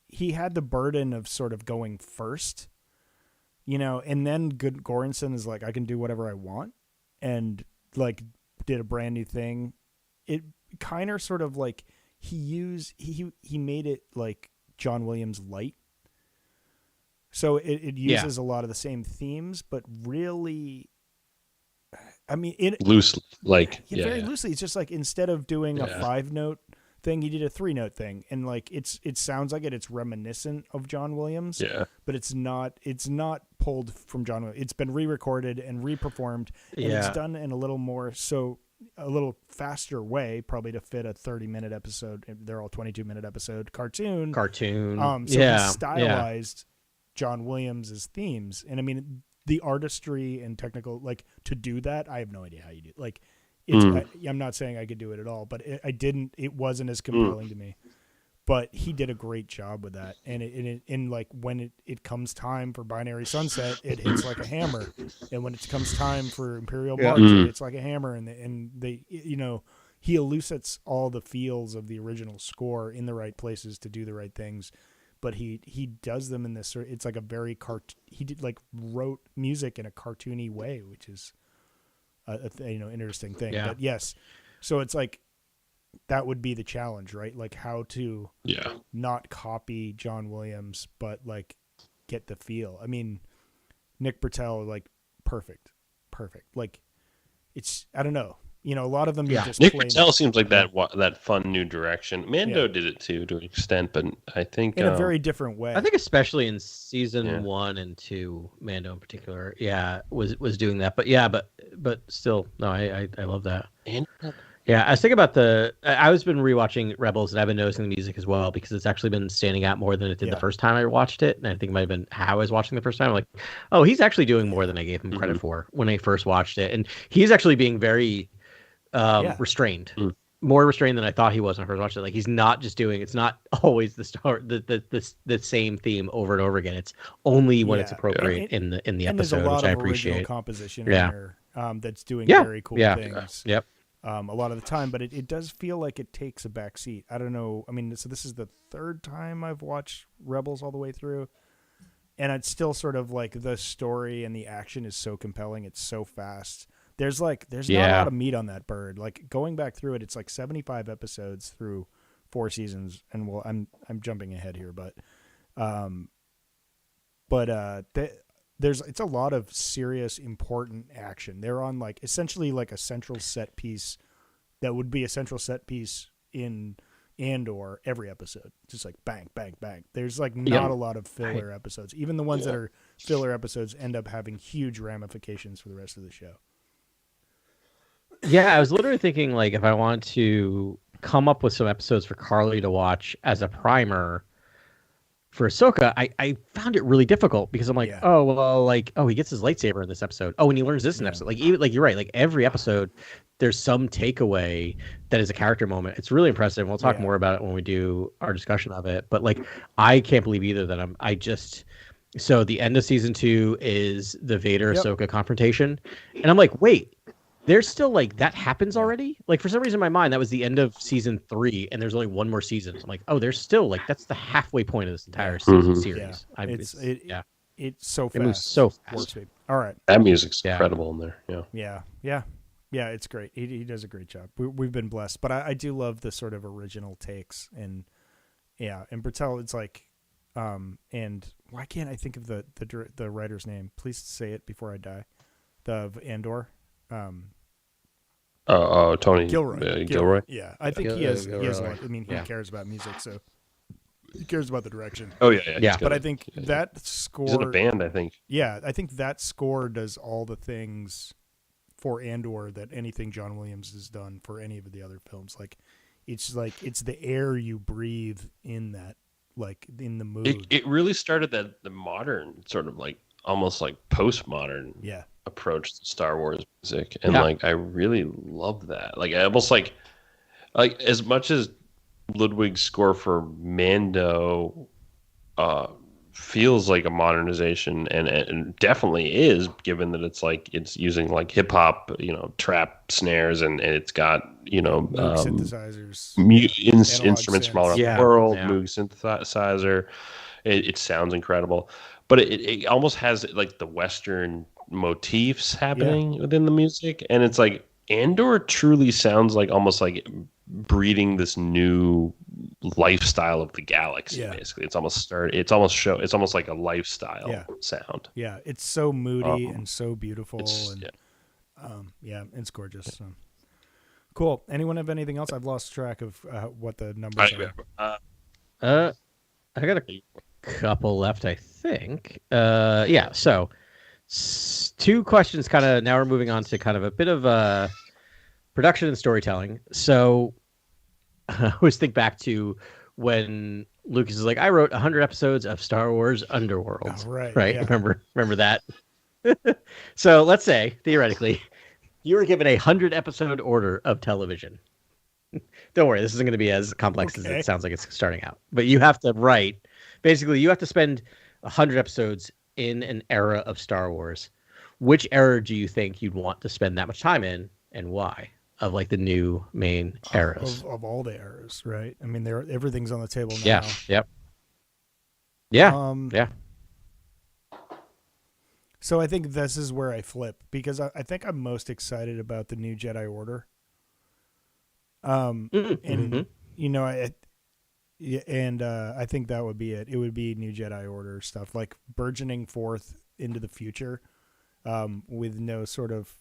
He had the burden of sort of going first, and then Goranson is like, I can do whatever I want, and like did a brand new thing. It kind of sort of like he made it like John Williams light. So it uses a lot of the same themes, but really, I mean, loosely, very loosely. It's just like instead of doing a 5-note thing, he did a 3-note thing, and like it sounds like it's reminiscent of John Williams. Yeah, but it's not pulled from John Williams. It's been re-recorded and re-performed, and it's done in a little faster way, probably to fit a 30-minute episode. They're all 22-minute episode cartoon. So he stylized John Williams's themes, and I mean the artistry and technical, like to do that, I have no idea how you do. Like, I'm not saying I could do it at all, but it wasn't as compelling to me. But he did a great job with that, and like when it comes time for Binary Sunset, it hits like a hammer, and when it comes time for Imperial March, it's like a hammer, and they he elucidates all the feels of the original score in the right places to do the right things. But he does them in this. It's like a very wrote music in a cartoony way, which is interesting thing. Yeah. But yes, so it's like that would be the challenge, right? Like how to not copy John Williams, but like get the feel. I mean, Nick Britell, like perfect. Like it's, I don't know. A lot of them. Yeah. Nick Britell seems like that fun new direction. Mando did it too to an extent, but I think in a very different way. I think especially in season 1 and 2, Mando in particular, was doing that. But still, no, I love that. I was thinking about I was been rewatching Rebels, and I've been noticing the music as well because it's actually been standing out more than it did the first time I watched it. And I think it might have been how I was watching the first time. I'm like, oh, he's actually doing more than I gave him credit for when I first watched it, and he's actually being very restrained, more restrained than I thought he was when I first watched it. Like he's not just doing, it's not always the same theme over and over again. It's only when it's appropriate in the episode, which I appreciate. Composition in there that's doing very cool things. Yep. A lot of the time, but it does feel like it takes a back seat. I don't know. I mean, so this is the third time I've watched Rebels all the way through, and it's still sort of like the story and the action is so compelling. It's so fast. There's not a lot of meat on that bird. Like going back through it, it's like 75 episodes through 4 seasons, and I'm jumping ahead here, but it's a lot of serious, important action. They're on like essentially like a central set piece that would be a central set piece in Andor every episode. Just like bang, bang, bang. There's like not a lot of filler episodes. Even the ones that are filler episodes end up having huge ramifications for the rest of the show. Yeah, I was literally thinking like if I want to come up with some episodes for Carly to watch as a primer for Ahsoka, I found it really difficult because I'm like, he gets his lightsaber in this episode. Oh, and he learns this in episode. Like even like you're right. Like every episode, there's some takeaway that is a character moment. It's really impressive. We'll talk more about it when we do our discussion of it. But like, I can't believe either that so the end of season 2 is the Vader Ahsoka confrontation, and I'm like, wait. There's still like that happens already. Like for some reason in my mind that was the end of season 3, and there's only one more season. So I'm like, oh, there's still like that's the halfway point of this entire series. Yeah. It's so fast. It moves so fast. All right, that music's incredible in there. Yeah. It's great. He does a great job. We've been blessed, but I do love the sort of original takes and Britell. It's like, and why can't I think of the writer's name? Please say it before I die. The Andor. Tony Gilroy. Yeah, I think he has. I mean, he cares about music, so he cares about the direction. Oh yeah. But I think that score. He's in a band, I think. Yeah, I think that score does all the things for Andor that anything John Williams has done for any of the other films. Like it's the air you breathe in that, like in the mood. It really started the modern sort of like almost like postmodern. Approach to Star Wars music, and like I really love that. Like I almost like as much as Ludwig's score for Mando feels like a modernization, and definitely is, given that it's like it's using like hip hop, trap snares, and it's got synthesizers, instruments from all around the world, Moog synthesizer. It sounds incredible. but it almost has like the Western motifs happening within the music, and it's like Andor truly sounds like almost like breeding this new lifestyle of the galaxy. Basically, it's almost like a lifestyle sound. Yeah, it's so moody and so beautiful, and it's gorgeous. So. Cool. Anyone have anything else? I've lost track of what the numbers are. I got a couple left, I think. So 2 questions. Kind of now we're moving on to kind of a bit of production and storytelling. So I always think back to when Lucas is like, I wrote 100 episodes of Star Wars Underworld. Oh, right. Yeah. Remember that? So let's say, theoretically, you were given a 100-episode order of television. Don't worry, this isn't going to be as complex as it sounds like it's starting out. But you have to write, basically, you have to spend 100 episodes in an era of Star Wars. Which era do you think you'd want to spend that much time in, and why? Of like the new main eras. Of all the eras, right? I mean, everything's on the table now. Yeah. Yep. Yeah. So I think this is where I flip, because I think I'm most excited about the new Jedi Order. And you know, I think that would be it. It would be new Jedi Order stuff, like burgeoning forth into the future, with no sort of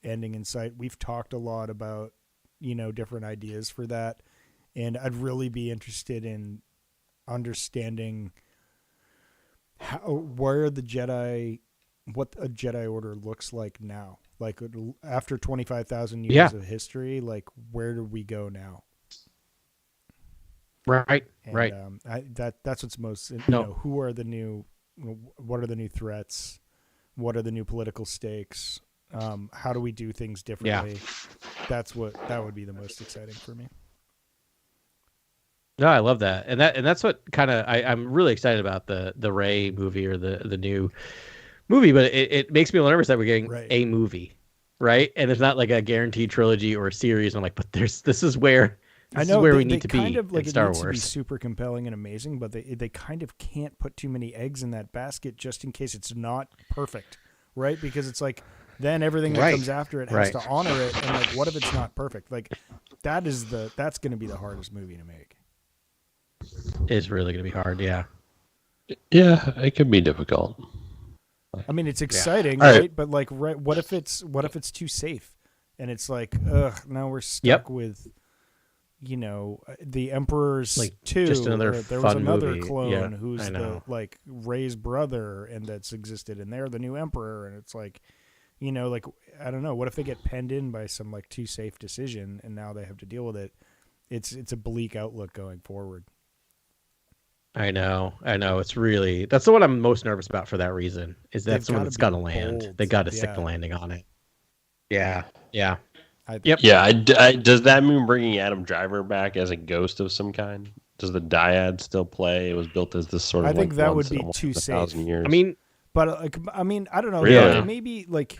ending in sight. We've talked a lot about, different ideas for that, and I'd really be interested in understanding what a Jedi Order looks like now. Like after 25,000 years of history, like where do we go now? Right. And, right. That's what's most. What are the new threats? What are the new political stakes? How do we do things differently? Yeah. That would be the most exciting for me. No, I love that, and that's what kind of I'm really excited about the Rey movie or the new movie, but it makes me a little nervous that we're getting a movie, right? And there's not like a guaranteed trilogy or a series. And I'm like, but this is where we need to be kind of like in Star Wars. To be super compelling and amazing, but they kind of can't put too many eggs in that basket just in case it's not perfect, right? Because it's like then everything that comes after it has to honor it, and like what if it's not perfect? Like that's going to be the hardest movie to make. It's really going to be hard, yeah. Yeah, it could be difficult. I mean, it's exciting, right? But like, what if it's too safe, and it's like, now we're stuck with, the Emperor's like 2. Just another there was another movie. clone who's the like Rey's brother, and that's existed, and they're the new Emperor, and it's like, like I don't know, what if they get penned in by some like too safe decision, and now they have to deal with it? It's a bleak outlook going forward. I know. It's really that's the one I'm most nervous about for that reason. Is that's the one that's got to land. They got to stick the landing on it. Yeah. Does that mean bringing Adam Driver back as a ghost of some kind? Does the dyad still play? It was built as this sort of. I think that would be too safe. Years. I mean, I don't know. Really? Maybe like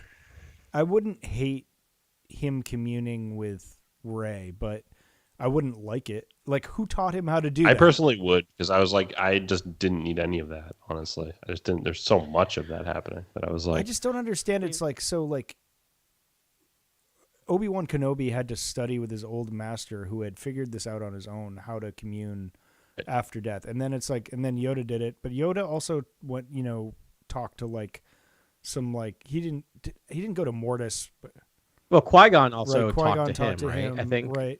I wouldn't hate him communing with Rey, but I wouldn't like it. Like, who taught him how to do that? I personally would, because I was like, I just didn't need any of that, honestly. I just didn't. There's so much of that happening that I was like. I just don't understand. It's like, so like Obi-Wan Kenobi had to study with his old master who had figured this out on his own, how to commune after death. And then it's like, and then Yoda did it. But Yoda also went, talked to like some like, he didn't go to Mortis, but. Well, Qui-Gon also talked to him, right? I think, right.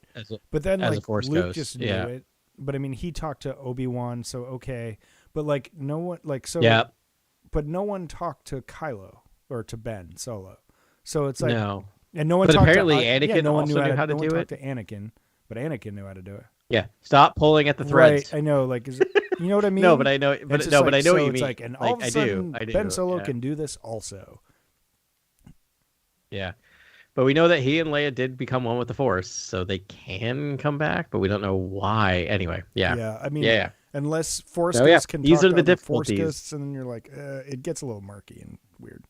But then, like, Luke ghost. just knew it. But I mean, he talked to Obi-Wan, so okay. But like, no one, like, so. Yeah. But no one talked to Kylo or to Ben Solo, so it's like no. And no one. But talked apparently, to, Anakin no one also knew how to do it. To Anakin, but Anakin knew how to do it. Yeah. Stop pulling at the threads. Right. I know. Like, you know what I mean? No, but I know. But no, but I know what you mean. It's like, and all of a sudden, I do. Ben Solo can do this also. Yeah. But we know that he and Leia did become one with the Force, so they can come back, but we don't know why. Anyway, yeah. Yeah, I mean, unless Force ghosts can these talk are the to difficulties. Force ghosts, and then you're like, it gets a little murky and weird.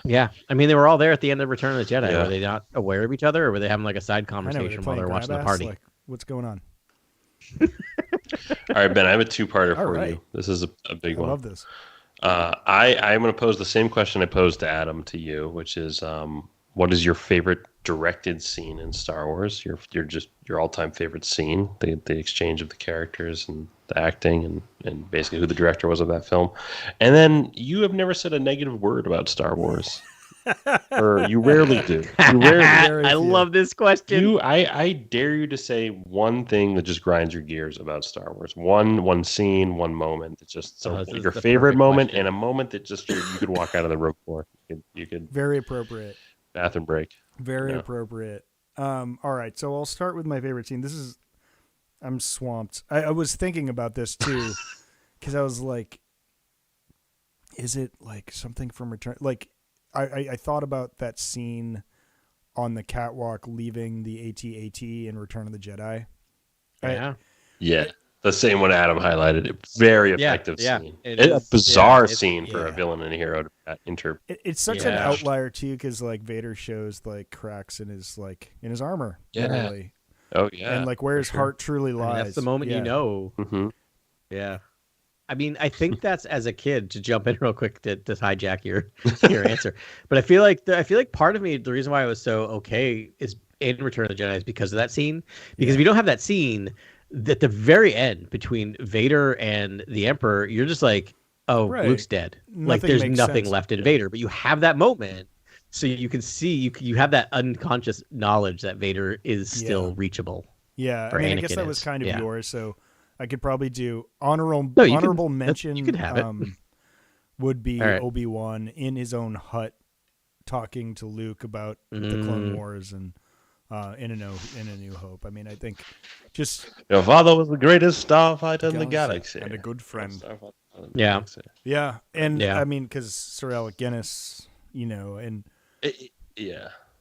Yeah, I mean, they were all there at the end of Return of the Jedi. Yeah. Were they not aware of each other, or were they having like a side conversation while they're watching the party? Like, what's going on? All right, Ben, I have a two-parter for you. This is a big one. I love this. I'm going to pose the same question I posed to Adam to you, which is, what is your favorite directed scene in Star Wars? Your all-time favorite scene, the exchange of the characters and the acting, and basically who the director was of that film. And then you have never said a negative word about Star Wars. Or you rarely do. I love this question. I dare you to say one thing that just grinds your gears about Star Wars. One scene, one moment. It's just your favorite moment question. And a moment that just you could walk out of the room for. You could very appropriate. Bathroom break. Very appropriate. All right, so I'll start with my favorite scene. I'm swamped. I was thinking about this too, because I was like, is it like something from Return? Like, I thought about that scene on the catwalk leaving the AT-AT in Return of the Jedi. Yeah. The same one Adam highlighted. Very effective scene. A bizarre scene for a villain and a hero to It's such an outlier too, because like Vader shows like cracks in his armor. Literally. Oh yeah. And like where his heart truly lies. That's the moment you know. Mm-hmm. Yeah. I mean, I think that's as a kid, to jump in real quick to hijack your answer. But I feel like part of me, the reason why I was so okay is in Return of the Jedi is because of that scene. Because if you don't have that scene, at the very end between Vader and the Emperor, you're just like, oh, Luke's dead. Like there's nothing left in Vader. But you have that moment, so you can see you have that unconscious knowledge that Vader is still reachable. Yeah, I mean, I guess that was kind of yours, so I could probably do honorable mention. You could have it. Would be Obi-Wan in his own hut talking to Luke about the Clone Wars and in a New Hope. I mean, I think just your father was the greatest starfighter in the galaxy and a good friend. Yeah, and I mean, because Sir Alec Guinness, and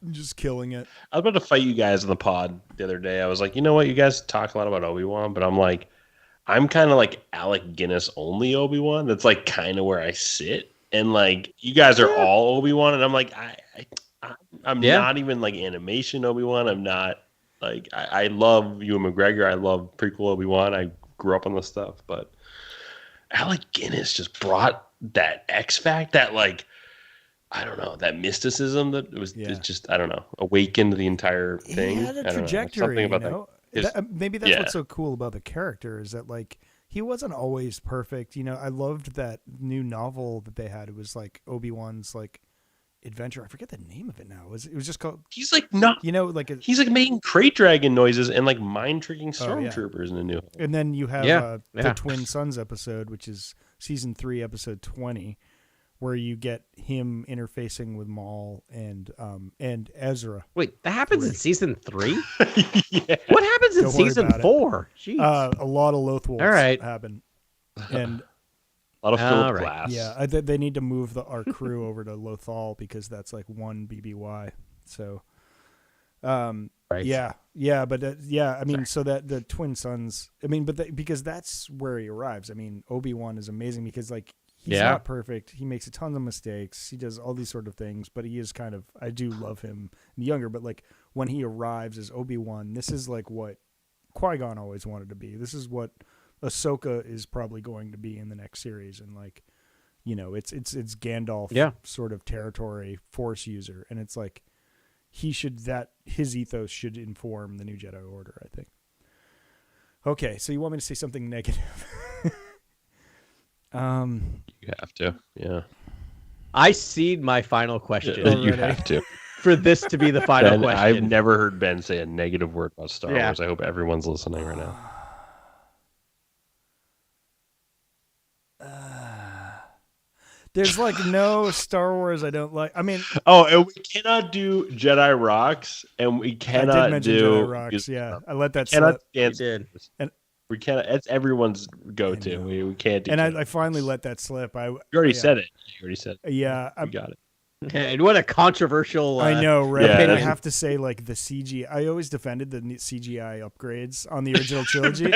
just killing it. I was about to fight you guys in the pod the other day. I was like, you know what, you guys talk a lot about Obi-Wan, but I'm like, I'm kind of like Alec Guinness only Obi-Wan. That's like kind of where I sit, and like you guys are all Obi-Wan, and I'm like, I'm not even like animation Obi-Wan. I'm not like I love Ewan McGregor. I love prequel Obi-Wan. I grew up on this stuff, but Alec Guinness just brought that X factor, that like I don't know, that mysticism that was just I don't know, awakened the entire thing. He had a trajectory, something about maybe that's what's so cool about the character is that like he wasn't always perfect. I loved that new novel that they had. It was like Obi-Wan's like adventure. I forget the name of it now. It was just called. He's like not. He's like making crate dragon noises and like mind tricking stormtroopers in a New Hope. And then you have the Twin Sons episode, which is season 3, episode 20, where you get him interfacing with Maul and Ezra. Wait, that happens in season 3? What happens in season 4? Jeez. A lot of Lothwolves happen, and. A lot of Philip Glass. Yeah, they need to move our crew over to Lothal because that's like one BBY. So, but I mean, so that the Twin Sons. I mean, because that's where he arrives. I mean, Obi-Wan is amazing because like he's not perfect. He makes a ton of mistakes. He does all these sort of things, but he is kind of. I do love him younger, but like when he arrives as Obi-Wan, this is like what Qui-Gon always wanted to be. This is what Ahsoka is probably going to be in the next series, and like, it's Gandalf sort of territory, Force user, and it's like his ethos should inform the new Jedi Order, I think. Okay, so you want me to say something negative? You have to, yeah. I cede my final question. You have to. For this to be the final question. I've never heard Ben say a negative word about Star Wars. I hope everyone's listening right now. There's like no Star Wars I don't like. I mean, and we cannot do Jedi Rocks, and we cannot do Jedi Rocks. Yeah, I let that slip. And we cannot. It's everyone's go-to. We can't do. And I finally let that slip. You already said it. Yeah, I got it. And what a controversial. I know, right? And I have to say, like the CGI. I always defended the CGI upgrades on the original trilogy,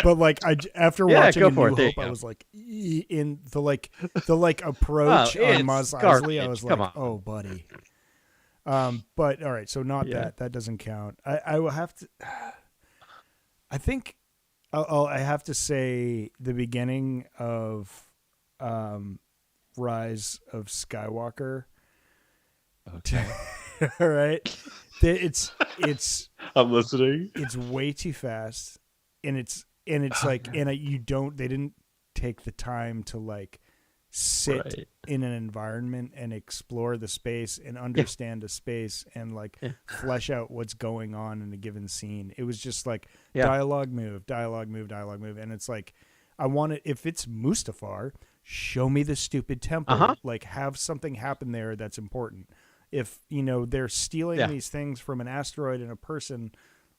but like after watching A New Hope, I was like, in the approach on Maz Eisley, I was like, oh, buddy. But all right, so not that doesn't count. I will have to. I think I have to say the beginning of Rise of Skywalker. Okay. All right. It's I'm listening. It's way too fast, and it's like, and they didn't take the time to like sit in an environment and explore the space and understand the space and like flesh out what's going on in a given scene. It was just like dialogue move, and it's like, I want it. If it's Mustafar, show me the stupid temple. Like, have something happen there that's important. If they're stealing these things from an asteroid and a person,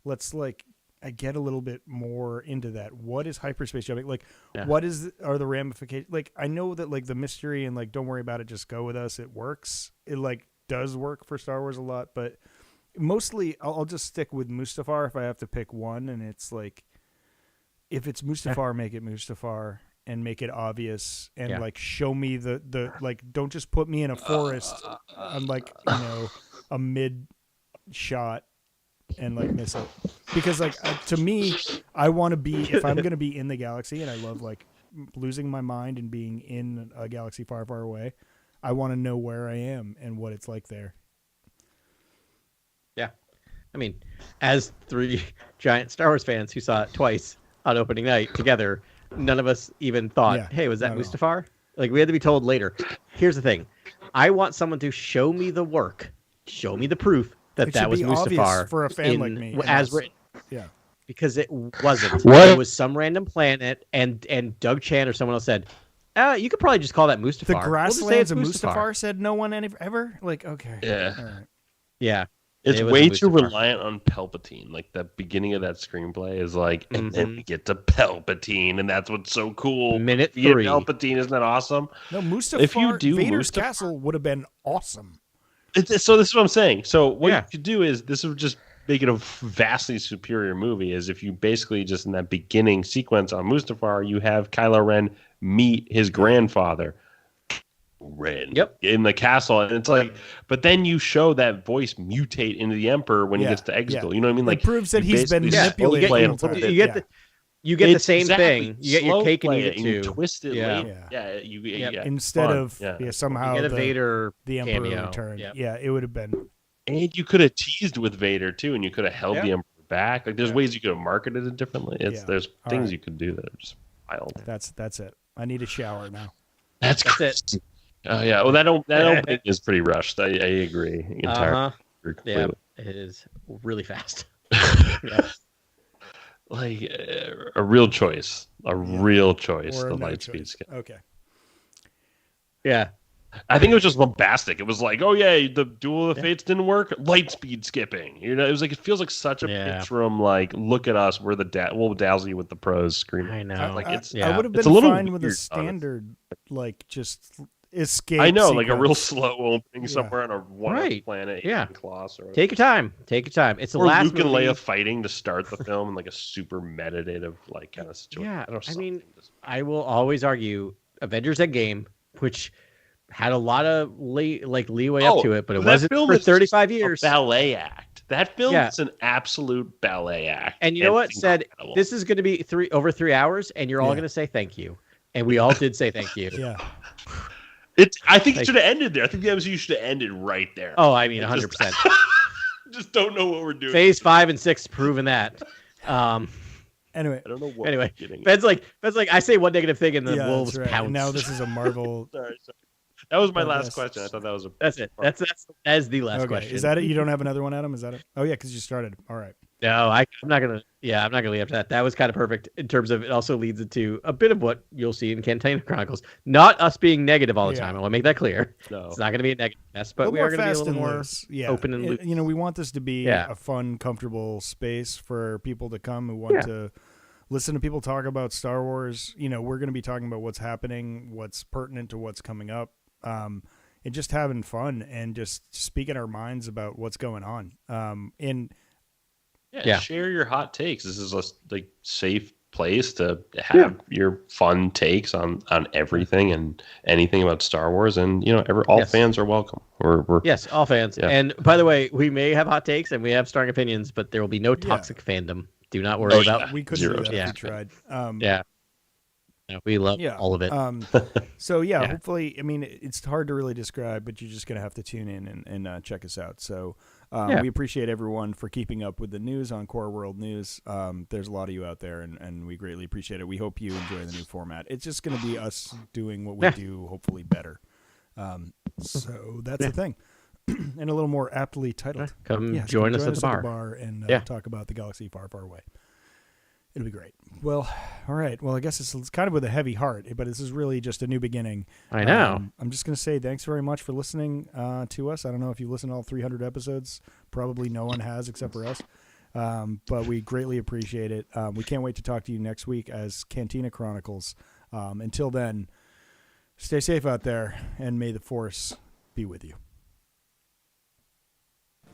let's like, I get a little bit more into that. What is hyperspace jumping? Like, what are the ramifications? Like, I know that like the mystery and like, don't worry about it, just go with us. It works. It like does work for Star Wars a lot, but mostly I'll just stick with Mustafar if I have to pick one. And it's like, if it's Mustafar, make it Mustafar and make it obvious and like show me the like, don't just put me in a forest on like, a mid shot and like miss it, because like to me, I want to be, if I'm going to be in the galaxy, and I love like losing my mind and being in a galaxy far, far away, I want to know where I am and what it's like there. Yeah. I mean, as 3 giant Star Wars fans who saw it twice on opening night together, none of us even thought, hey, was that Mustafar? Like, we had to be told later. Here's the thing. I want someone to show me the work, show me the proof that was Mustafar for a fan like me, as written. Yeah. Because it wasn't. What? It was some random planet, and Doug Chan or someone else said, you could probably just call that Mustafar. The grasslands of Mustafar said no one ever? Like, okay. Yeah. All right. Yeah. It's way too reliant on Palpatine. Like, the beginning of that screenplay is like, and then we get to Palpatine, and that's what's so cool. Minute 3. Palpatine, isn't that awesome? No, Mustafar, if you do Vader's castle would have been awesome. So this is what I'm saying. So what you could do is, this would just make it a vastly superior movie, is if you basically just in that beginning sequence on Mustafar, you have Kylo Ren meet his grandfather, Ren, in the castle, and it's like, but then you show that voice mutate into the Emperor when he gets to Exegol. You know what I mean? Like, it proves that he's been manipulated. You get the same thing. You get your cake and eat it too. You twist it later. Instead of somehow you get a Vader the Emperor cameo. return. Yeah, it would have been. And you could have teased with Vader too, and you could have held the Emperor back. Like, there's ways you could have marketed it differently. There's things you could do that are just wild. That's it. I need a shower now. That's it. Yeah. Well, that opening is pretty rushed. I agree entirely. Yeah, it is really fast. Like a real choice, the Lightspeed skip. Okay. Yeah. I think it was just bombastic. It was like, oh yeah, the Duel of the Fates didn't work. Lightspeed skipping. It was like, it feels like such a pitch from like, look at us, we'll dazzle you with the pros screaming. I know. Like, I would have been fine with a standard, like, just escape. I know, sequence. like a real slow opening somewhere on a one planet. Class or take your time. It's the or last Luke and movie. Leia fighting to start the film in like a super meditative like kind of situation. Yeah, I mean, I will always argue Avengers Endgame, which had a lot of leeway up to it, but it wasn't for 35 years. A ballet act. That film is an absolute ballet act. And you know what? Said this is going to be over 3 hours, and you're all going to say thank you, and we all did say thank you. Yeah. I think it should have ended there. I think the MCU should have ended right there. Oh, I mean, 100%. Just don't know what we're doing. Phase 5 and 6 proven that. Anyway, I don't know what. Anyway, Ben's like, I say one negative thing, and the wolves pounce. And now this is a Marvel. Sorry. That was my last question. I thought that was That's it. That's the last question. Is that it? You don't have another one, Adam? Is that it? Oh yeah, because you started. All right. No, I'm not gonna. Yeah, I'm not gonna leave after that. That was kind of perfect in terms of it. Also leads into a bit of what you'll see in Cantina Chronicles. Not us being negative all the time. I want to make that clear. No. It's not gonna be a negative mess, but we are gonna be a little more open and loose. We want this to be a fun, comfortable space for people to come who want to listen to people talk about Star Wars. We're gonna be talking about what's happening, what's pertinent to what's coming up. And just having fun and just speaking our minds about what's going on. Share your hot takes. This is a safe place to have your fun takes on everything and anything about Star Wars. And all fans are welcome. Yes, all fans. Yeah. And by the way, we may have hot takes and we have strong opinions, but there will be no toxic fandom Do not worry about. We couldn't do that if we tried. Yeah. No, we love all of it. So hopefully, I mean, it's hard to really describe, but you're just going to have to tune in and check us out. So we appreciate everyone for keeping up with the news on Core World News. There's a lot of you out there, and we greatly appreciate it. We hope you enjoy the new format. It's just going to be us doing what we do, hopefully better. So that's the thing. And a little more aptly titled. Come join us at the bar and talk about the galaxy far, far away. It'll be great. Well, all right. Well, I guess it's kind of with a heavy heart, but this is really just a new beginning. I know. I'm just going to say thanks very much for listening to us. I don't know if you've listened to all 300 episodes. Probably no one has except for us. But we greatly appreciate it. We can't wait to talk to you next week as Cantina Chronicles. Until then, stay safe out there, and may the Force be with you.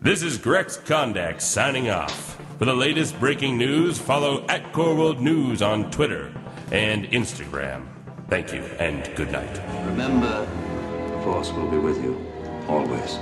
This is Grex Kondak signing off. For the latest breaking news, follow @CoreWorldNews on Twitter and Instagram. Thank you and good night. Remember, the Force will be with you always.